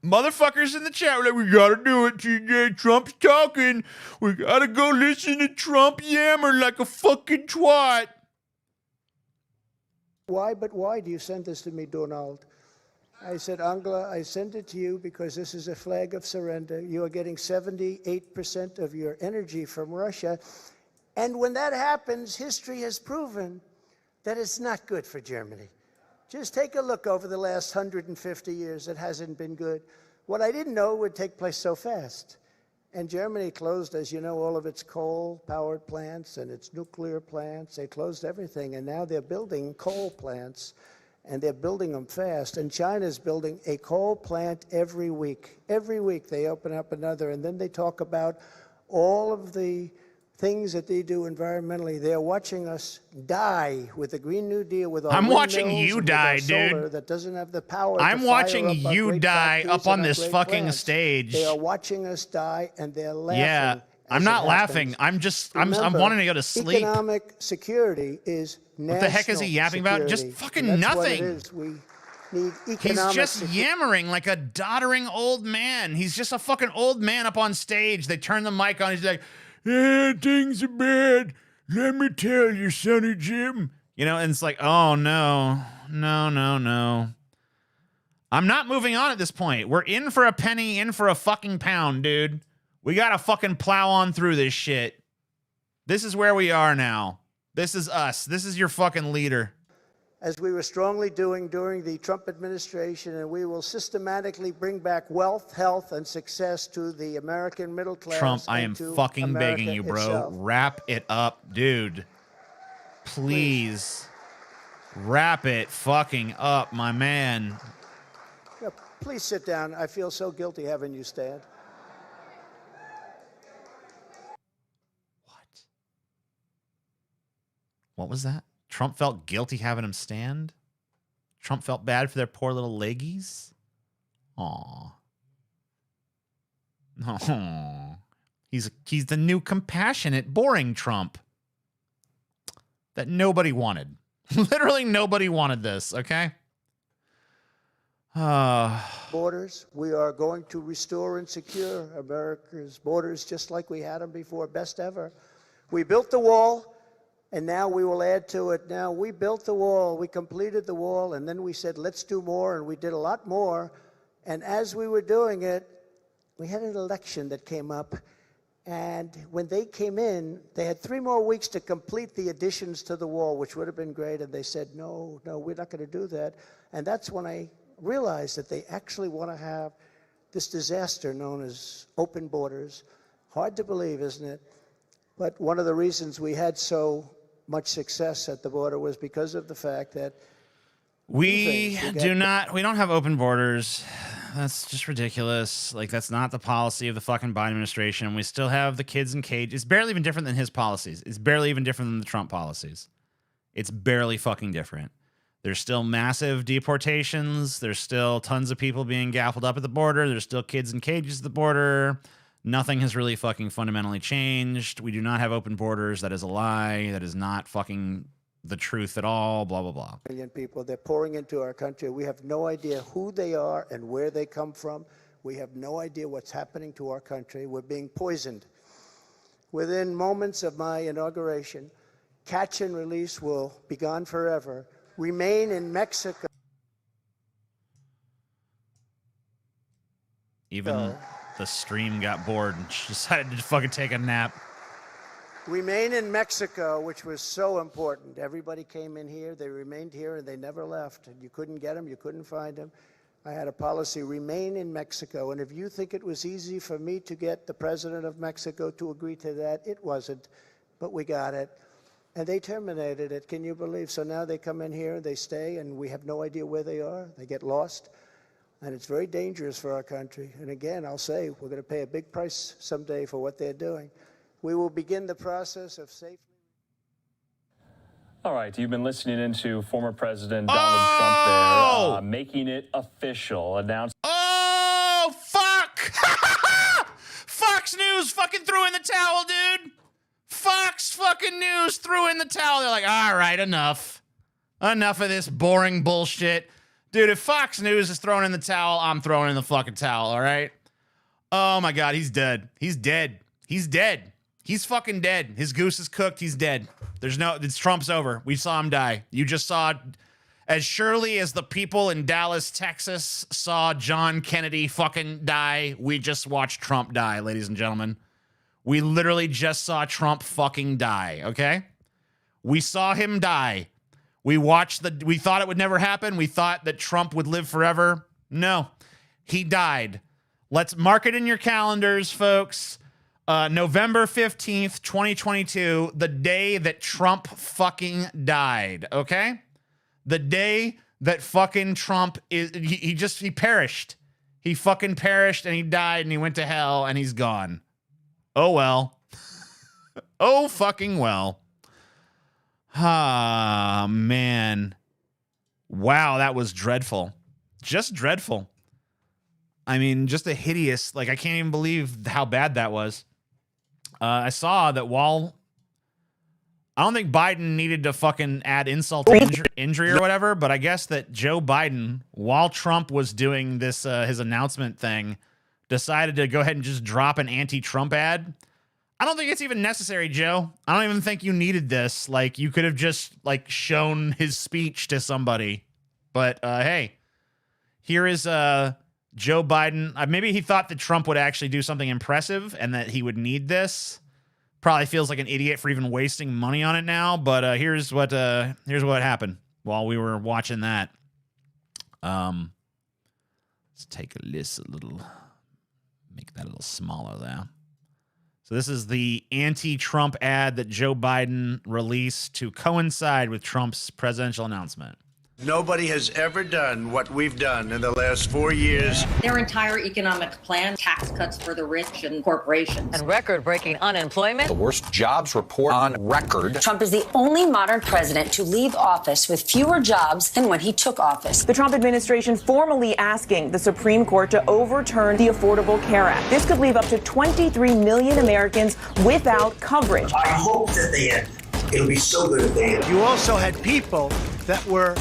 motherfuckers in the chat were like, we got to do it, TJ. Trump's talking. We got to go listen to Trump yammer like a fucking twat. Why, but why do you send this to me, Donald? I said, Angela, I send it to you because this is a flag of surrender. You are getting 78% of your energy from Russia. And when that happens, history has proven that it's not good for Germany. Just take a look over the last 150 years. It hasn't been good. What I didn't know would take place so fast. And Germany closed, as you know, all of its coal-powered plants and its nuclear plants. They closed everything, and now they're building coal plants. And they're building them fast. And China's building a coal plant every week. Every week they open up another. And then they talk about all of the things that they do environmentally. They're watching us die with the Green New Deal, with our I'm watching windmills you and with die, our solar dude. that doesn't have the power I'm to watching fire up our you great die factories up on and our this great fucking plants. stage. They are watching us die, and they're laughing. Yeah, I'm not laughing. I'm just, I'm wanting to go to sleep. Economic security is national. What the heck is he yapping about? Just fucking That's nothing. What it is. We need He's economic just yammering like a doddering old man. He's just a fucking old man up on stage. They turn the mic on. He's like, yeah, things are bad. Let me tell you, Sonny Jim. You know, and it's like, oh, no. I'm not moving on at this point. We're in for a penny, in for a fucking pound, dude. We got to fucking plow on through this shit. This is where we are now. This is us. This is your fucking leader. As we were strongly doing during the Trump administration, and we will systematically bring back wealth, health, and success to the American middle class. Trump, I am to fucking America begging you, bro. itself. Wrap it up, dude. Please. Wrap it fucking up, my man. Yeah, please sit down. I feel so guilty having you stand. What was that? Trump felt guilty having him stand? Trump felt bad for their poor little leggies? Aw. Oh. He's the new compassionate, boring Trump that nobody wanted. Literally nobody wanted this, okay? Borders. We are going to restore and secure America's borders just like we had them before, best ever. We built the wall. And now we will add to it. Now, we built the wall, we completed the wall, and then we said, let's do more, and we did a lot more. And as we were doing it, we had an election that came up. And when they came in, they had 3 more weeks to complete the additions to the wall, which would have been great. And they said, no, we're not going to do that. And that's when I realized that they actually want to have this disaster known as open borders. Hard to believe, isn't it? But one of the reasons we had so much success at the border was because of the fact that we don't have open borders. That's just ridiculous. Like, that's not the policy of the fucking Biden administration. We still have the kids in cages. It's barely even different than his policies. It's barely even different than the Trump policies. It's barely fucking different. There's still massive deportations. There's still tons of people being gaffled up at the border. There's still kids in cages at the border. Nothing has really fucking fundamentally changed. We do not have open borders. That is a lie. That is not fucking the truth at all. Blah, blah, blah. Million people, they're pouring into our country. We have no idea who they are and where they come from. We have no idea what's happening to our country. We're being poisoned. Within moments of my inauguration, catch and release will be gone forever. Remain in Mexico. Even the stream got bored and she decided to fucking take a nap. Remain in Mexico, which was so important. Everybody came in here, they remained here, and they never left. You couldn't get them, you couldn't find them. I had a policy, remain in Mexico. And if you think it was easy for me to get the president of Mexico to agree to that, it wasn't, but we got it. And they terminated it, can you believe? So now they come in here, they stay, and we have no idea where they are. They get lost. And it's very dangerous for our country. And again, I'll say, we're going to pay a big price someday for what they're doing. We will begin the process of safely. All right, you've been listening into former President Donald Trump there, making it official, announcing. Oh, fuck! Fox News fucking threw in the towel, dude! fucking News threw in the towel. They're like, all right, enough. Enough of this boring bullshit. Dude, if Fox News is throwing in the towel, I'm throwing in the fucking towel, all right? Oh my God, he's dead. He's dead. He's dead. He's fucking dead. His goose is cooked. He's dead. It's Trump's over. We saw him die. You just saw, as surely as the people in Dallas, Texas saw John Kennedy fucking die, we just watched Trump die, ladies and gentlemen. We literally just saw Trump fucking die, okay? We saw him die. We thought it would never happen. We thought that Trump would live forever. No, he died. Let's mark it in your calendars, folks. November 15th, 2022, the day that Trump fucking died, okay? The day that fucking Trump he perished. He fucking perished and he died and he went to hell and he's gone. Oh well. Oh fucking well. Ah, man. Wow, that was dreadful. Just dreadful. I mean, just a hideous, I can't even believe how bad that was. I saw that while I don't think Biden needed to fucking add insult to injury or whatever, but I guess that Joe Biden, while Trump was doing this, his announcement thing, decided to go ahead and just drop an anti-Trump ad. I don't think it's even necessary, Joe. I don't even think you needed this. You could have just, shown his speech to somebody. But, hey, here is Joe Biden. Maybe he thought that Trump would actually do something impressive and that he would need this. Probably feels like an idiot for even wasting money on it now. But here's what happened while we were watching that. Let's take this a little, make that a little smaller there. So this is the anti-Trump ad that Joe Biden released to coincide with Trump's presidential announcement. Nobody has ever done what we've done in the last 4 years. Their entire economic plan, tax cuts for the rich and corporations. And record-breaking unemployment. The worst jobs report on record. Trump is the only modern president to leave office with fewer jobs than when he took office. The Trump administration formally asking the Supreme Court to overturn the Affordable Care Act. This could leave up to 23 million Americans without coverage. I hope that they end. It'll be so good if they end. You also had people that were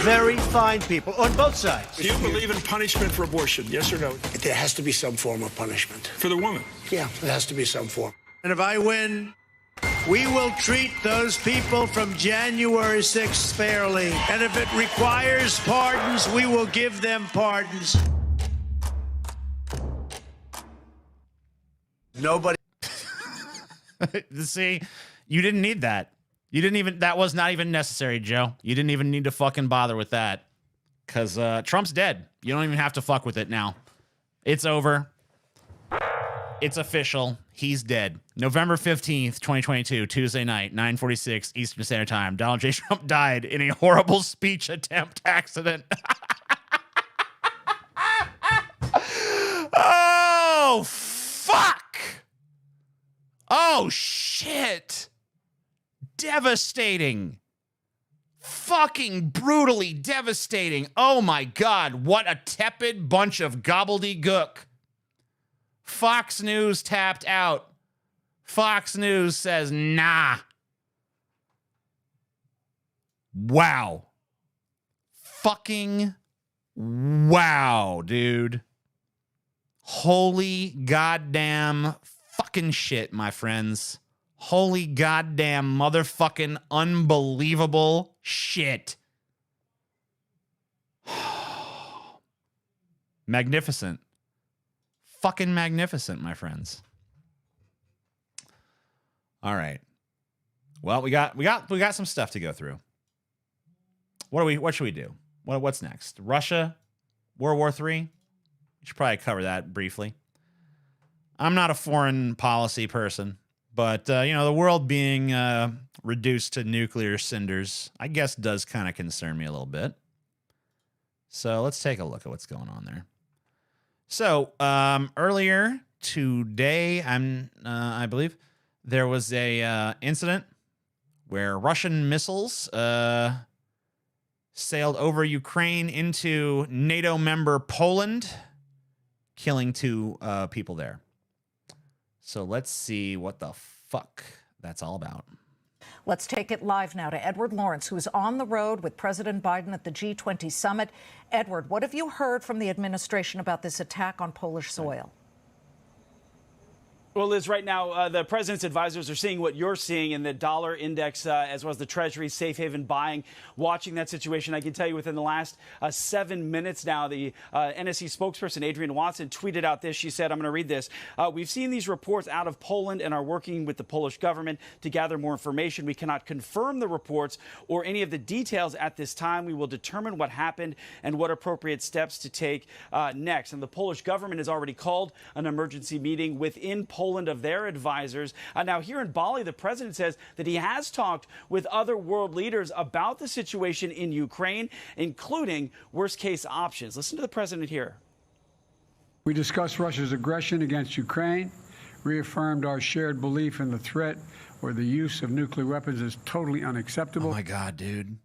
very fine people on both sides. Do you believe in punishment for abortion? Yes or no? There has to be some form of punishment. For the woman? Yeah, there has to be some form. And if I win, we will treat those people from January 6th fairly. And if it requires pardons, we will give them pardons. Nobody. See, you didn't need that. That was not even necessary, Joe. You didn't even need to fucking bother with that. Because Trump's dead. You don't even have to fuck with it now. It's over. It's official. He's dead. November 15th, 2022, Tuesday night, 9:46 Eastern Standard Time. Donald J. Trump died in a horrible speech attempt accident. Oh, fuck. Oh, shit. Devastating. Fucking brutally devastating. Oh my God, what a tepid bunch of gobbledygook. Fox News tapped out. Fox News says, nah. Wow. Fucking wow, dude. Holy goddamn fucking shit, my friends. Holy goddamn motherfucking unbelievable shit. Magnificent. Fucking magnificent, my friends. All right. Well, we got some stuff to go through. What should we do? What's next? Russia? World War III? We should probably cover that briefly. I'm not a foreign policy person. But, the world being reduced to nuclear cinders, I guess does kind of concern me a little bit. So let's take a look at what's going on there. So earlier today, I believe, there was a incident where Russian missiles sailed over Ukraine into NATO member Poland, killing 2 people there. So let's see what the fuck that's all about. Let's take it live now to Edward Lawrence, who is on the road with President Biden at the G20 summit. Edward, what have you heard from the administration about this attack on Polish soil? Well, Liz, right now, the president's advisors are seeing what you're seeing in the dollar index, as well as the Treasury safe haven buying, watching that situation. I can tell you within the last 7 minutes now, the NSC spokesperson, Adrienne Watson, tweeted out this. She said, I'm going to read this. We've seen these reports out of Poland and are working with the Polish government to gather more information. We cannot confirm the reports or any of the details at this time. We will determine what happened and what appropriate steps to take next. And the Polish government has already called an emergency meeting within Poland of their advisors. Now, here in Bali, the president says that he has talked with other world leaders about the situation in Ukraine, including worst-case options. Listen to the president here. We discussed Russia's aggression against Ukraine, reaffirmed our shared belief in the threat or the use of nuclear weapons is totally unacceptable. Oh, my God, dude.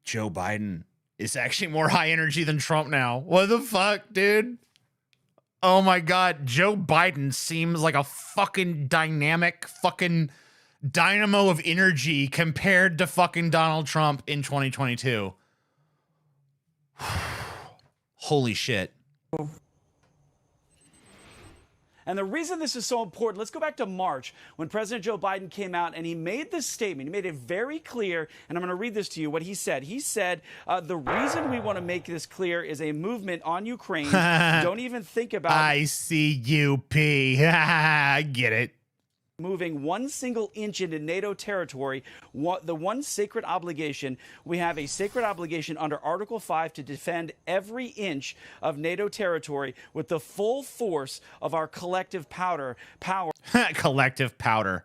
Joe Biden is actually more high energy than Trump now. What the fuck, dude? Oh my God, Joe Biden seems like a fucking dynamic fucking dynamo of energy compared to fucking Donald Trump in 2022. Holy shit. And the reason this is so important, let's go back to March when President Joe Biden came out and he made this statement. He made it very clear, and I'm going to read this to you, what he said. He said, the reason we want to make this clear is a movement on Ukraine. Don't even think about ICUP. I get it. Moving one single inch into NATO territory, the one sacred obligation. We have a sacred obligation under Article 5 to defend every inch of NATO territory with the full force of our collective power. Collective powder.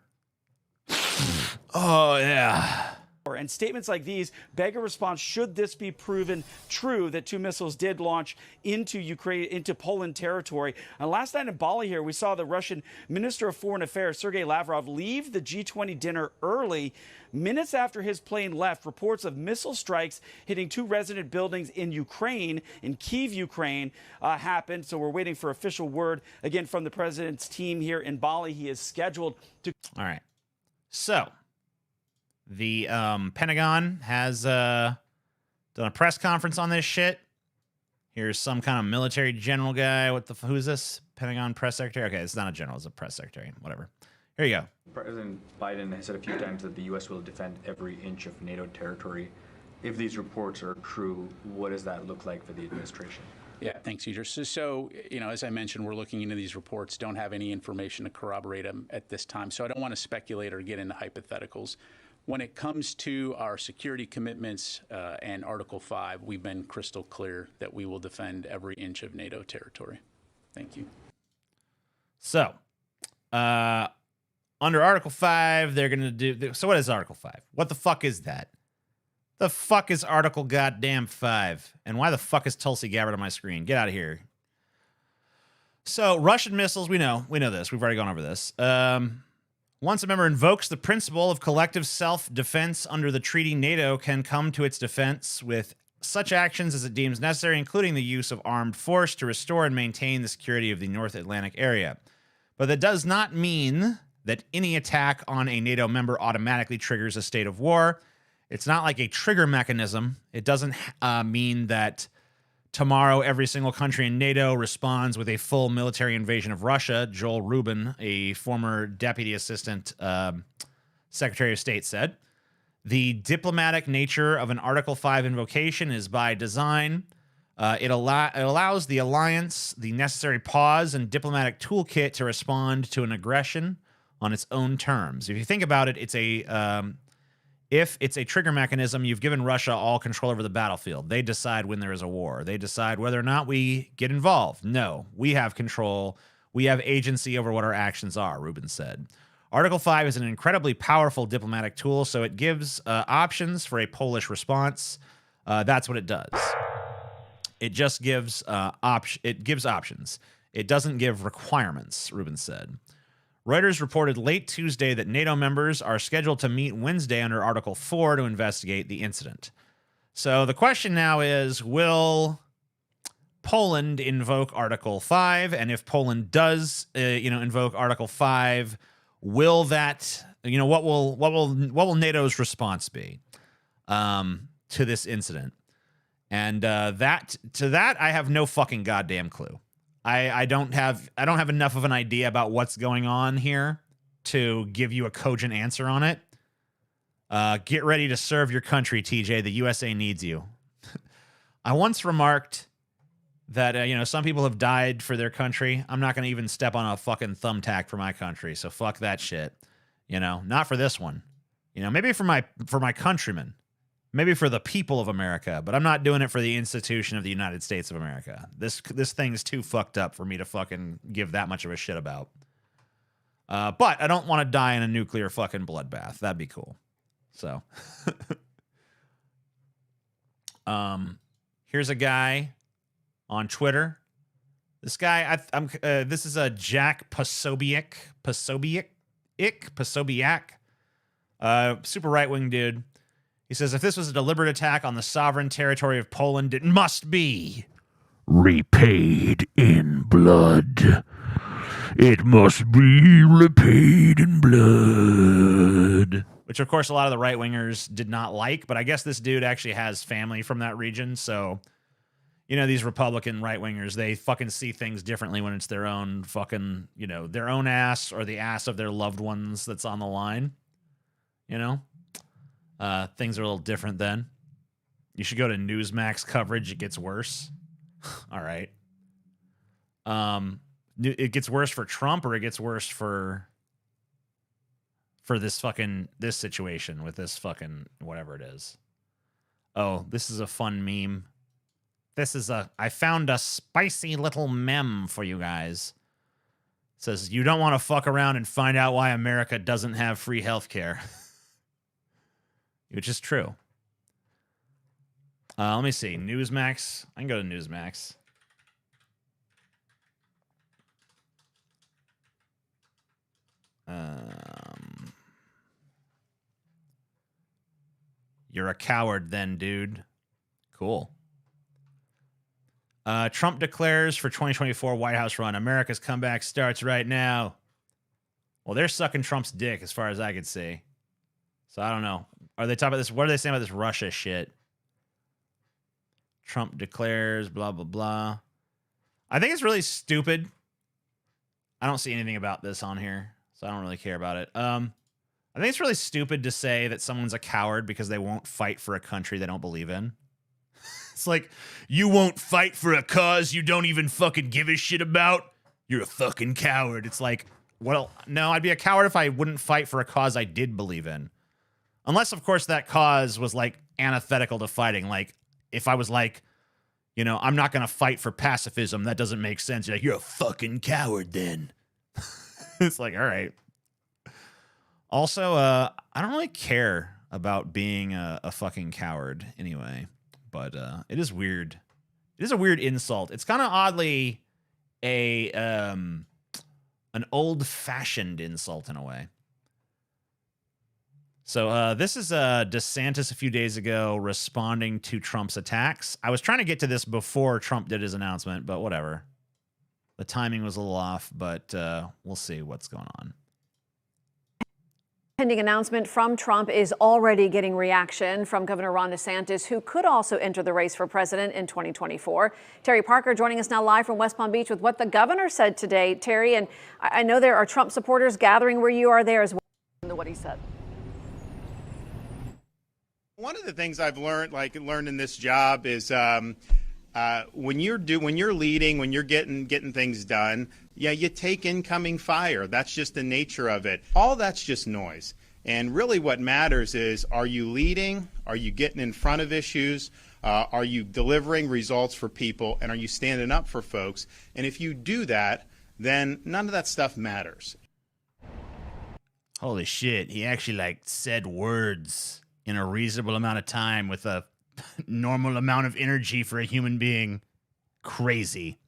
Oh, yeah. And statements like these beg a response should this be proven true that two missiles did launch into Ukraine, into Poland territory. And last night in Bali here, we saw the Russian Minister of Foreign Affairs, Sergei Lavrov, leave the G20 dinner early. Minutes after his plane left, reports of missile strikes hitting two resident buildings in Ukraine, in Kyiv, Ukraine, happened. So we're waiting for official word, again, from the president's team here in Bali. He is scheduled to... All right. So... the Pentagon has done a press conference on this shit. Here's some kind of military general guy. Who's this? Pentagon press secretary? Okay, it's not a general, it's a press secretary. Whatever. Here you go. President Biden has said a few times that the U.S. will defend every inch of NATO territory. If these reports are true, what does that look like for the administration? Yeah, thanks, Idris. So, as I mentioned, we're looking into these reports, don't have any information to corroborate them at this time. So I don't want to speculate or get into hypotheticals. When it comes to our security commitments and Article 5, we've been crystal clear that we will defend every inch of NATO territory. Thank you. So, under Article 5, they're going to do... So what is Article 5? What the fuck is that? The fuck is Article goddamn 5? And why the fuck is Tulsi Gabbard on my screen? Get out of here. So, Russian missiles, we know this. We've already gone over this. Once a member invokes the principle of collective self-defense under the treaty, NATO can come to its defense with such actions as it deems necessary, including the use of armed force to restore and maintain the security of the North Atlantic area. But that does not mean that any attack on a NATO member automatically triggers a state of war. It's not like a trigger mechanism. It doesn't mean that tomorrow every single country in NATO responds with a full military invasion of Russia. Joel Rubin, a former deputy assistant secretary of state, said. The diplomatic nature of an Article 5 invocation is by design. It allows the alliance the necessary pause and diplomatic toolkit to respond to an aggression on its own terms. If you think about it, if it's a trigger mechanism, you've given Russia all control over the battlefield. They decide when there is a war. They decide whether or not we get involved. No, we have control. We have agency over what our actions are, Rubin said. Article 5 is an incredibly powerful diplomatic tool, so it gives options for a Polish response. That's what it does. It just gives options. It doesn't give requirements, Rubin said. Reuters reported late Tuesday that NATO members are scheduled to meet Wednesday under Article 4 to investigate the incident. So the question now is, will Poland invoke Article 5? And if Poland does, invoke Article 5, will that, what will NATO's response be to this incident? And that I have no fucking goddamn clue. I don't have enough of an idea about what's going on here to give you a cogent answer on it. Get ready to serve your country, TJ. The USA needs you. I once remarked that, some people have died for their country. I'm not going to even step on a fucking thumbtack for my country. So fuck that shit. Not for this one. Maybe for my countrymen. Maybe for the people of America, but I'm not doing it for the institution of the United States of America. This thing's too fucked up for me to fucking give that much of a shit about. But I don't want to die in a nuclear fucking bloodbath. That'd be cool. So, here's a guy on Twitter. This guy, this is a Jack Posobiec, super right-wing dude. He says, if this was a deliberate attack on the sovereign territory of Poland, it must be repaid in blood. It must be repaid in blood. Which, of course, a lot of the right-wingers did not like, but I guess this dude actually has family from that region, so, these Republican right-wingers, they fucking see things differently when it's their own fucking, their own ass or the ass of their loved ones that's on the line, Things are a little different then. You should go to Newsmax coverage. It gets worse. All right. It gets worse for Trump, or it gets worse for this situation with this fucking whatever it is. Oh, this is a fun meme. I found a spicy little meme for you guys. It says, you don't want to fuck around and find out why America doesn't have free healthcare. Which is true. Let me see. Newsmax. I can go to Newsmax. You're a coward then, dude. Cool. Trump declares for 2024 White House run. America's comeback starts right now. Well, they're sucking Trump's dick as far as I could see. So I don't know. Are they talking about this? What are they saying about this Russia shit? Trump declares, blah, blah, blah. I think it's really stupid. I don't see anything about this on here, so I don't really care about it. I think it's really stupid to say that someone's a coward because they won't fight for a country they don't believe in. It's like, you won't fight for a cause you don't even fucking give a shit about? You're a fucking coward. It's like, well, no, I'd be a coward if I wouldn't fight for a cause I did believe in. Unless, of course, that cause was, like, antithetical to fighting. Like, if I was like, I'm not going to fight for pacifism, that doesn't make sense. You're like, you're a fucking coward then. It's like, all right. Also, I don't really care about being a fucking coward anyway. But it is weird. It is a weird insult. It's kind of oddly an old-fashioned insult in a way. So this is DeSantis a few days ago responding to Trump's attacks. I was trying to get to this before Trump did his announcement, but whatever. The timing was a little off, but we'll see what's going on. Pending announcement from Trump is already getting reaction from Governor Ron DeSantis, who could also enter the race for president in 2024. Terry Parker joining us now live from West Palm Beach with what the governor said today. Terry, and I know there are Trump supporters gathering where you are there as well. What he said. One of the things I've learned in this job is when you're leading, when you're getting things done, yeah, you take incoming fire. That's just the nature of it. All that's just noise. And really what matters is, are you leading? Are you getting in front of issues? Are you delivering results for people? And are you standing up for folks? And if you do that, then none of that stuff matters. Holy shit. He actually said words in a reasonable amount of time with a normal amount of energy for a human being. Crazy.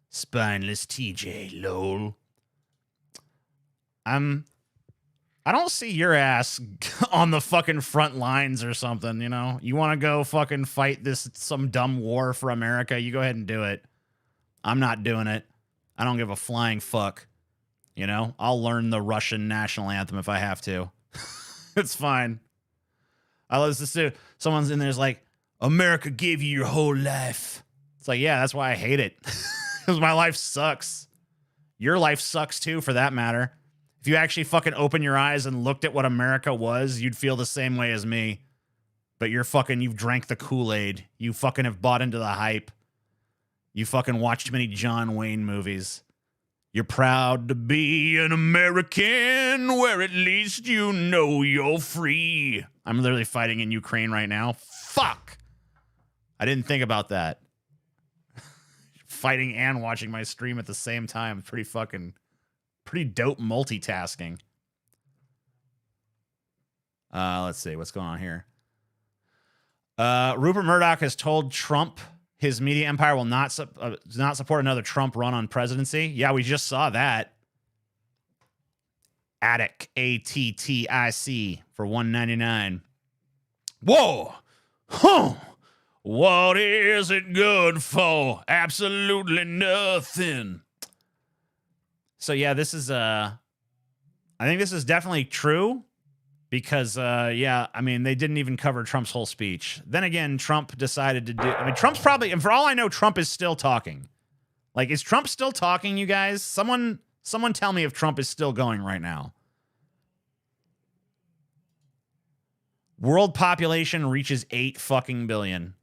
Spineless TJ, lol. I don't see your ass on the fucking front lines or something, You want to go fucking fight some dumb war for America, you go ahead and do it. I'm not doing it. I don't give a flying fuck. You know, I'll learn the Russian national anthem if I have to. It's fine. I listen to someone's in there's like, America gave you your whole life. It's like, yeah, that's why I hate it. Because my life sucks. Your life sucks too, for that matter. If you actually fucking open your eyes and looked at what America was, you'd feel the same way as me. But you've drank the Kool-Aid. You fucking have bought into the hype. You fucking watched too many John Wayne movies. You're proud to be an American where at least you know you're free. I'm literally fighting in Ukraine right now. Fuck. I didn't think about that. Fighting and watching my stream at the same time. Pretty dope multitasking. Let's see what's going on here. Rupert Murdoch has told Trump his media empire will not support another Trump run on presidency. Yeah, we just saw that. Attic, ATTIC for $1.99. Whoa! Huh! What is it good for? Absolutely nothing. So yeah, this is I think this is definitely true. Because, yeah, I mean, they didn't even cover Trump's whole speech. Then again, Trump decided to do... I mean, Trump's probably... And for all I know, Trump is still talking. Like, is Trump still talking, you guys? Someone tell me if Trump is still going right now. World population reaches 8 fucking billion.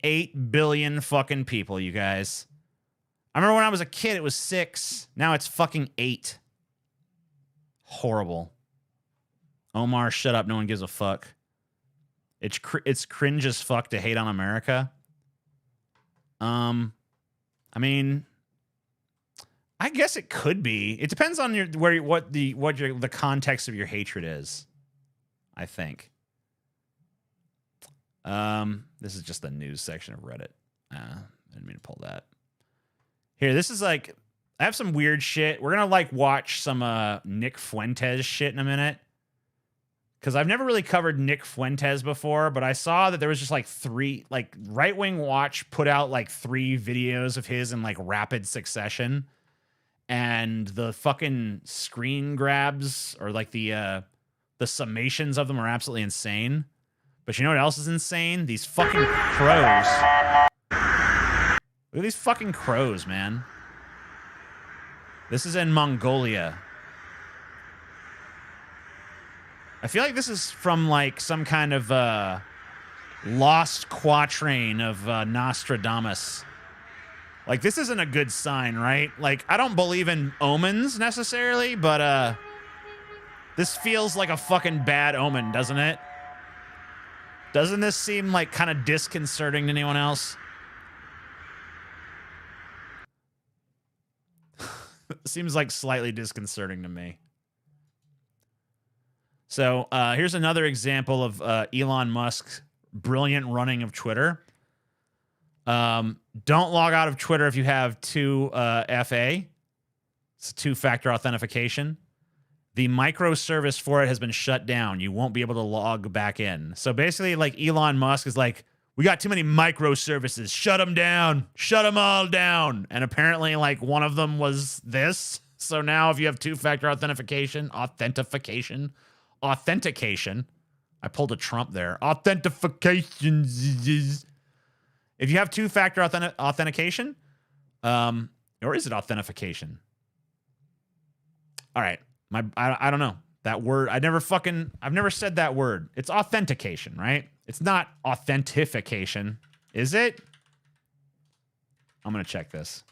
8 billion fucking people, you guys. I remember when I was a kid, it was 6. Now it's fucking 8. Horrible. Omar, shut up. No one gives a fuck. It's cringe as fuck to hate on America. I mean, I guess it could be. It depends on what the context of your hatred is. I think. This is just the news section of Reddit. I didn't mean to pull that. Here, this is like, I have some weird shit. We're gonna like watch some Nick Fuentes shit in a minute. Because I've never really covered Nick Fuentes before, but I saw that there was just like 3, like Right Wing Watch put out like 3 videos of his in like rapid succession. And the fucking screen grabs or like the summations of them are absolutely insane. But you know what else is insane? These fucking crows. Look at these fucking crows, man. This is in Mongolia. I feel like this is from like some kind of lost quatrain of Nostradamus. Like, this isn't a good sign, right? Like, I don't believe in omens necessarily, but this feels like a fucking bad omen, doesn't it? Doesn't this seem like kind of disconcerting to anyone else? Seems like slightly disconcerting to me. So here's another example of Elon Musk's brilliant running of Twitter. Don't log out of Twitter if you have 2FA. It's two-factor authentication. The microservice for it has been shut down. You won't be able to log back in. So basically, like, Elon Musk is like, we got too many microservices. Shut them down. Shut them all down. And apparently, like, one of them was this. So now if you have two-factor authentication, I pulled a Trump there. Authentication. If you have two-factor authentication, or is it authentication? All right. I don't know. That word, I've never said that word. It's authentication, right? It's not authentication. Is it? I'm going to check this.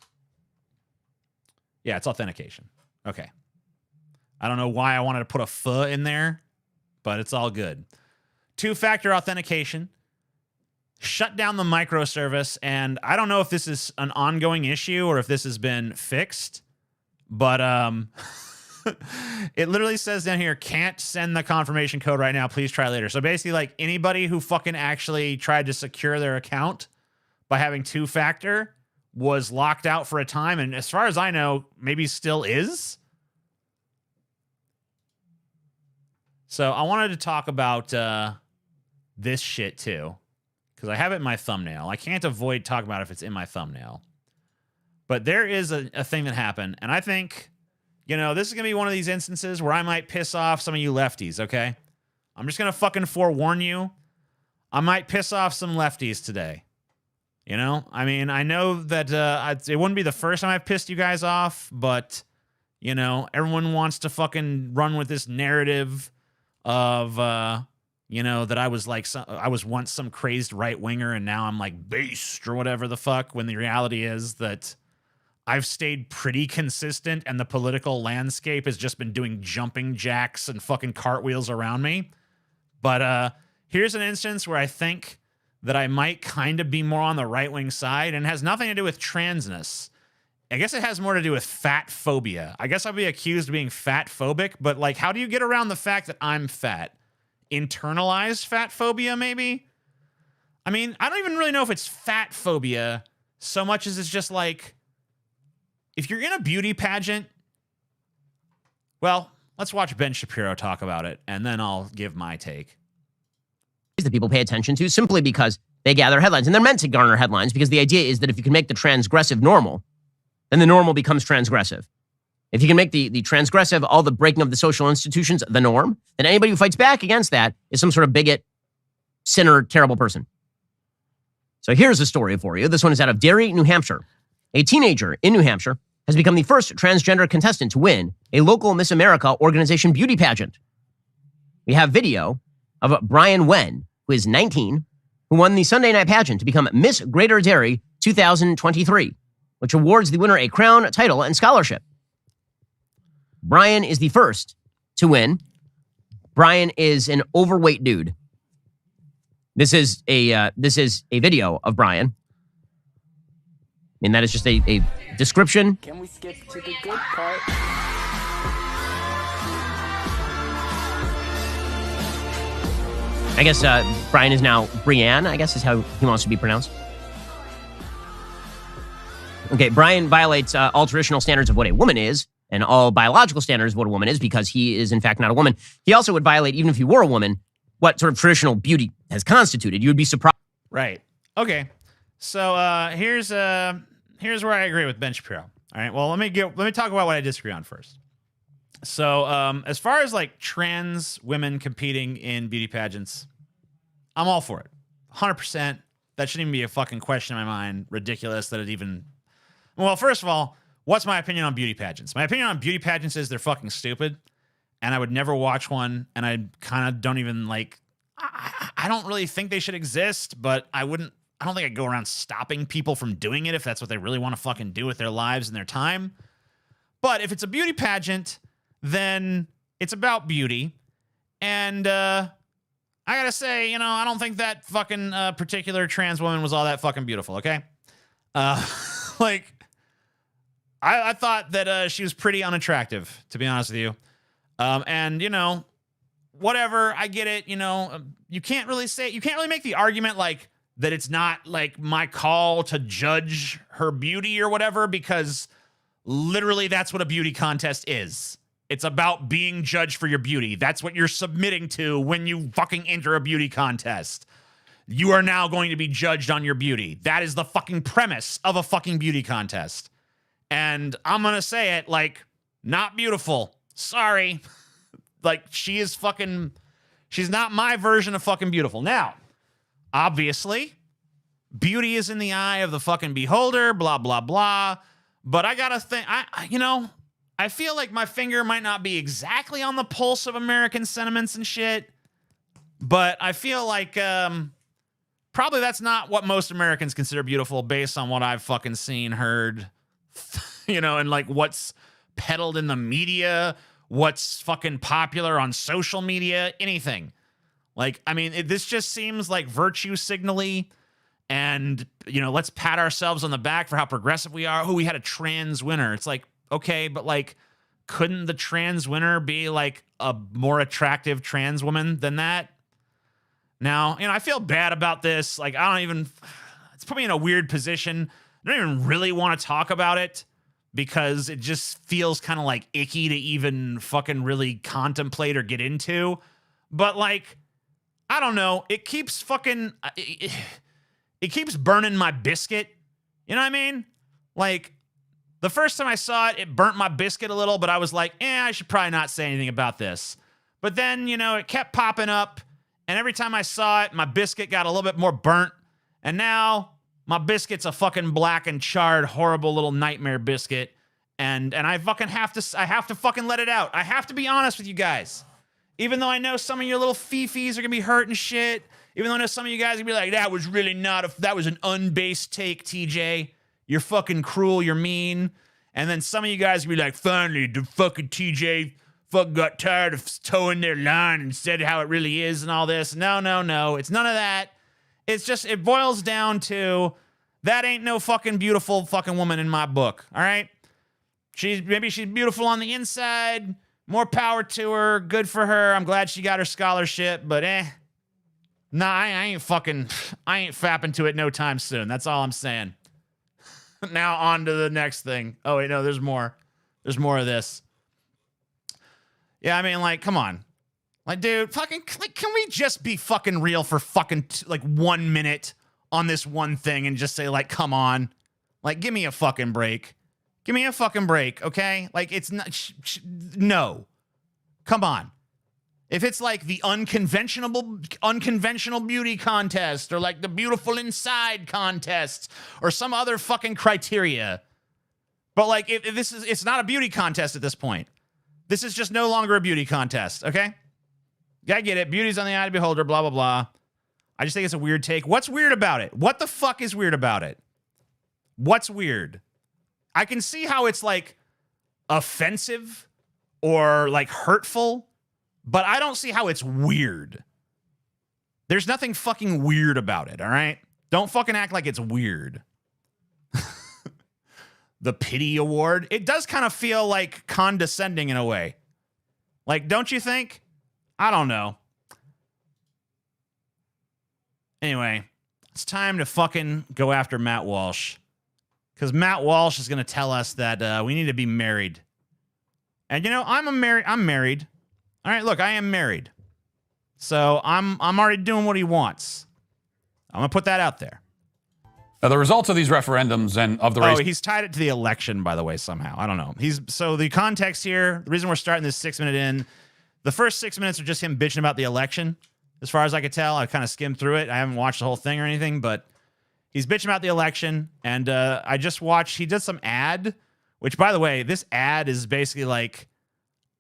Yeah, it's authentication. Okay. I don't know why I wanted to put a "f" in there, but it's all good. Two-factor authentication. Shut down the microservice, and I don't know if this is an ongoing issue or if this has been fixed, but it literally says down here, can't send the confirmation code right now. Please try later. So basically, like, anybody who fucking actually tried to secure their account by having two-factor was locked out for a time, and as far as I know, maybe still is. So I wanted to talk about this shit too, because I have it in my thumbnail. I can't avoid talking about it if it's in my thumbnail. But there is a thing that happened, and I think you know, this is going to be one of these instances where I might piss off some of you lefties, okay? I'm just going to fucking forewarn you. I might piss off some lefties today. You know? I mean, I know that it wouldn't be the first time I've pissed you guys off, but, you know, everyone wants to fucking run with this narrative of, you know, that I was like, I was once some crazed right-winger and now I'm like based or whatever the fuck, when the reality is that I've stayed pretty consistent and the political landscape has just been doing jumping jacks and fucking cartwheels around me. But here's an instance where I think that I might kind of be more on the right-wing side, and it has nothing to do with transness. I guess it has more to do with fat phobia. I guess I'll be accused of being fat phobic, but like, how do you get around the fact that I'm fat? Internalized fat phobia, maybe? I mean, I don't even really know if it's fat phobia so much as it's just like, if you're in a beauty pageant, well, let's watch Ben Shapiro talk about it, and then I'll give my take. That people pay attention to simply because they gather headlines, and they're meant to garner headlines because the idea is that if you can make the transgressive normal, then the normal becomes transgressive. If you can make the transgressive, all the breaking of the social institutions, the norm, then anybody who fights back against that is some sort of bigot, sinner, terrible person. So here's a story for you. This one is out of Derry, New Hampshire. A teenager in New Hampshire has become the first transgender contestant to win a local Miss America organization beauty pageant. We have video of Brian Wen, who is 19, who won the Sunday night pageant to become Miss Greater Derry 2023, which awards the winner a crown, title, and scholarship. Brian is the first to win. Brian is an overweight dude. This is a video of Brian. And that is just a description. Can we skip to the good part? I guess Brian is now Brianne, I guess is how he wants to be pronounced. Okay, Brian violates all traditional standards of what a woman is and all biological standards of what a woman is because he is, in fact, not a woman. He also would violate, even if he were a woman, what sort of traditional beauty has constituted. You would be surprised. Right. Okay. So here's where I agree with Ben Shapiro. All right. Well, let me talk about what I disagree on first. So as far as like trans women competing in beauty pageants, I'm all for it. 100%. That shouldn't even be a fucking question in my mind. Ridiculous that it even... Well, first of all, what's my opinion on beauty pageants? My opinion on beauty pageants is they're fucking stupid, and I would never watch one, and I kind of don't even like... I don't really think they should exist, but I don't think I'd go around stopping people from doing it if that's what they really want to fucking do with their lives and their time. But if it's a beauty pageant, then it's about beauty. And I gotta say, you know, I don't think that fucking particular trans woman was all that fucking beautiful, okay? Like, I thought that she was pretty unattractive, to be honest with you. And, you know, whatever, I get it, you know, you can't really make the argument like that it's not like my call to judge her beauty or whatever, because literally that's what a beauty contest is. It's about being judged for your beauty. That's what you're submitting to when you fucking enter a beauty contest. You are now going to be judged on your beauty. That is the fucking premise of a fucking beauty contest. And I'm going to say it like, not beautiful. Sorry. Like, she's not my version of fucking beautiful. Now, obviously, beauty is in the eye of the fucking beholder, blah, blah, blah. But I gotta think, I feel like my finger might not be exactly on the pulse of American sentiments and shit. But I feel like probably that's not what most Americans consider beautiful based on what I've fucking seen, heard, and like what's peddled in the media, what's fucking popular on social media, anything. Like, I mean, this just seems like virtue signally, and, let's pat ourselves on the back for how progressive we are. Oh, we had a trans winner. It's like, okay, but like, couldn't the trans winner be like a more attractive trans woman than that? Now, I feel bad about this. Like, it's put me in a weird position. I don't even really want to talk about it because it just feels kind of like icky to even fucking really contemplate or get into. But like, I don't know. It keeps fucking, it keeps burning my biscuit. You know what I mean? Like, The first time I saw it, it burnt my biscuit a little, but I was like, I should probably not say anything about this. But then, you know, it kept popping up, and every time I saw it, my biscuit got a little bit more burnt, and now my biscuit's a fucking black and charred, horrible little nightmare biscuit, and I fucking have to fucking let it out. I have to be honest with you guys. Even though I know some of your little fifis are gonna be hurt and shit, even though I know some of you guys are gonna be like, that was really that was an unbased take, TJ. You're fucking cruel, you're mean. And then some of you guys will be like, finally, the fucking TJ fucking got tired of towing their line and said how it really is and all this. No. It's none of that. It's just, it boils down to, that ain't no fucking beautiful fucking woman in my book, all right? Maybe she's beautiful on the inside. More power to her. Good for her. I'm glad she got her scholarship, but nah, I ain't fapping to it no time soon. That's all I'm saying. Now on to the next thing. Oh, wait, no, there's more. There's more of this. Yeah, I mean, like, come on. Like, dude, fucking, like, can we just be fucking real for fucking, 1 minute on this one thing and just say, like, come on. Like, give me a fucking break. Give me a fucking break, okay? Like, it's not, no. Come on. If it's like the unconventional beauty contest or like the beautiful inside contest or some other fucking criteria. But like, if this is, it's not a beauty contest at this point. This is just no longer a beauty contest, okay? I get it. Beauty's on the eye of the beholder, blah, blah, blah. I just think it's a weird take. What's weird about it? What the fuck is weird about it? What's weird? I can see how it's like offensive or like hurtful, but I don't see how it's weird. There's nothing fucking weird about it, all right? Don't fucking act like it's weird. The pity award. It does kind of feel like condescending in a way. Like, don't you think? I don't know. Anyway, it's time to fucking go after Matt Walsh. Because Matt Walsh is going to tell us that we need to be married. And, you know, I'm married. All right, look, I am married. So I'm already doing what he wants. I'm going to put that out there. Now, the results of these referendums and of the race... Oh, he's tied it to the election, by the way, somehow. I don't know. So the context here, the reason we're starting this 6 minute in, the first 6 minutes are just him bitching about the election. As far as I could tell, I kind of skimmed through it. I haven't watched the whole thing or anything, but he's bitching about the election. And I just watched, he did some ad, which, by the way, this ad is basically like,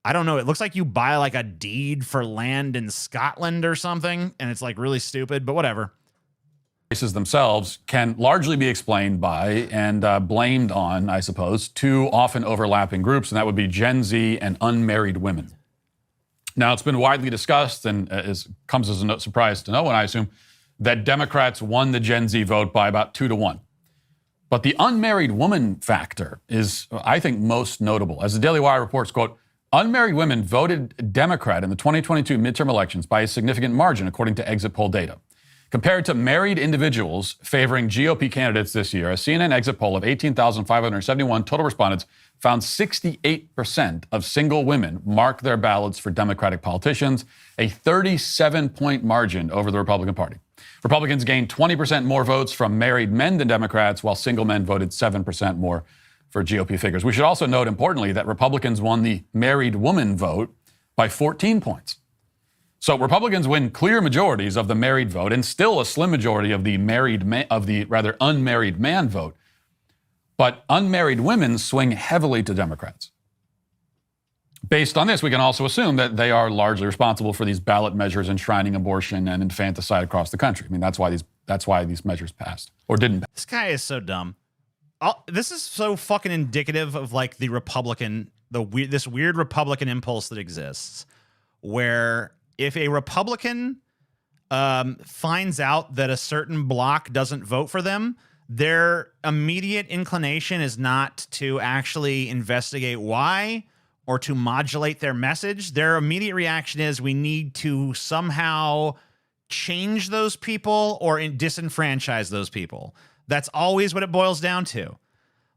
I don't know, it looks like you buy like a deed for land in Scotland or something, and it's like really stupid, but whatever. Races themselves can largely be explained by and blamed on, I suppose, two often overlapping groups, and that would be Gen Z and unmarried women. Now, it's been widely discussed and comes as a no surprise to no one, I assume, that Democrats won the Gen Z vote by about 2-1. But the unmarried woman factor is, I think, most notable. As the Daily Wire reports, quote, unmarried women voted Democrat in the 2022 midterm elections by a significant margin, according to exit poll data. Compared to married individuals favoring GOP candidates this year, a CNN exit poll of 18,571 total respondents found 68% of single women marked their ballots for Democratic politicians, a 37-point margin over the Republican Party. Republicans gained 20% more votes from married men than Democrats, while single men voted 7% more for GOP figures. We should also note, importantly, that Republicans won the married woman vote by 14 points. So Republicans win clear majorities of the married vote and still a slim majority of the unmarried man vote. But unmarried women swing heavily to Democrats. Based on this, we can also assume that they are largely responsible for these ballot measures enshrining abortion and infanticide across the country. I mean, that's why these measures passed or didn't pass. This guy is so dumb. This is so fucking indicative of like the Republican, this weird Republican impulse that exists, where if a Republican finds out that a certain bloc doesn't vote for them, their immediate inclination is not to actually investigate why or to modulate their message. Their immediate reaction is we need to somehow change those people or disenfranchise those people. That's always what it boils down to.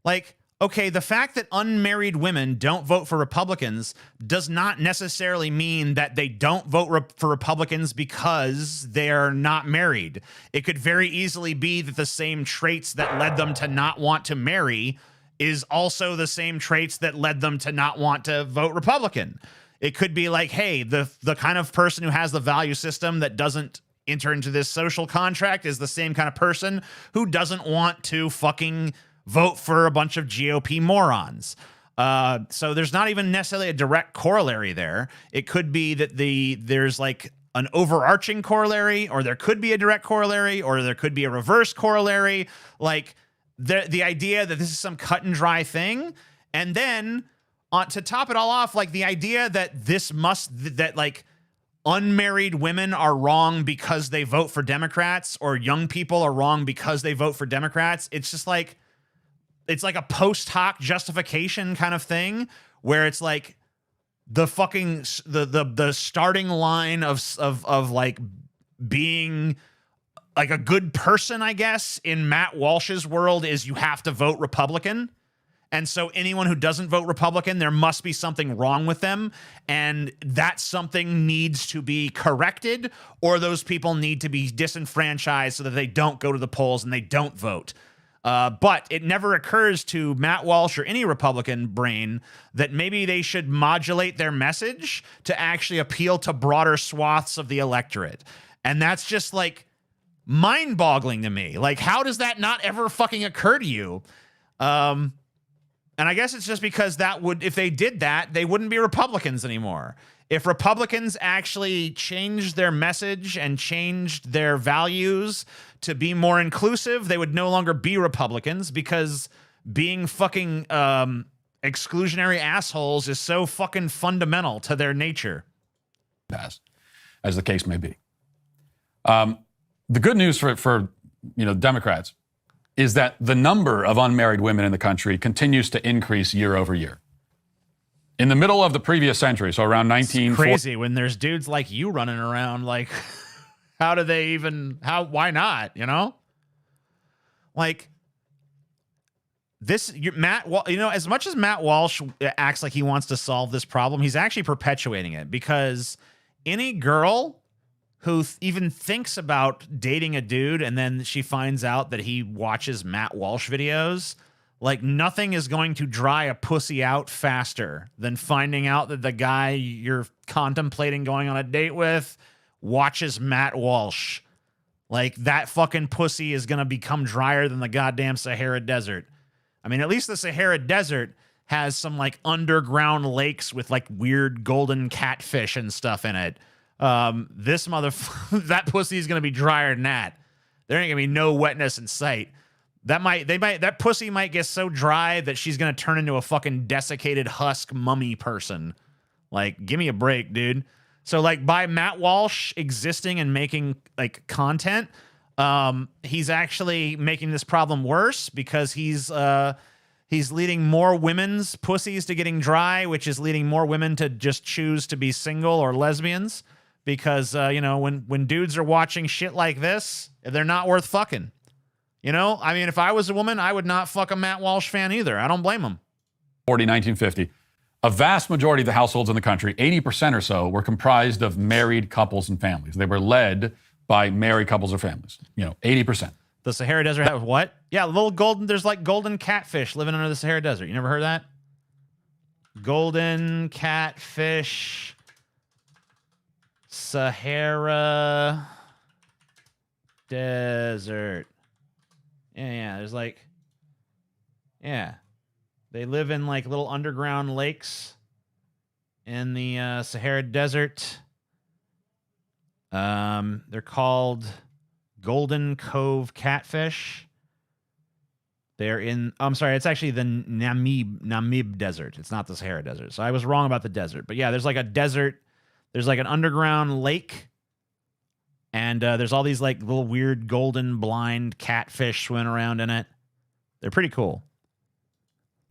Like, okay, the fact that unmarried women don't vote for Republicans does not necessarily mean that they don't vote for Republicans because they're not married. It could very easily be that the same traits that led them to not want to marry is also the same traits that led them to not want to vote Republican. It could be like, hey, the kind of person who has the value system that doesn't enter into this social contract is the same kind of person who doesn't want to fucking vote for a bunch of GOP morons. So there's not even necessarily a direct corollary there. It could be that there's like an overarching corollary, or there could be a direct corollary, or there could be a reverse corollary. Like the idea that this is some cut and dry thing. And then to top it all off, like the idea that that like unmarried women are wrong because they vote for Democrats, or young people are wrong because they vote for Democrats. It's just like, it's like a post hoc justification kind of thing, where it's like the fucking the starting line of like being like a good person, I guess, in Matt Walsh's world is you have to vote Republican. And so anyone who doesn't vote Republican, there must be something wrong with them. And that something needs to be corrected, or those people need to be disenfranchised so that they don't go to the polls and they don't vote. But it never occurs to Matt Walsh or any Republican brain that maybe they should modulate their message to actually appeal to broader swaths of the electorate. And that's just like mind-boggling to me. Like, how does that not ever fucking occur to you? And I guess it's just because if they did that, they wouldn't be Republicans anymore. If Republicans actually changed their message and changed their values to be more inclusive, they would no longer be Republicans, because being fucking exclusionary assholes is so fucking fundamental to their nature. As the case may be. The good news for Democrats is that the number of unmarried women in the country continues to increase year over year. In the middle of the previous century, so around 1940. Crazy when there's dudes like you running around. Like, how do they even? Why not? You know, like this. As much as Matt Walsh acts like he wants to solve this problem, he's actually perpetuating it, because any girl who even thinks about dating a dude and then she finds out that he watches Matt Walsh videos, like, nothing is going to dry a pussy out faster than finding out that the guy you're contemplating going on a date with watches Matt Walsh. Like, that fucking pussy is going to become drier than the goddamn Sahara Desert. I mean, at least the Sahara Desert has some, like, underground lakes with, like, weird golden catfish and stuff in it. This that pussy is going to be drier than that. There ain't going to be no wetness in sight. That pussy might get so dry that she's going to turn into a fucking desiccated husk mummy person. Like, give me a break, dude. So, like, by Matt Walsh existing and making, like, content, he's actually making this problem worse, because he's leading more women's pussies to getting dry, which is leading more women to just choose to be single or lesbians, because, when dudes are watching shit like this, they're not worth fucking. You know, I mean, if I was a woman, I would not fuck a Matt Walsh fan either. I don't blame him. 1950, a vast majority of the households in the country, 80% or so, were comprised of married couples and families. They were led by married couples or families. 80%. The Sahara Desert has what? Yeah, there's like golden catfish living under the Sahara Desert. You never heard that? Golden catfish, Sahara Desert. Yeah, there's like, they live in like little underground lakes in the Sahara Desert. They're called Golden Cove catfish. It's actually the Namib Desert. It's not the Sahara Desert. So I was wrong about the desert. But yeah, there's like a desert. There's like an underground lake. And there's all these like little weird golden blind catfish swimming around in it. They're pretty cool.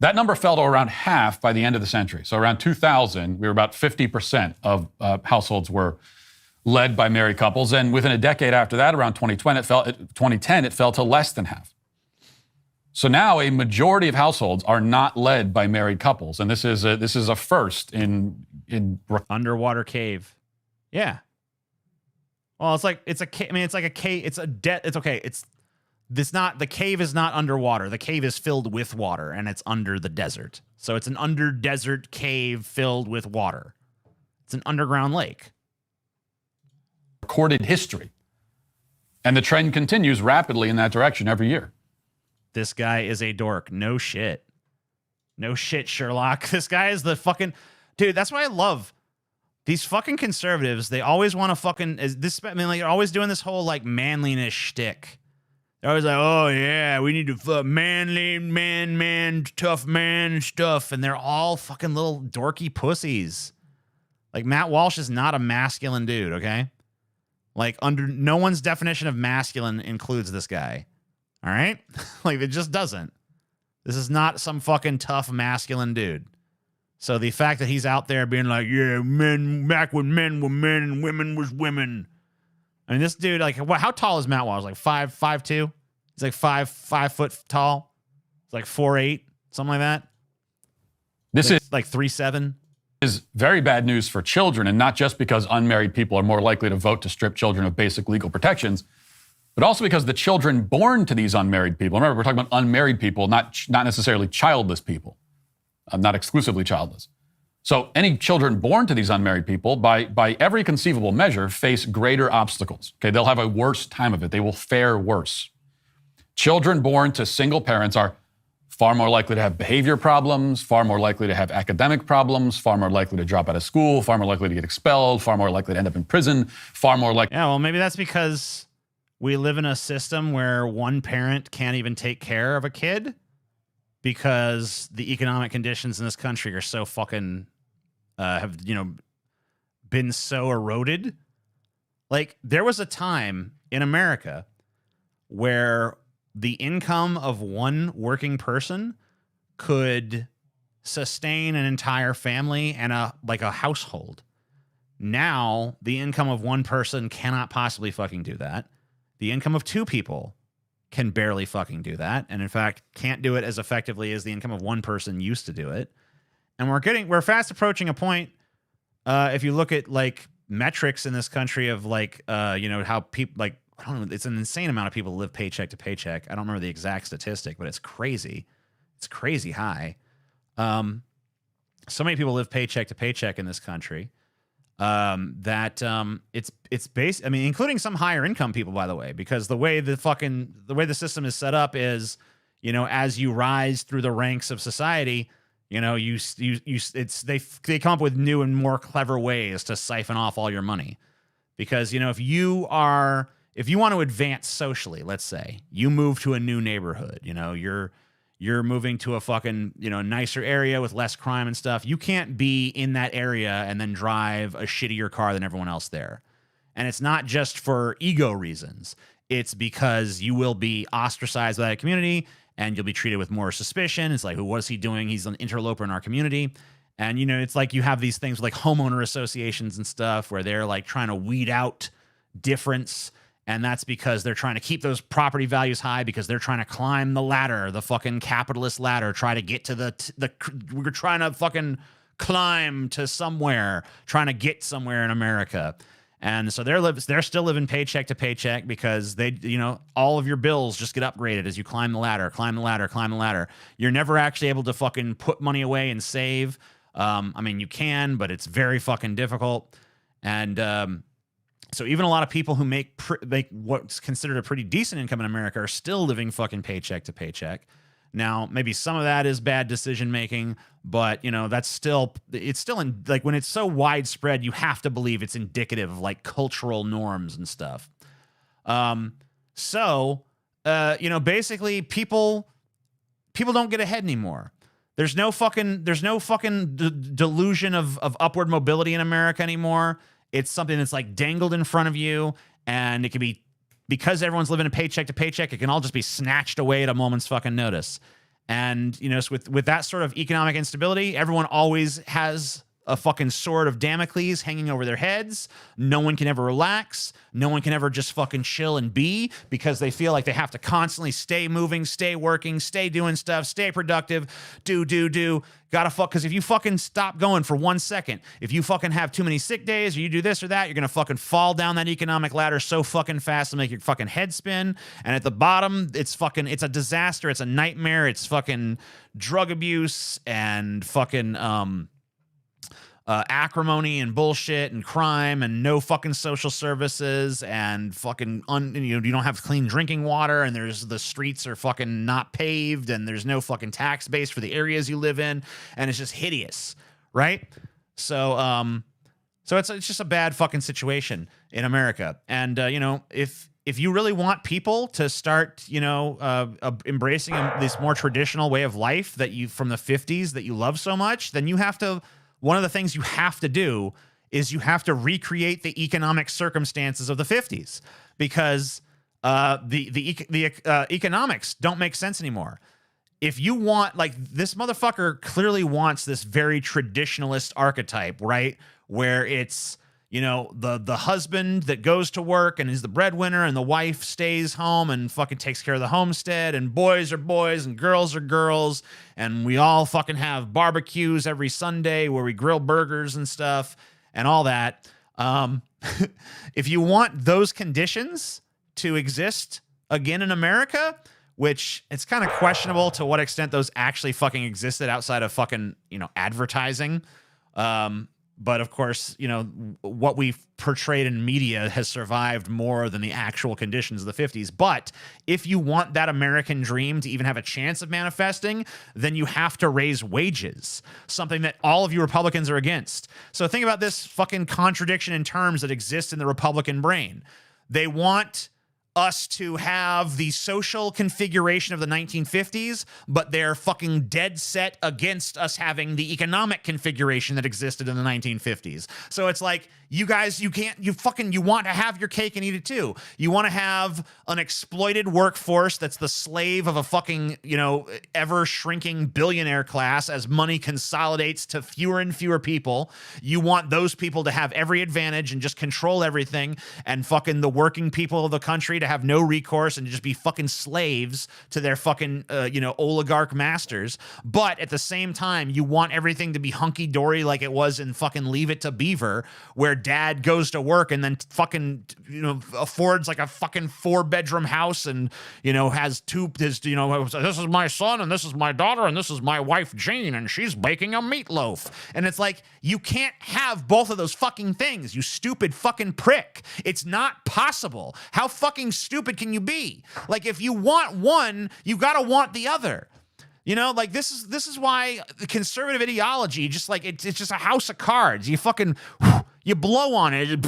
That number fell to around half by the end of the century. So around 2000, we were about 50% of households were led by married couples. And within a decade after that, around 2010, it fell to less than half. So now a majority of households are not led by married couples. And this is a first in underwater cave. Yeah. Well, it's okay. It's the cave is not underwater. The cave is filled with water, and it's under the desert. So it's an under desert cave filled with water. It's an underground lake. Recorded history. And the trend continues rapidly in that direction every year. This guy is a dork. No shit. No shit, Sherlock. This guy is the fucking... Dude, that's what I love. These fucking conservatives, they always want to fucking... they're always doing this whole, like, manliness shtick. They're always like, oh, yeah, we need to fuck man, tough man stuff. And they're all fucking little dorky pussies. Like, Matt Walsh is not a masculine dude, okay? Like, under no one's definition of masculine includes this guy. All right? Like, it just doesn't. This is not some fucking tough masculine dude. So the fact that he's out there being like, yeah, men, back when men were men and women was women. I mean, this dude, like, how tall is Matt Walsh? Like 5'2"? He's like 5 foot tall. He's like 4'8", something like that. This is like 3'7". Is very bad news for children, and not just because unmarried people are more likely to vote to strip children of basic legal protections, but also because the children born to these unmarried people, remember, we're talking about unmarried people, not necessarily childless people, not exclusively childless. So any children born to these unmarried people, by every conceivable measure, face greater obstacles. Okay, they'll have a worse time of it. They will fare worse. Children born to single parents are far more likely to have behavior problems, far more likely to have academic problems, far more likely to drop out of school, far more likely to get expelled, far more likely to end up in prison, far more likely... Yeah, well, maybe that's because we live in a system where one parent can't even take care of a kid because the economic conditions in this country are so fucking... have, been so eroded. Like, there was a time in America where the income of one working person could sustain an entire family and a household. Now, the income of one person cannot possibly fucking do that. The income of two people can barely fucking do that. And in fact, can't do it as effectively as the income of one person used to do it. And we're fast approaching a point, if you look at like metrics in this country of like, how people like, I don't know, it's an insane amount of people live paycheck to paycheck. I don't remember the exact statistic, but it's crazy. It's crazy high. So many people live paycheck to paycheck in this country that it's based. I mean, including some higher income people, by the way, because the way the system is set up is, as you rise through the ranks of society, they come up with new and more clever ways to siphon off all your money. Because, if you want to advance socially, let's say you move to a new neighborhood, you're moving to a fucking, nicer area with less crime and stuff. You can't be in that area and then drive a shittier car than everyone else there. And it's not just for ego reasons. It's because you will be ostracized by that community and you'll be treated with more suspicion. It's like, what is he doing? He's an interloper in our community. And, it's like you have these things like homeowner associations and stuff where they're like trying to weed out difference. And that's because they're trying to keep those property values high because they're trying to climb the ladder, the fucking capitalist ladder, try to get to we're trying to fucking climb to somewhere, trying to get somewhere in America. And so they're still living paycheck to paycheck because they, all of your bills just get upgraded as you climb the ladder, climb the ladder, climb the ladder. You're never actually able to fucking put money away and save. I mean, you can, but it's very fucking difficult. And, so even a lot of people who make what's considered a pretty decent income in America are still living fucking paycheck to paycheck. Now, maybe some of that is bad decision making, but it's still in, like, when it's so widespread, you have to believe it's indicative of like cultural norms and stuff. Basically people don't get ahead anymore. There's no fucking delusion of upward mobility in America anymore. It's something that's like dangled in front of you, and it can be, because everyone's living a paycheck to paycheck, it can all just be snatched away at a moment's fucking notice. And, so with that sort of economic instability, everyone always has a fucking sword of Damocles hanging over their heads. No one can ever relax. No one can ever just fucking chill and be, because they feel like they have to constantly stay moving, stay working, stay doing stuff, stay productive, do. Gotta fuck, because if you fucking stop going for 1 second, if you fucking have too many sick days or you do this or that, you're gonna fucking fall down that economic ladder so fucking fast to make your fucking head spin. And at the bottom, it's a disaster. It's a nightmare. It's fucking drug abuse and fucking acrimony and bullshit and crime and no fucking social services and fucking you don't have clean drinking water, and the streets are fucking not paved, and there's no fucking tax base for the areas you live in, and it's just hideous, right? So it's just a bad fucking situation in America. And if you really want people to start, embracing this more traditional way of life that you from the 50s that you love so much, then you have to. One of the things you have to do is you have to recreate the economic circumstances of the 50s, because the economics don't make sense anymore. If you want, like, this motherfucker clearly wants this very traditionalist archetype, right? Where it's, the husband that goes to work and is the breadwinner, and the wife stays home and fucking takes care of the homestead, and boys are boys and girls are girls, and we all fucking have barbecues every Sunday where we grill burgers and stuff and all that. If you want those conditions to exist again in America, which it's kind of questionable to what extent those actually fucking existed outside of fucking, advertising. But of course, what we've portrayed in media has survived more than the actual conditions of the 50s. But if you want that American dream to even have a chance of manifesting, then you have to raise wages, something that all of you Republicans are against. So think about this fucking contradiction in terms that exists in the Republican brain. They want us to have the social configuration of the 1950s, but they're fucking dead set against us having the economic configuration that existed in the 1950s. So it's like, you guys, you want to have your cake and eat it too. You want to have an exploited workforce that's the slave of a fucking, ever shrinking billionaire class as money consolidates to fewer and fewer people. You want those people to have every advantage and just control everything, and fucking the working people of the country to have no recourse and to just be fucking slaves to their fucking, oligarch masters. But at the same time, you want everything to be hunky-dory like it was in fucking Leave It to Beaver, where dad goes to work and then fucking, affords like a fucking 4-bedroom house and, has this is my son and this is my daughter and this is my wife Jane and she's baking a meatloaf. And it's like, you can't have both of those fucking things, you stupid fucking prick. It's not possible. How fucking stupid can you be? Like, if you want one, you gotta want the other. This is why conservative ideology, just like it's just a house of cards. You fucking you blow on it, it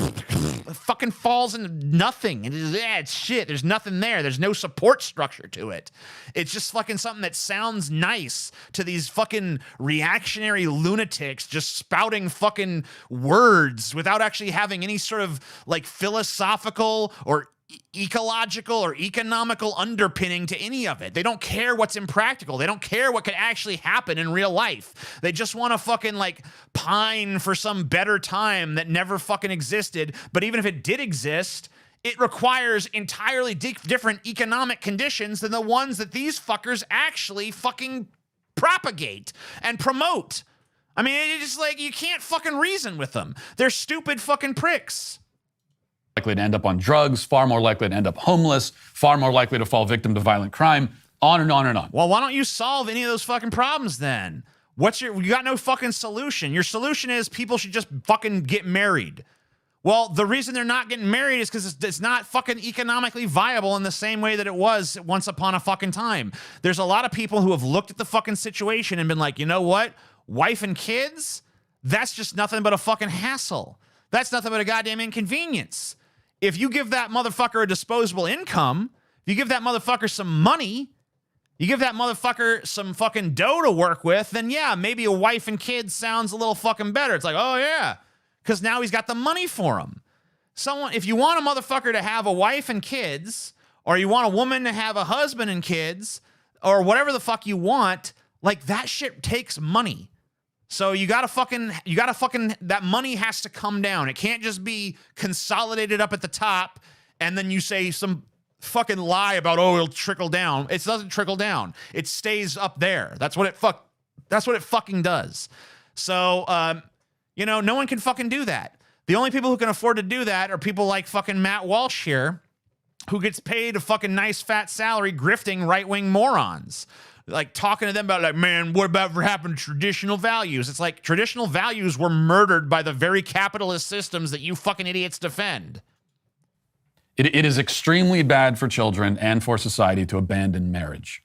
fucking falls into nothing. It's shit. There's nothing there. There's no support structure to it. It's just fucking something that sounds nice to these fucking reactionary lunatics just spouting fucking words without actually having any sort of like philosophical or ecological or economical underpinning to any of it. They don't care what's impractical. They don't care what could actually happen in real life. They just want to fucking like pine for some better time that never fucking existed. But even if it did exist, it requires entirely different economic conditions than the ones that these fuckers actually fucking propagate and promote. I mean, it's just like, you can't fucking reason with them. They're stupid fucking pricks. Likely to end up on drugs, far more likely to end up homeless, far more likely to fall victim to violent crime, on and on and on. Well, why don't you solve any of those fucking problems then? You got no fucking solution. Your solution is people should just fucking get married. Well, the reason they're not getting married is because it's not fucking economically viable in the same way that it was once upon a fucking time. There's a lot of people who have looked at the fucking situation and been like, you know what? Wife and kids? That's just nothing but a fucking hassle. That's nothing but a goddamn inconvenience. If you give that motherfucker a disposable income, if you give that motherfucker some money, you give that motherfucker some fucking dough to work with, then yeah, maybe a wife and kids sounds a little fucking better. It's like, oh yeah, because now he's got the money for him. If you want a motherfucker to have a wife and kids, or you want a woman to have a husband and kids, or whatever the fuck you want, like that shit takes money. So you gotta fucking, that money has to come down. It can't just be consolidated up at the top and then you say some fucking lie about, oh, it'll trickle down. It doesn't trickle down. It stays up there. That's what it fucking does. So, you know, no one can fucking do that. The only people who can afford to do that are people like fucking Matt Walsh here, who gets paid a fucking nice fat salary grifting right-wing morons. Like talking to them about like, man, what about what happened to traditional values? It's like traditional values were murdered by the very capitalist systems that you fucking idiots defend. It is extremely bad for children and for society to abandon marriage.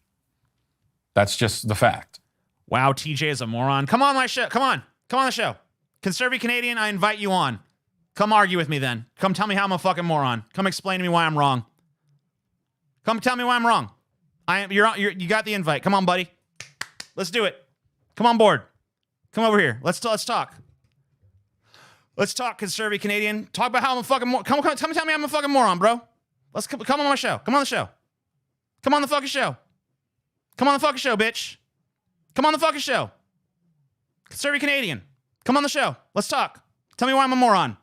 That's just the fact. Wow, TJ is a moron. Come on my show. Come on the show. Conservative Canadian, I invite you on. Come argue with me then. Come tell me how I'm a fucking moron. Come explain to me why I'm wrong. Come tell me why I'm wrong. You got the invite. Come on, buddy. Let's do it. Come on board. Come over here. Let's talk. Let's talk, Conservative Canadian. Talk about how I'm a fucking moron. Come tell me I'm a fucking moron, bro. Let's come on my show. Come on the show. Come on the fucking show. Come on the fucking show, bitch. Come on the fucking show. Conservative Canadian. Come on the show. Let's talk. Tell me why I'm a moron.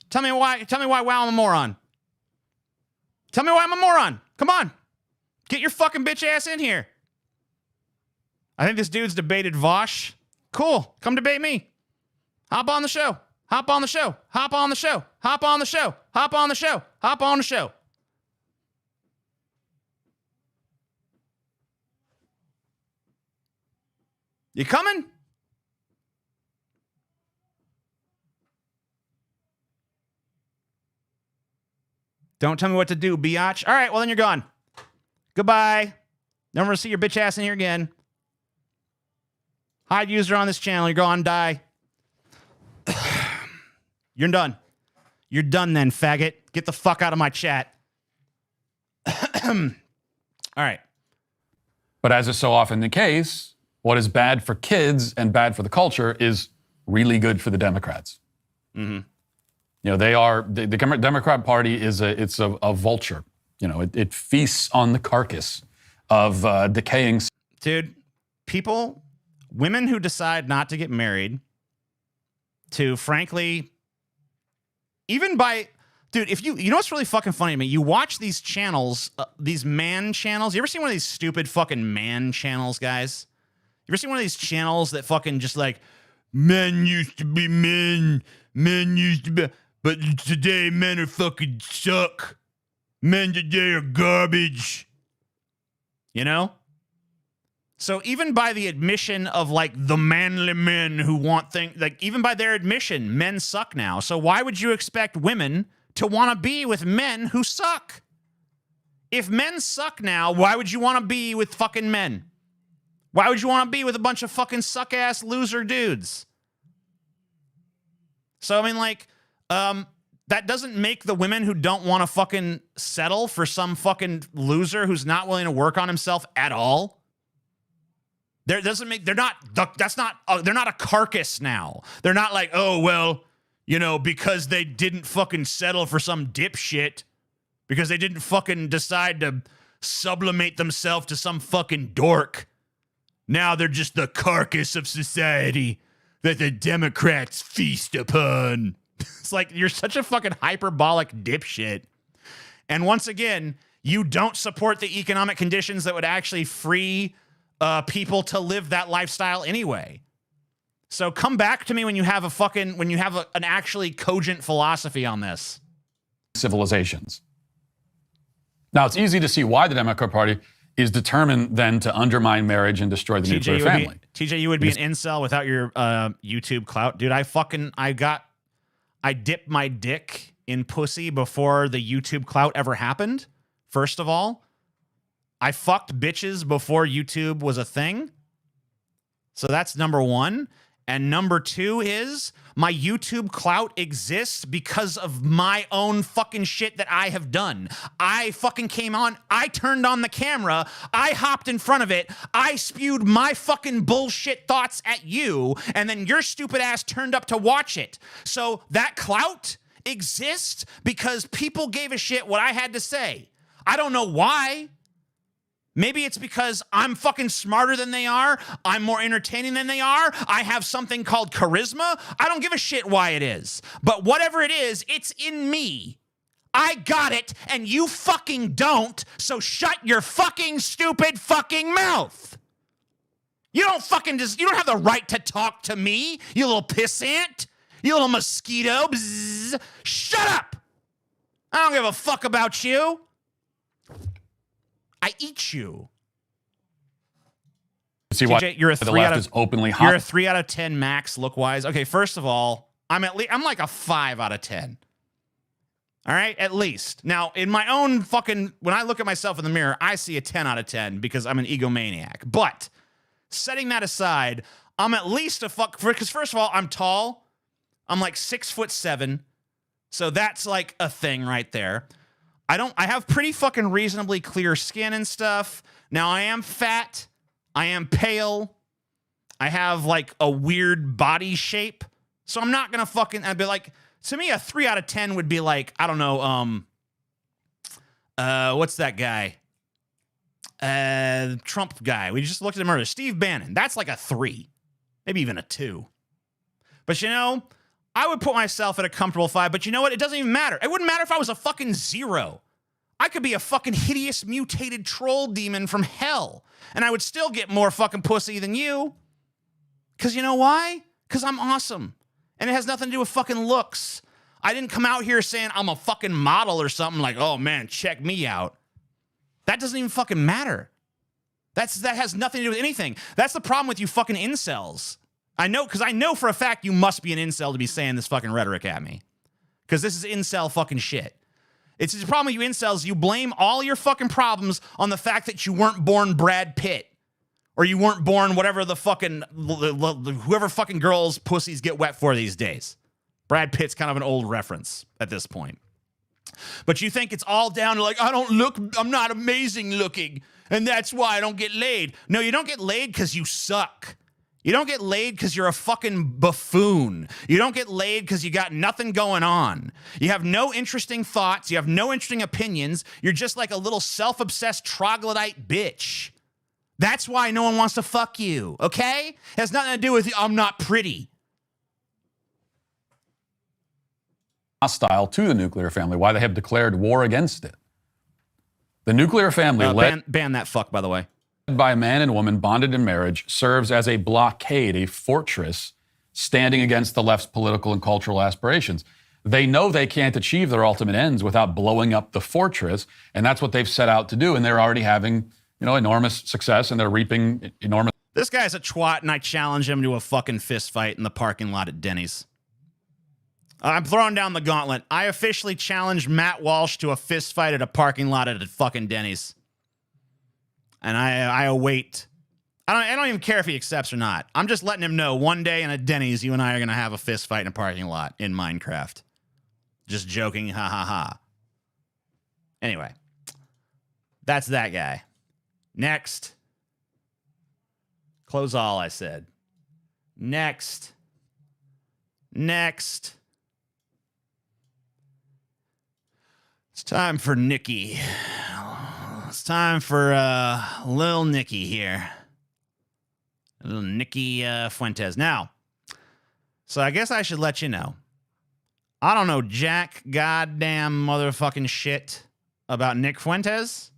Tell me why wow, I'm a moron. Tell me why I'm a moron. Come on. Get your fucking bitch ass in here. I think this dude's debated Walsh. Cool. Come debate me. Hop on the show. Hop on the show. Hop on the show. Hop on the show. Hop on the show. Hop on the show. You coming? Don't tell me what to do, biatch. All right, well, then you're gone. Goodbye. Never want to see your bitch ass in here again. Hide user on this channel. You're gone. Die. You're done. You're done then, faggot. Get the fuck out of my chat. All right. But as is so often the case, what is bad for kids and bad for the culture is really good for the Democrats. Mm-hmm. You know, they are, the Democrat Party is a vulture. You know, it feasts on the carcass of decaying. Dude, women who decide not to get married to, frankly, even by, dude, if you know what's really fucking funny to me? You watch these channels, these man channels. You ever seen one of these stupid fucking man channels, guys? You ever seen one of these channels that fucking just like, men used to be men, men used to be, but today men are fucking suck. Men today are garbage. You know? So even by the admission of like the manly men who want things, like even by their admission, men suck now. So why would you expect women to want to be with men who suck? If men suck now, why would you want to be with fucking men? Why would you want to be with a bunch of fucking suck-ass loser dudes? So, I mean, like, that doesn't make the women who don't want to fucking settle for some fucking loser who's not willing to work on himself at all. They're not a carcass now. They're not like, oh, well, you know, because they didn't fucking settle for some dipshit, because they didn't fucking decide to sublimate themselves to some fucking dork. Now they're just the carcass of society that the Democrats feast upon. It's like, you're such a fucking hyperbolic dipshit. And once again, you don't support the economic conditions that would actually free people to live that lifestyle anyway. So come back to me when you have an actually cogent philosophy on this. Civilizations. Now, it's easy to see why the Democrat Party is determined then to undermine marriage and destroy the nuclear family. TJ, you would be an incel without your YouTube clout. Dude, I dipped my dick in pussy before the YouTube clout ever happened. First of all, I fucked bitches before YouTube was a thing. So that's number one. And number two is my YouTube clout exists because of my own fucking shit that I have done. I fucking came on, I turned on the camera, I hopped in front of it, I spewed my fucking bullshit thoughts at you, and then your stupid ass turned up to watch it. So that clout exists because people gave a shit what I had to say. I don't know why. Maybe it's because I'm fucking smarter than they are. I'm more entertaining than they are. I have something called charisma. I don't give a shit why it is. But whatever it is, it's in me. I got it, and you fucking don't, so shut your fucking stupid fucking mouth. You don't have the right to talk to me, you little pissant. You little mosquito. Bzzz. Shut up. I don't give a fuck about you. I eat you. See TJ, why you're a the 3 left out is of openly hot. You're a 3 out of 10 max look wise. Okay, first of all, I'm like a 5 out of 10. All right, at least. Now, in my own fucking, when I look at myself in the mirror, I see a 10 out of 10 because I'm an egomaniac. But setting that aside, I'm at least because first of all, I'm tall. I'm like 6'7", so that's like a thing right there. I have pretty fucking reasonably clear skin and stuff. Now I am fat. I am pale. I have like a weird body shape. So I'm not gonna I'd be like, to me, a 3 out of 10 would be like, I don't know, what's that guy? Trump guy. We just looked at him earlier. Steve Bannon. That's like a 3. Maybe even a 2. But you know, I would put myself at a comfortable 5, but you know what? It doesn't even matter. It wouldn't matter if I was a fucking 0. I could be a fucking hideous mutated troll demon from hell, and I would still get more fucking pussy than you. Because you know why? Because I'm awesome. And it has nothing to do with fucking looks. I didn't come out here saying I'm a fucking model or something like, oh man, check me out. That doesn't even fucking matter. That has nothing to do with anything. That's the problem with you fucking incels. I know, because I know for a fact you must be an incel to be saying this fucking rhetoric at me. Because this is incel fucking shit. It's the problem with you incels. You blame all your fucking problems on the fact that you weren't born Brad Pitt. Or you weren't born whatever the fucking, whoever fucking girls' pussies get wet for these days. Brad Pitt's kind of an old reference at this point. But you think it's all down to like, I'm not amazing looking, and that's why I don't get laid. No, you don't get laid because you suck. You don't get laid because you're a fucking buffoon. You don't get laid because you got nothing going on. You have no interesting thoughts. You have no interesting opinions. You're just like a little self-obsessed troglodyte bitch. That's why no one wants to fuck you, okay? It has nothing to do with I'm not pretty. Hostile to the nuclear family, why they have declared war against it. The nuclear family ban that fuck, by the way. By a man and woman bonded in marriage serves as a blockade, a fortress standing against the left's political and cultural aspirations. They know they can't achieve their ultimate ends without blowing up the fortress, and that's what they've set out to do, and they're already having, enormous success, and they're reaping enormous. This guy's a twat, and I challenge him to a fucking fist fight in the parking lot at Denny's. I'm throwing down the gauntlet. I officially challenged Matt Walsh to a fist fight at a parking lot at a fucking Denny's. And I await. I don't even care if he accepts or not. I'm just letting him know one day in a Denny's, you and I are going to have a fist fight in a parking lot in Minecraft. Just joking, ha ha ha. Anyway, that's that guy. Next. Close all, I said. Next. It's time for Nikki. It's time for Lil Nikki here. Little Nikki Fuentes. Now, so I guess I should let you know. I don't know jack goddamn motherfucking shit about Nick Fuentes.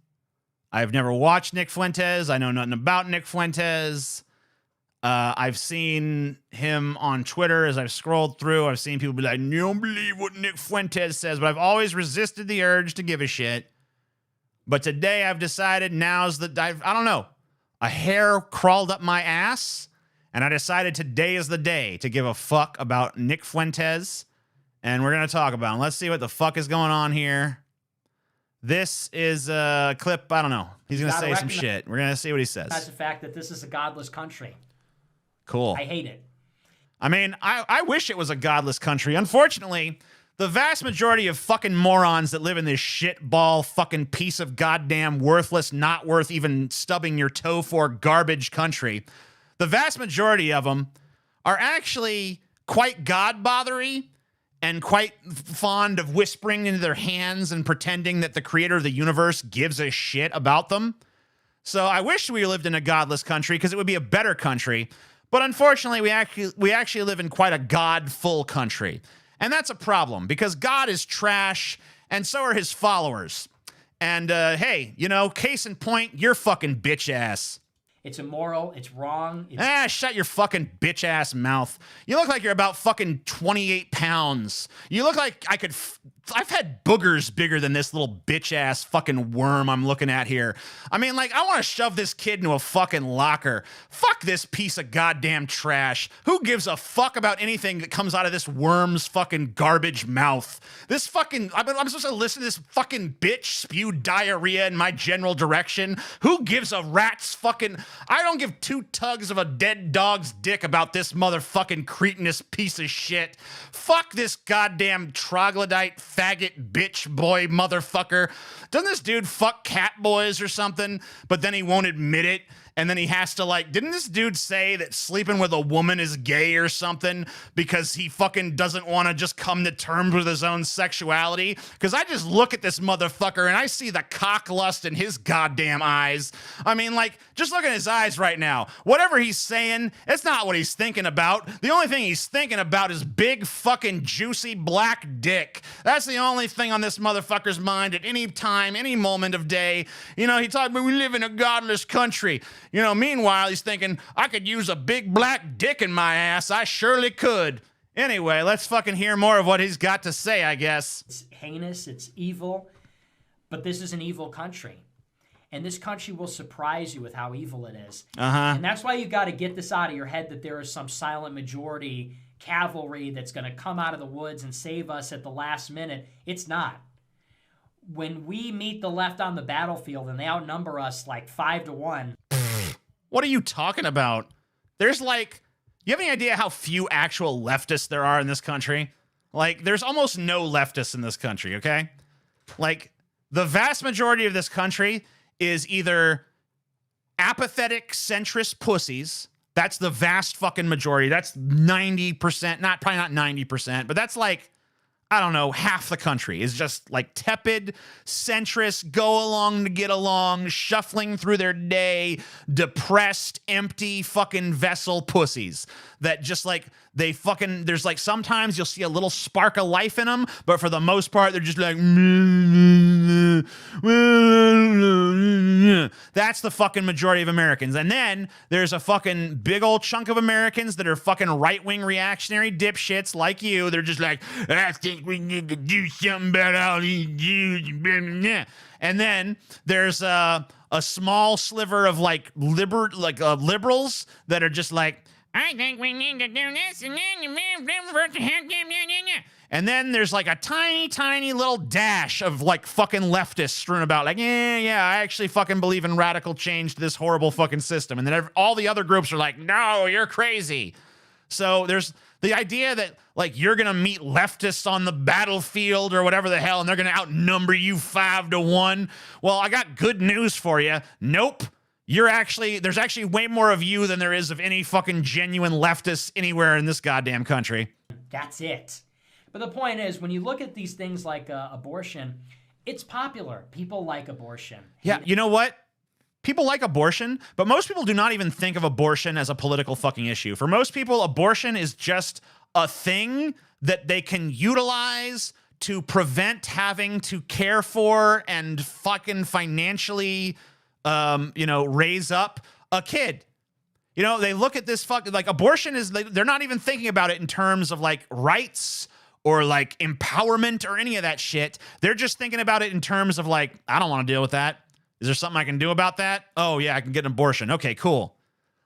I've never watched Nick Fuentes. I know nothing about Nick Fuentes. I've seen him on Twitter as I've scrolled through. I've seen people be like, you don't believe what Nick Fuentes says, but I've always resisted the urge to give a shit. But today I've decided now's the, I don't know, a hair crawled up my ass, and I decided today is the day to give a fuck about Nick Fuentes, and we're going to talk about him. Let's see what the fuck is going on here. This is a clip, I don't know. He's going to say some shit. We're going to see what he says. That's the fact that this is a godless country. Cool. I hate it. I mean, I wish it was a godless country. Unfortunately, the vast majority of fucking morons that live in this shitball fucking piece of goddamn worthless, not worth even stubbing your toe for garbage country, the vast majority of them are actually quite God-bothery and quite fond of whispering into their hands and pretending that the creator of the universe gives a shit about them. So I wish we lived in a godless country because it would be a better country. But unfortunately, we actually live in quite a God-full country. And that's a problem because God is trash and so are his followers. And hey, you know, case in point, you're fucking bitch ass. It's immoral. It's wrong. Shut your fucking bitch ass mouth. You look like you're about fucking 28 pounds. You look like I've had boogers bigger than this little bitch ass fucking worm I'm looking at here. I mean, like, I want to shove this kid into a fucking locker. Fuck this piece of goddamn trash. Who gives a fuck about anything that comes out of this worm's fucking garbage mouth? This fucking, I'm supposed to listen to this fucking bitch spew diarrhea in my general direction. Who gives a rat's fucking, I don't give two tugs of a dead dog's dick about this motherfucking cretinous piece of shit. Fuck this goddamn troglodyte faggot bitch boy motherfucker. Doesn't this dude fuck cat boys or something? But then he won't admit it. And then he has to, like, didn't this dude say that sleeping with a woman is gay or something because he fucking doesn't want to just come to terms with his own sexuality? Because I just look at this motherfucker and I see the cock lust in his goddamn eyes. I mean, like, just look at his eyes right now. Whatever he's saying, it's not what he's thinking about. The only thing he's thinking about is big fucking juicy black dick. That's the only thing on this motherfucker's mind at any time, any moment of day. You know, he talked about we live in a godless country. You know, meanwhile, he's thinking, I could use a big black dick in my ass. I surely could. Anyway, let's fucking hear more of what he's got to say, I guess. It's heinous, it's evil, but this is an evil country. And this country will surprise you with how evil it is. And that's why you got to get this out of your head that there is some silent majority cavalry that's going to come out of the woods and save us at the last minute. It's not. When we meet the left on the battlefield and they outnumber us like 5-1. What are you talking about? There's like, you have any idea how few actual leftists there are in this country? Like, there's almost no leftists in this country, okay? Like, the vast majority of this country is either apathetic centrist pussies. That's the vast fucking majority. That's 90%, probably not 90%, but that's like, I don't know, half the country is just like tepid, centrist, go along to get along, shuffling through their day, depressed, empty fucking vessel pussies that just like, they fucking, there's like sometimes you'll see a little spark of life in them, but for the most part, they're just like, that's the fucking majority of Americans. And then there's a fucking big old chunk of Americans that are fucking right-wing reactionary dipshits like you. They're just like, I think we need to do something about all these Jews. And then there's a small sliver of like liberals that are just like, I think we need to do this, and then there's like a tiny, tiny little dash of like fucking leftists strewn about, like, yeah, I actually fucking believe in radical change to this horrible fucking system. And then all the other groups are like, no, you're crazy. So there's the idea that like you're gonna meet leftists on the battlefield or whatever the hell, and they're gonna outnumber you 5-1. Well, I got good news for you. Nope. There's actually way more of you than there is of any fucking genuine leftists anywhere in this goddamn country. That's it. But the point is, when you look at these things like abortion, it's popular. People like abortion. Yeah, you know what? People like abortion, but most people do not even think of abortion as a political fucking issue. For most people, abortion is just a thing that they can utilize to prevent having to care for and fucking financially raise up a kid. You know, they look at this like abortion is, they're not even thinking about it in terms of like rights or like empowerment or any of that shit. They're just thinking about it in terms of like, I don't want to deal with that. Is there something I can do about that? Oh yeah, I can get an abortion. Okay, cool.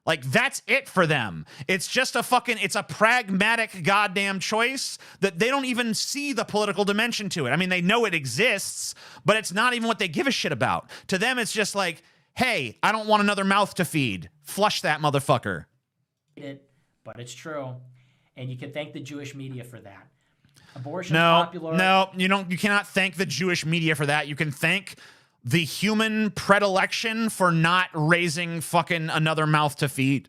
Like that's it for them. It's just it's a pragmatic goddamn choice that they don't even see the political dimension to it. I mean, they know it exists, but it's not even what they give a shit about. To them, it's just like, hey, I don't want another mouth to feed. Flush that motherfucker. But it's true. And you can thank the Jewish media for that. Abortion's popular. No, you cannot thank the Jewish media for that. You can thank the human predilection for not raising fucking another mouth to feed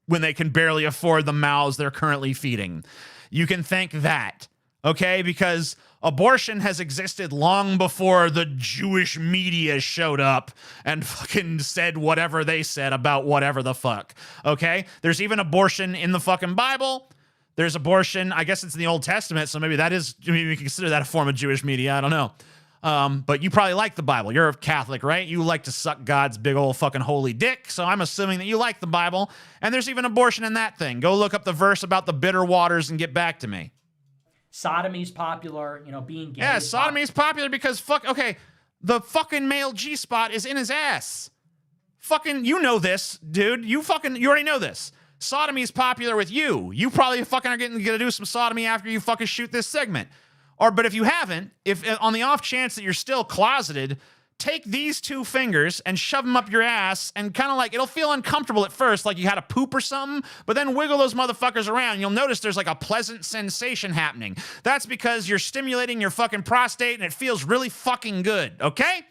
when they can barely afford the mouths they're currently feeding. You can thank that. okay? Because abortion has existed long before the Jewish media showed up and fucking said whatever they said about whatever the fuck, okay? There's even abortion in the fucking Bible. There's abortion, I guess it's in the Old Testament, so maybe that is, maybe we can consider that a form of Jewish media, I don't know. But you probably like the Bible. You're a Catholic, right? You like to suck God's big old fucking holy dick, so I'm assuming that you like the Bible. And there's even abortion in that thing. Go look up the verse about the bitter waters and get back to me. Sodomy's popular, you know, being gay. Yeah, sodomy's popular because okay, the fucking male G-spot is in his ass. Fucking, you know this, dude. You already know this. Sodomy is popular with you. You probably fucking are gonna do some sodomy after you fucking shoot this segment. But if you haven't, if on the off chance that you're still closeted, take these two fingers and shove them up your ass and kind of like, it'll feel uncomfortable at first, like you had a poop or something, but then wiggle those motherfuckers around and you'll notice there's like a pleasant sensation happening. That's because you're stimulating your fucking prostate and it feels really fucking good, okay?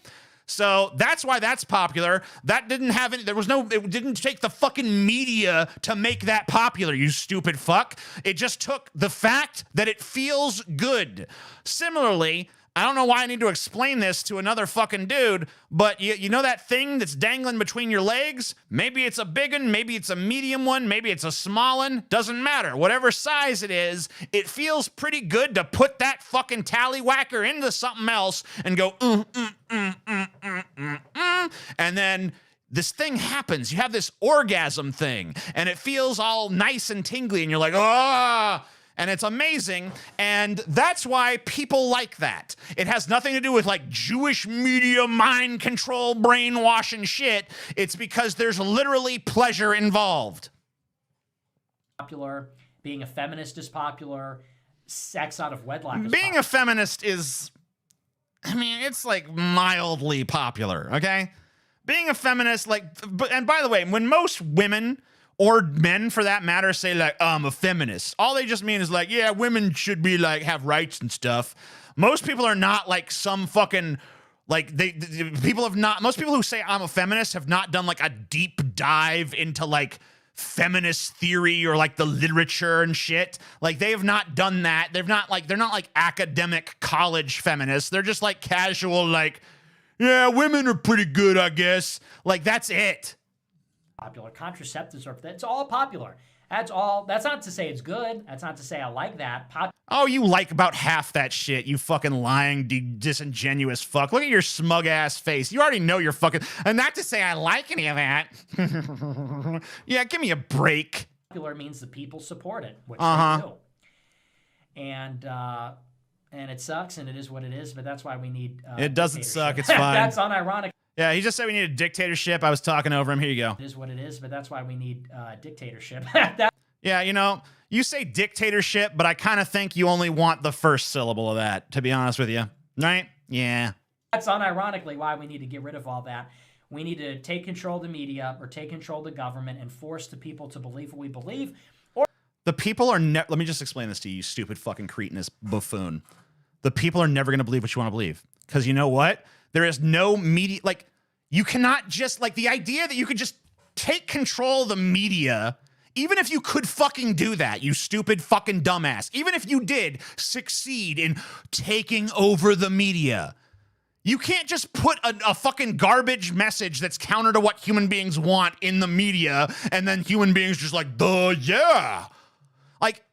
So that's why that's popular. That didn't have any, it didn't take the fucking media to make that popular, you stupid fuck. It just took the fact that it feels good. Similarly, I don't know why I need to explain this to another fucking dude, but you know that thing that's dangling between your legs? Maybe it's a big one, maybe it's a medium one, maybe it's a small one. Doesn't matter. Whatever size it is, it feels pretty good to put that fucking tallywhacker into something else and go, and then this thing happens. You have this orgasm thing, and it feels all nice and tingly, and you're like, ah. And it's amazing, and that's why people like that. It has nothing to do with like Jewish media mind control brainwashing shit. It's because there's literally pleasure involved. Popular, being a feminist is popular, sex out of wedlock is Being a feminist is, I mean, it's like mildly popular, okay? Being a feminist, like, and by the way, when most women or men for that matter say like, I'm a feminist, all they just mean is like, yeah, women should be like, have rights and stuff. Most people are not like some fucking, like most people who say I'm a feminist have not done like a deep dive into like feminist theory or like the literature and shit. Like they have not done that. They're not like academic college feminists. They're just like casual, like, yeah, women are pretty good, I guess. Like that's it. Popular. Contraceptives are, that's all popular. That's all. That's not to say it's good. That's not to say I like that. Oh, you like about half that shit, you fucking lying, disingenuous fuck. Look at your smug ass face. You already know you're fucking, and not to say I like any of that. Yeah, give me a break. Popular means the people support it, which they do. And it sucks, and it is what it is, but that's why we need it doesn't suck, it's fine. That's unironic. Yeah, he just said we need a dictatorship. I was talking over him. Here you go. It is what it is, but that's why we need dictatorship. Yeah, you know, you say dictatorship, but I kind of think you only want the first syllable of that, to be honest with you. Right? Yeah. That's unironically why we need to get rid of all that. We need to take control of the media or take control of the government and force the people to believe what we believe. Or the people are let me just explain this to you, you stupid fucking cretinous buffoon. The people are never going to believe what you want to believe. Because you know what? There is no media, like, you cannot just, like, the idea that you could just take control of the media, even if you could fucking do that, you stupid fucking dumbass, even if you did succeed in taking over the media, you can't just put a fucking garbage message that's counter to what human beings want in the media, and then human beings just like, yeah. Like,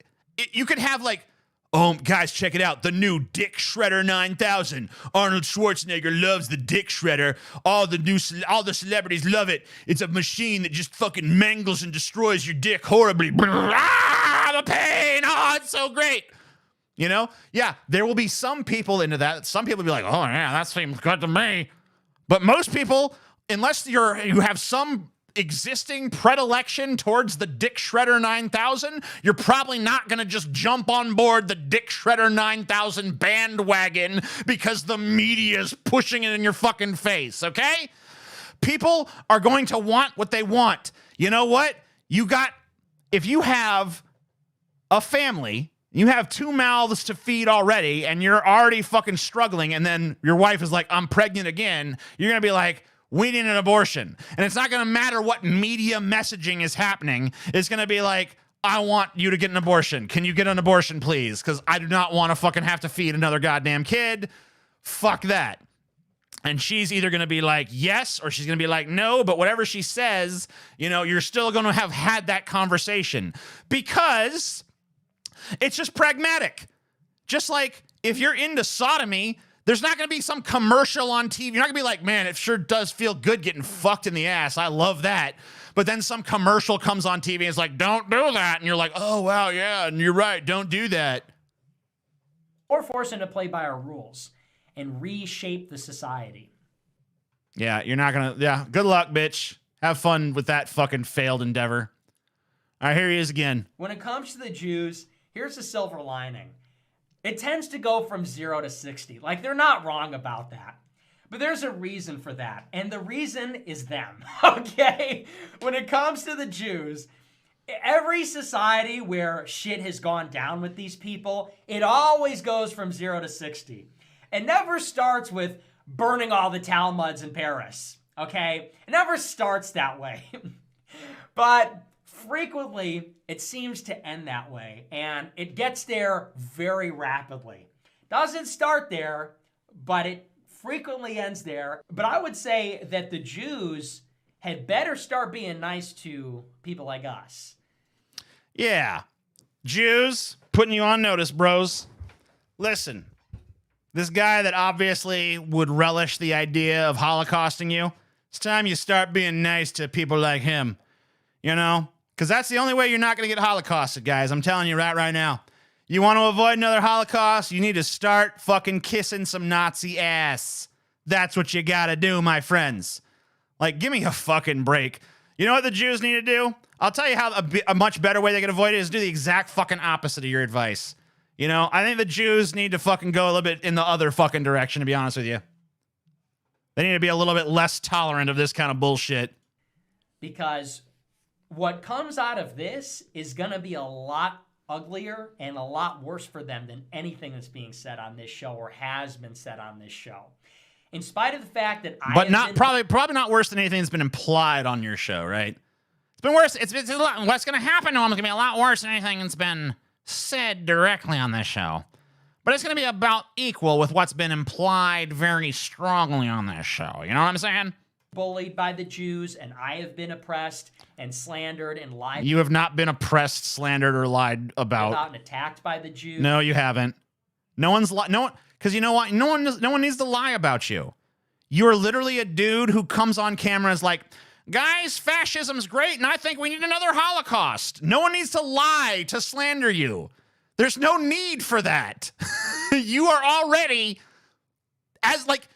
you could have, like, oh, guys, check it out. The new Dick Shredder 9000. Arnold Schwarzenegger loves the Dick Shredder. All the celebrities love it. It's a machine that just fucking mangles and destroys your dick horribly. Ah, the pain. Oh, it's so great. You know? Yeah, there will be some people into that. Some people will be like, oh, yeah, that seems good to me. But most people, unless you have some existing predilection towards the Dick Shredder 9000, you're probably not going to just jump on board the Dick Shredder 9000 bandwagon because the media's pushing it in your fucking face, okay? People are going to want what they want. You know what? If you have a family, you have 2 mouths to feed already, and you're already fucking struggling, and then your wife is like, I'm pregnant again, you're going to be like, we need an abortion. And it's not going to matter what media messaging is happening. It's going to be like, I want you to get an abortion. Can you get an abortion, please? Because I do not want to fucking have to feed another goddamn kid. Fuck that. And she's either going to be like, yes, or she's going to be like, no, but whatever she says, you know, you're still going to have had that conversation because it's just pragmatic. Just like if you're into sodomy, there's not going to be some commercial on TV. You're not going to be like, man, it sure does feel good getting fucked in the ass. I love that. But then some commercial comes on TV and it's like, don't do that. And you're like, oh, wow, yeah, and you're right. Don't do that. Or force him to play by our rules and reshape the society. Yeah, you're not going to. Yeah, good luck, bitch. Have fun with that fucking failed endeavor. All right, here he is again. When it comes to the Jews, here's the silver lining. It tends to go from 0 to 60. Like, they're not wrong about that. But there's a reason for that. And the reason is them, okay? When it comes to the Jews, every society where shit has gone down with these people, it always goes from 0 to 60. It never starts with burning all the Talmuds in Paris, okay? It never starts that way. But frequently, it seems to end that way, and it gets there very rapidly. Doesn't start there, but it frequently ends there. But I would say that the Jews had better start being nice to people like us. Yeah. Jews, putting you on notice, bros. Listen. This guy that obviously would relish the idea of holocausting you, it's time you start being nice to people like him. You know? Because that's the only way you're not going to get holocausted, guys. I'm telling you right now. You want to avoid another Holocaust? You need to start fucking kissing some Nazi ass. That's what you got to do, my friends. Like, give me a fucking break. You know what the Jews need to do? I'll tell you how a much better way they can avoid it is do the exact fucking opposite of your advice. You know, I think the Jews need to fucking go a little bit in the other fucking direction, to be honest with you. They need to be a little bit less tolerant of this kind of bullshit. Because what comes out of this is going to be a lot uglier and a lot worse for them than anything that's being said on this show or has been said on this show. In spite of the fact that probably not worse than anything that's been implied on your show, right? It's been worse. It's a lot, what's going to happen to them is going to be a lot worse than anything that's been said directly on this show. But it's going to be about equal with what's been implied very strongly on this show. You know what I'm saying? Bullied by the Jews, and I have been oppressed and slandered and lied. You have not been oppressed, slandered, or lied about. And attacked by the Jews. No, you haven't. No one's because you know what? No one needs to lie about you. You're literally a dude who comes on camera as like, guys, fascism's great, and I think we need another Holocaust. No one needs to lie to slander you. There's no need for that. You are already, as like,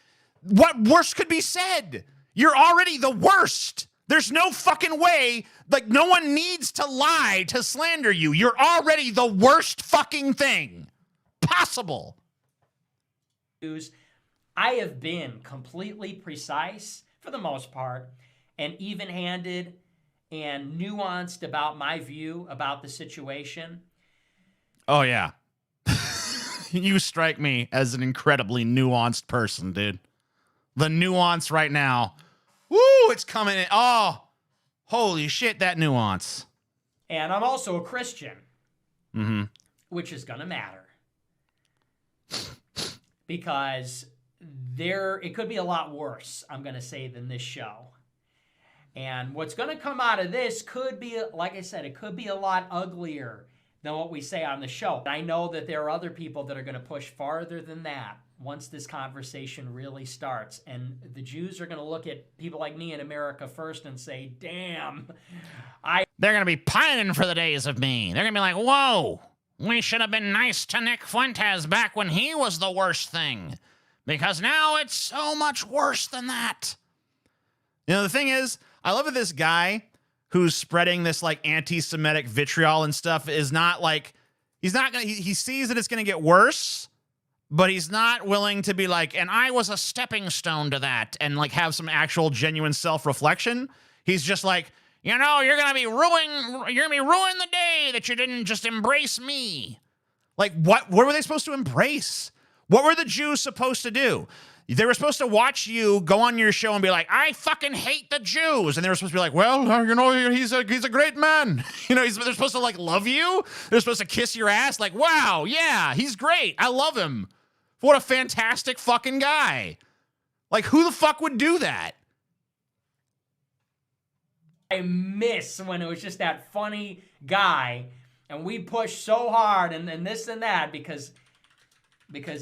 what worse could be said? You're already the worst. There's no fucking way, like, no one needs to lie to slander you. You're already the worst fucking thing possible. I have been completely precise, for the most part, and even-handed and nuanced about my view about the situation. Oh, yeah. You strike me as an incredibly nuanced person, dude. The nuance right now. Woo, it's coming in. Oh, holy shit, that nuance. And I'm also a Christian. Mm-hmm. Which is going to matter. Because it could be a lot worse, I'm going to say, than this show. And what's going to come out of this could be, like I said, it could be a lot uglier than what we say on the show. I know that there are other people that are going to push farther than that once this conversation really starts. And the Jews are going to look at people like me in America first and say, damn, They're going to be pining for the days of me. They're going to be like, whoa, we should have been nice to Nick Fuentes back when he was the worst thing. Because now it's so much worse than that. You know, the thing is, I love that this guy who's spreading this like anti-Semitic vitriol and stuff is not like, he sees that it's going to get worse, but he's not willing to be like, and I was a stepping stone to that, and like have some actual genuine self-reflection. He's just like, you know, you're going to ruin the day that you didn't just embrace me. Like, what were they supposed to embrace? What were the Jews supposed to do? They were supposed to watch you go on your show and be like, I fucking hate the Jews. And they were supposed to be like, well, you know, he's a great man. You know, they're supposed to like love you. They're supposed to kiss your ass. Like, wow, yeah, he's great. I love him. What a fantastic fucking guy. Like, who the fuck would do that? I miss when it was just that funny guy and we push so hard and this and that because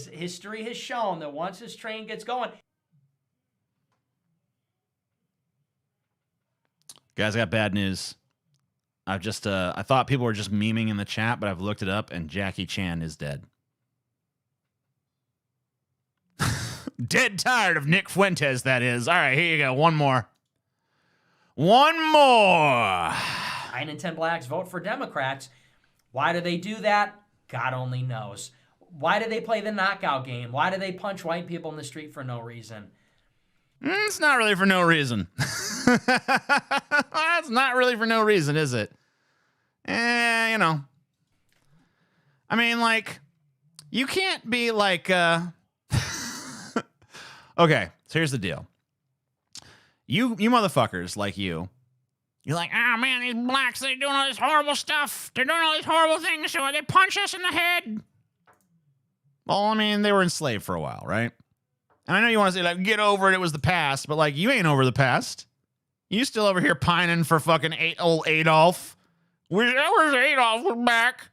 history has shown that once this train gets going. Guys, I got bad news. I've just, I thought people were just memeing in the chat, but I've looked it up and Jackie Chan is dead. Dead tired of Nick Fuentes, that is. All right, here you go. One more. 9 in 10 blacks vote for Democrats. Why do they do that? God only knows. Why do they play the knockout game? Why do they punch white people in the street for no reason? It's not really for no reason. It's not really for no reason, is it? You know. I mean, like, you can't be like, okay, so here's the deal. You motherfuckers like you're like, oh man, these blacks, they're doing all this horrible stuff. They're doing all these horrible things, so they punch us in the head. Well, I mean, they were enslaved for a while, right? And I know you want to say, like, get over it, it was the past, but, like, you ain't over the past. You still over here pining for fucking old Adolf. Where's Adolf was back?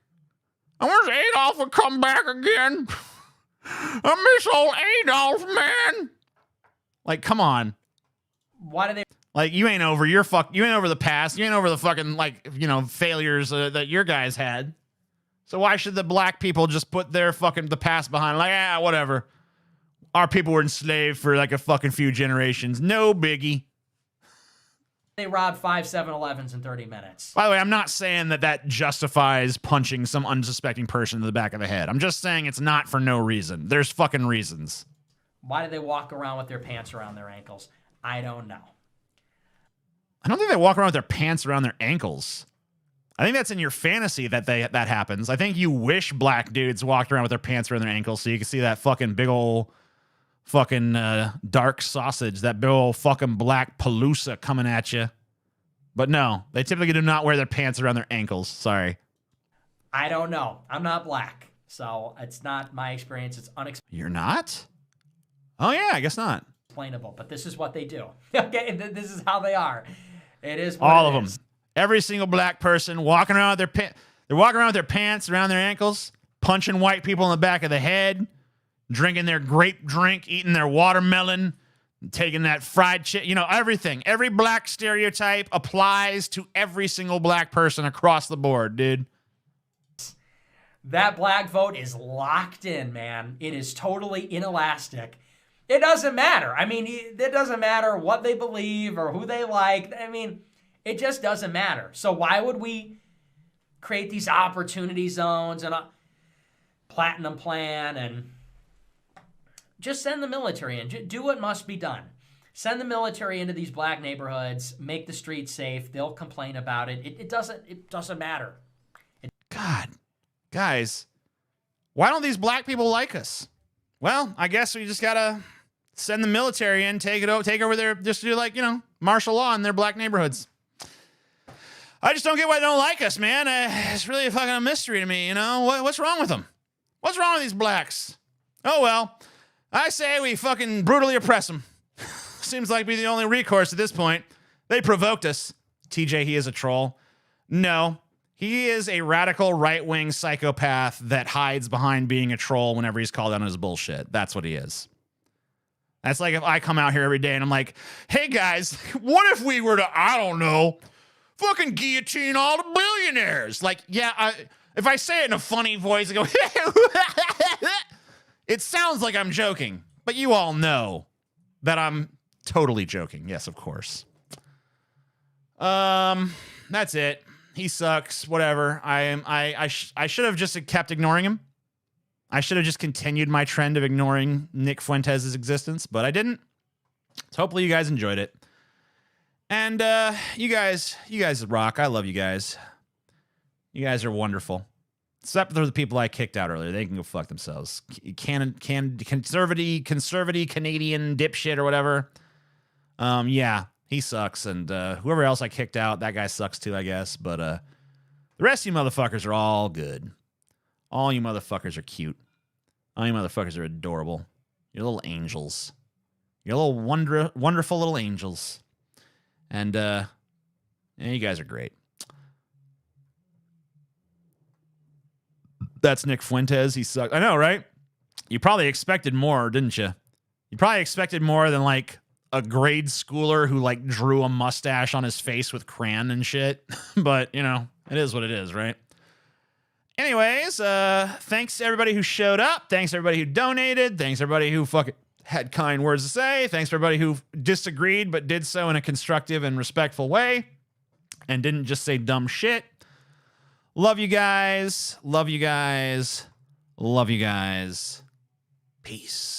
And where's Adolf would come back again? I miss old Adolf, man. Like, come on. Why do they... Like, you ain't over you ain't over the past. You ain't over the fucking, like, you know, failures that your guys had. So why should the black people just put their fucking the past behind? Like, whatever. Our people were enslaved for like a fucking few generations. No biggie. They robbed 5 7-Elevens in 30 minutes. By the way, I'm not saying that justifies punching some unsuspecting person in the back of the head. I'm just saying it's not for no reason. There's fucking reasons. Why do they walk around with their pants around their ankles? I don't know. I don't think they walk around with their pants around their ankles. I think that's in your fantasy that happens. I think you wish black dudes walked around with their pants around their ankles so you can see that fucking big ol' fucking dark sausage, that big ol' fucking black palooza coming at you. But no, they typically do not wear their pants around their ankles. Sorry. I don't know. I'm not black, so it's not my experience. It's unexplainable. You're not? Oh yeah, I guess not. Explainable, but this is what they do. Okay, this is how they are. It is what all it of them. is. Every single black person walking around with they're walking around with their pants around their ankles, punching white people in the back of the head, drinking their grape drink, eating their watermelon, taking that fried chicken, you know, everything. Every black stereotype applies to every single black person across the board, dude. That black vote is locked in, man. It is totally inelastic. It doesn't matter. I mean, it doesn't matter what they believe or who they like. I mean, it just doesn't matter. So why would we create these opportunity zones and a platinum plan and just send the military in? Do what must be done. Send the military into these black neighborhoods, make the streets safe. They'll complain about it. It doesn't matter. God, guys, why don't these black people like us? Well, I guess we just gotta send the military in, take over their, just do like, you know, martial law in their black neighborhoods. I just don't get why they don't like us, man. It's really a fucking mystery to me, you know? What's wrong with them? What's wrong with these blacks? Oh, well, I say we fucking brutally oppress them. Seems like be the only recourse at this point. They provoked us. TJ, he is a troll. No, he is a radical right-wing psychopath that hides behind being a troll whenever he's called out on his bullshit. That's what he is. That's like if I come out here every day and I'm like, hey, guys, what if we were to, I don't know, fucking guillotine all the billionaires? Like, yeah, if I say it in a funny voice, I go, it sounds like I'm joking, but you all know that I'm totally joking. Yes, of course. That's it. He sucks. Whatever. I should have just kept ignoring him. I should have just continued my trend of ignoring Nick Fuentes' existence, but I didn't. So hopefully you guys enjoyed it. And you guys rock. I love you guys. You guys are wonderful. Except for the people I kicked out earlier. They can go fuck themselves. Conservative Canadian dipshit or whatever. Yeah, he sucks. And whoever else I kicked out, that guy sucks too, I guess. But the rest of you motherfuckers are all good. All you motherfuckers are cute. All you motherfuckers are adorable. You're little angels. You're little wonderful little angels. And yeah, you guys are great. That's Nick Fuentes. He sucks. I know, right? You probably expected more, didn't you? You probably expected more than like a grade schooler who like drew a mustache on his face with crayon and shit. But, you know, it is what it is, right? Anyways, thanks to everybody who showed up. Thanks to everybody who donated. Thanks to everybody who fucking had kind words to say. Thanks to everybody who disagreed but did so in a constructive and respectful way and didn't just say dumb shit. Love you guys. Love you guys. Love you guys. Peace.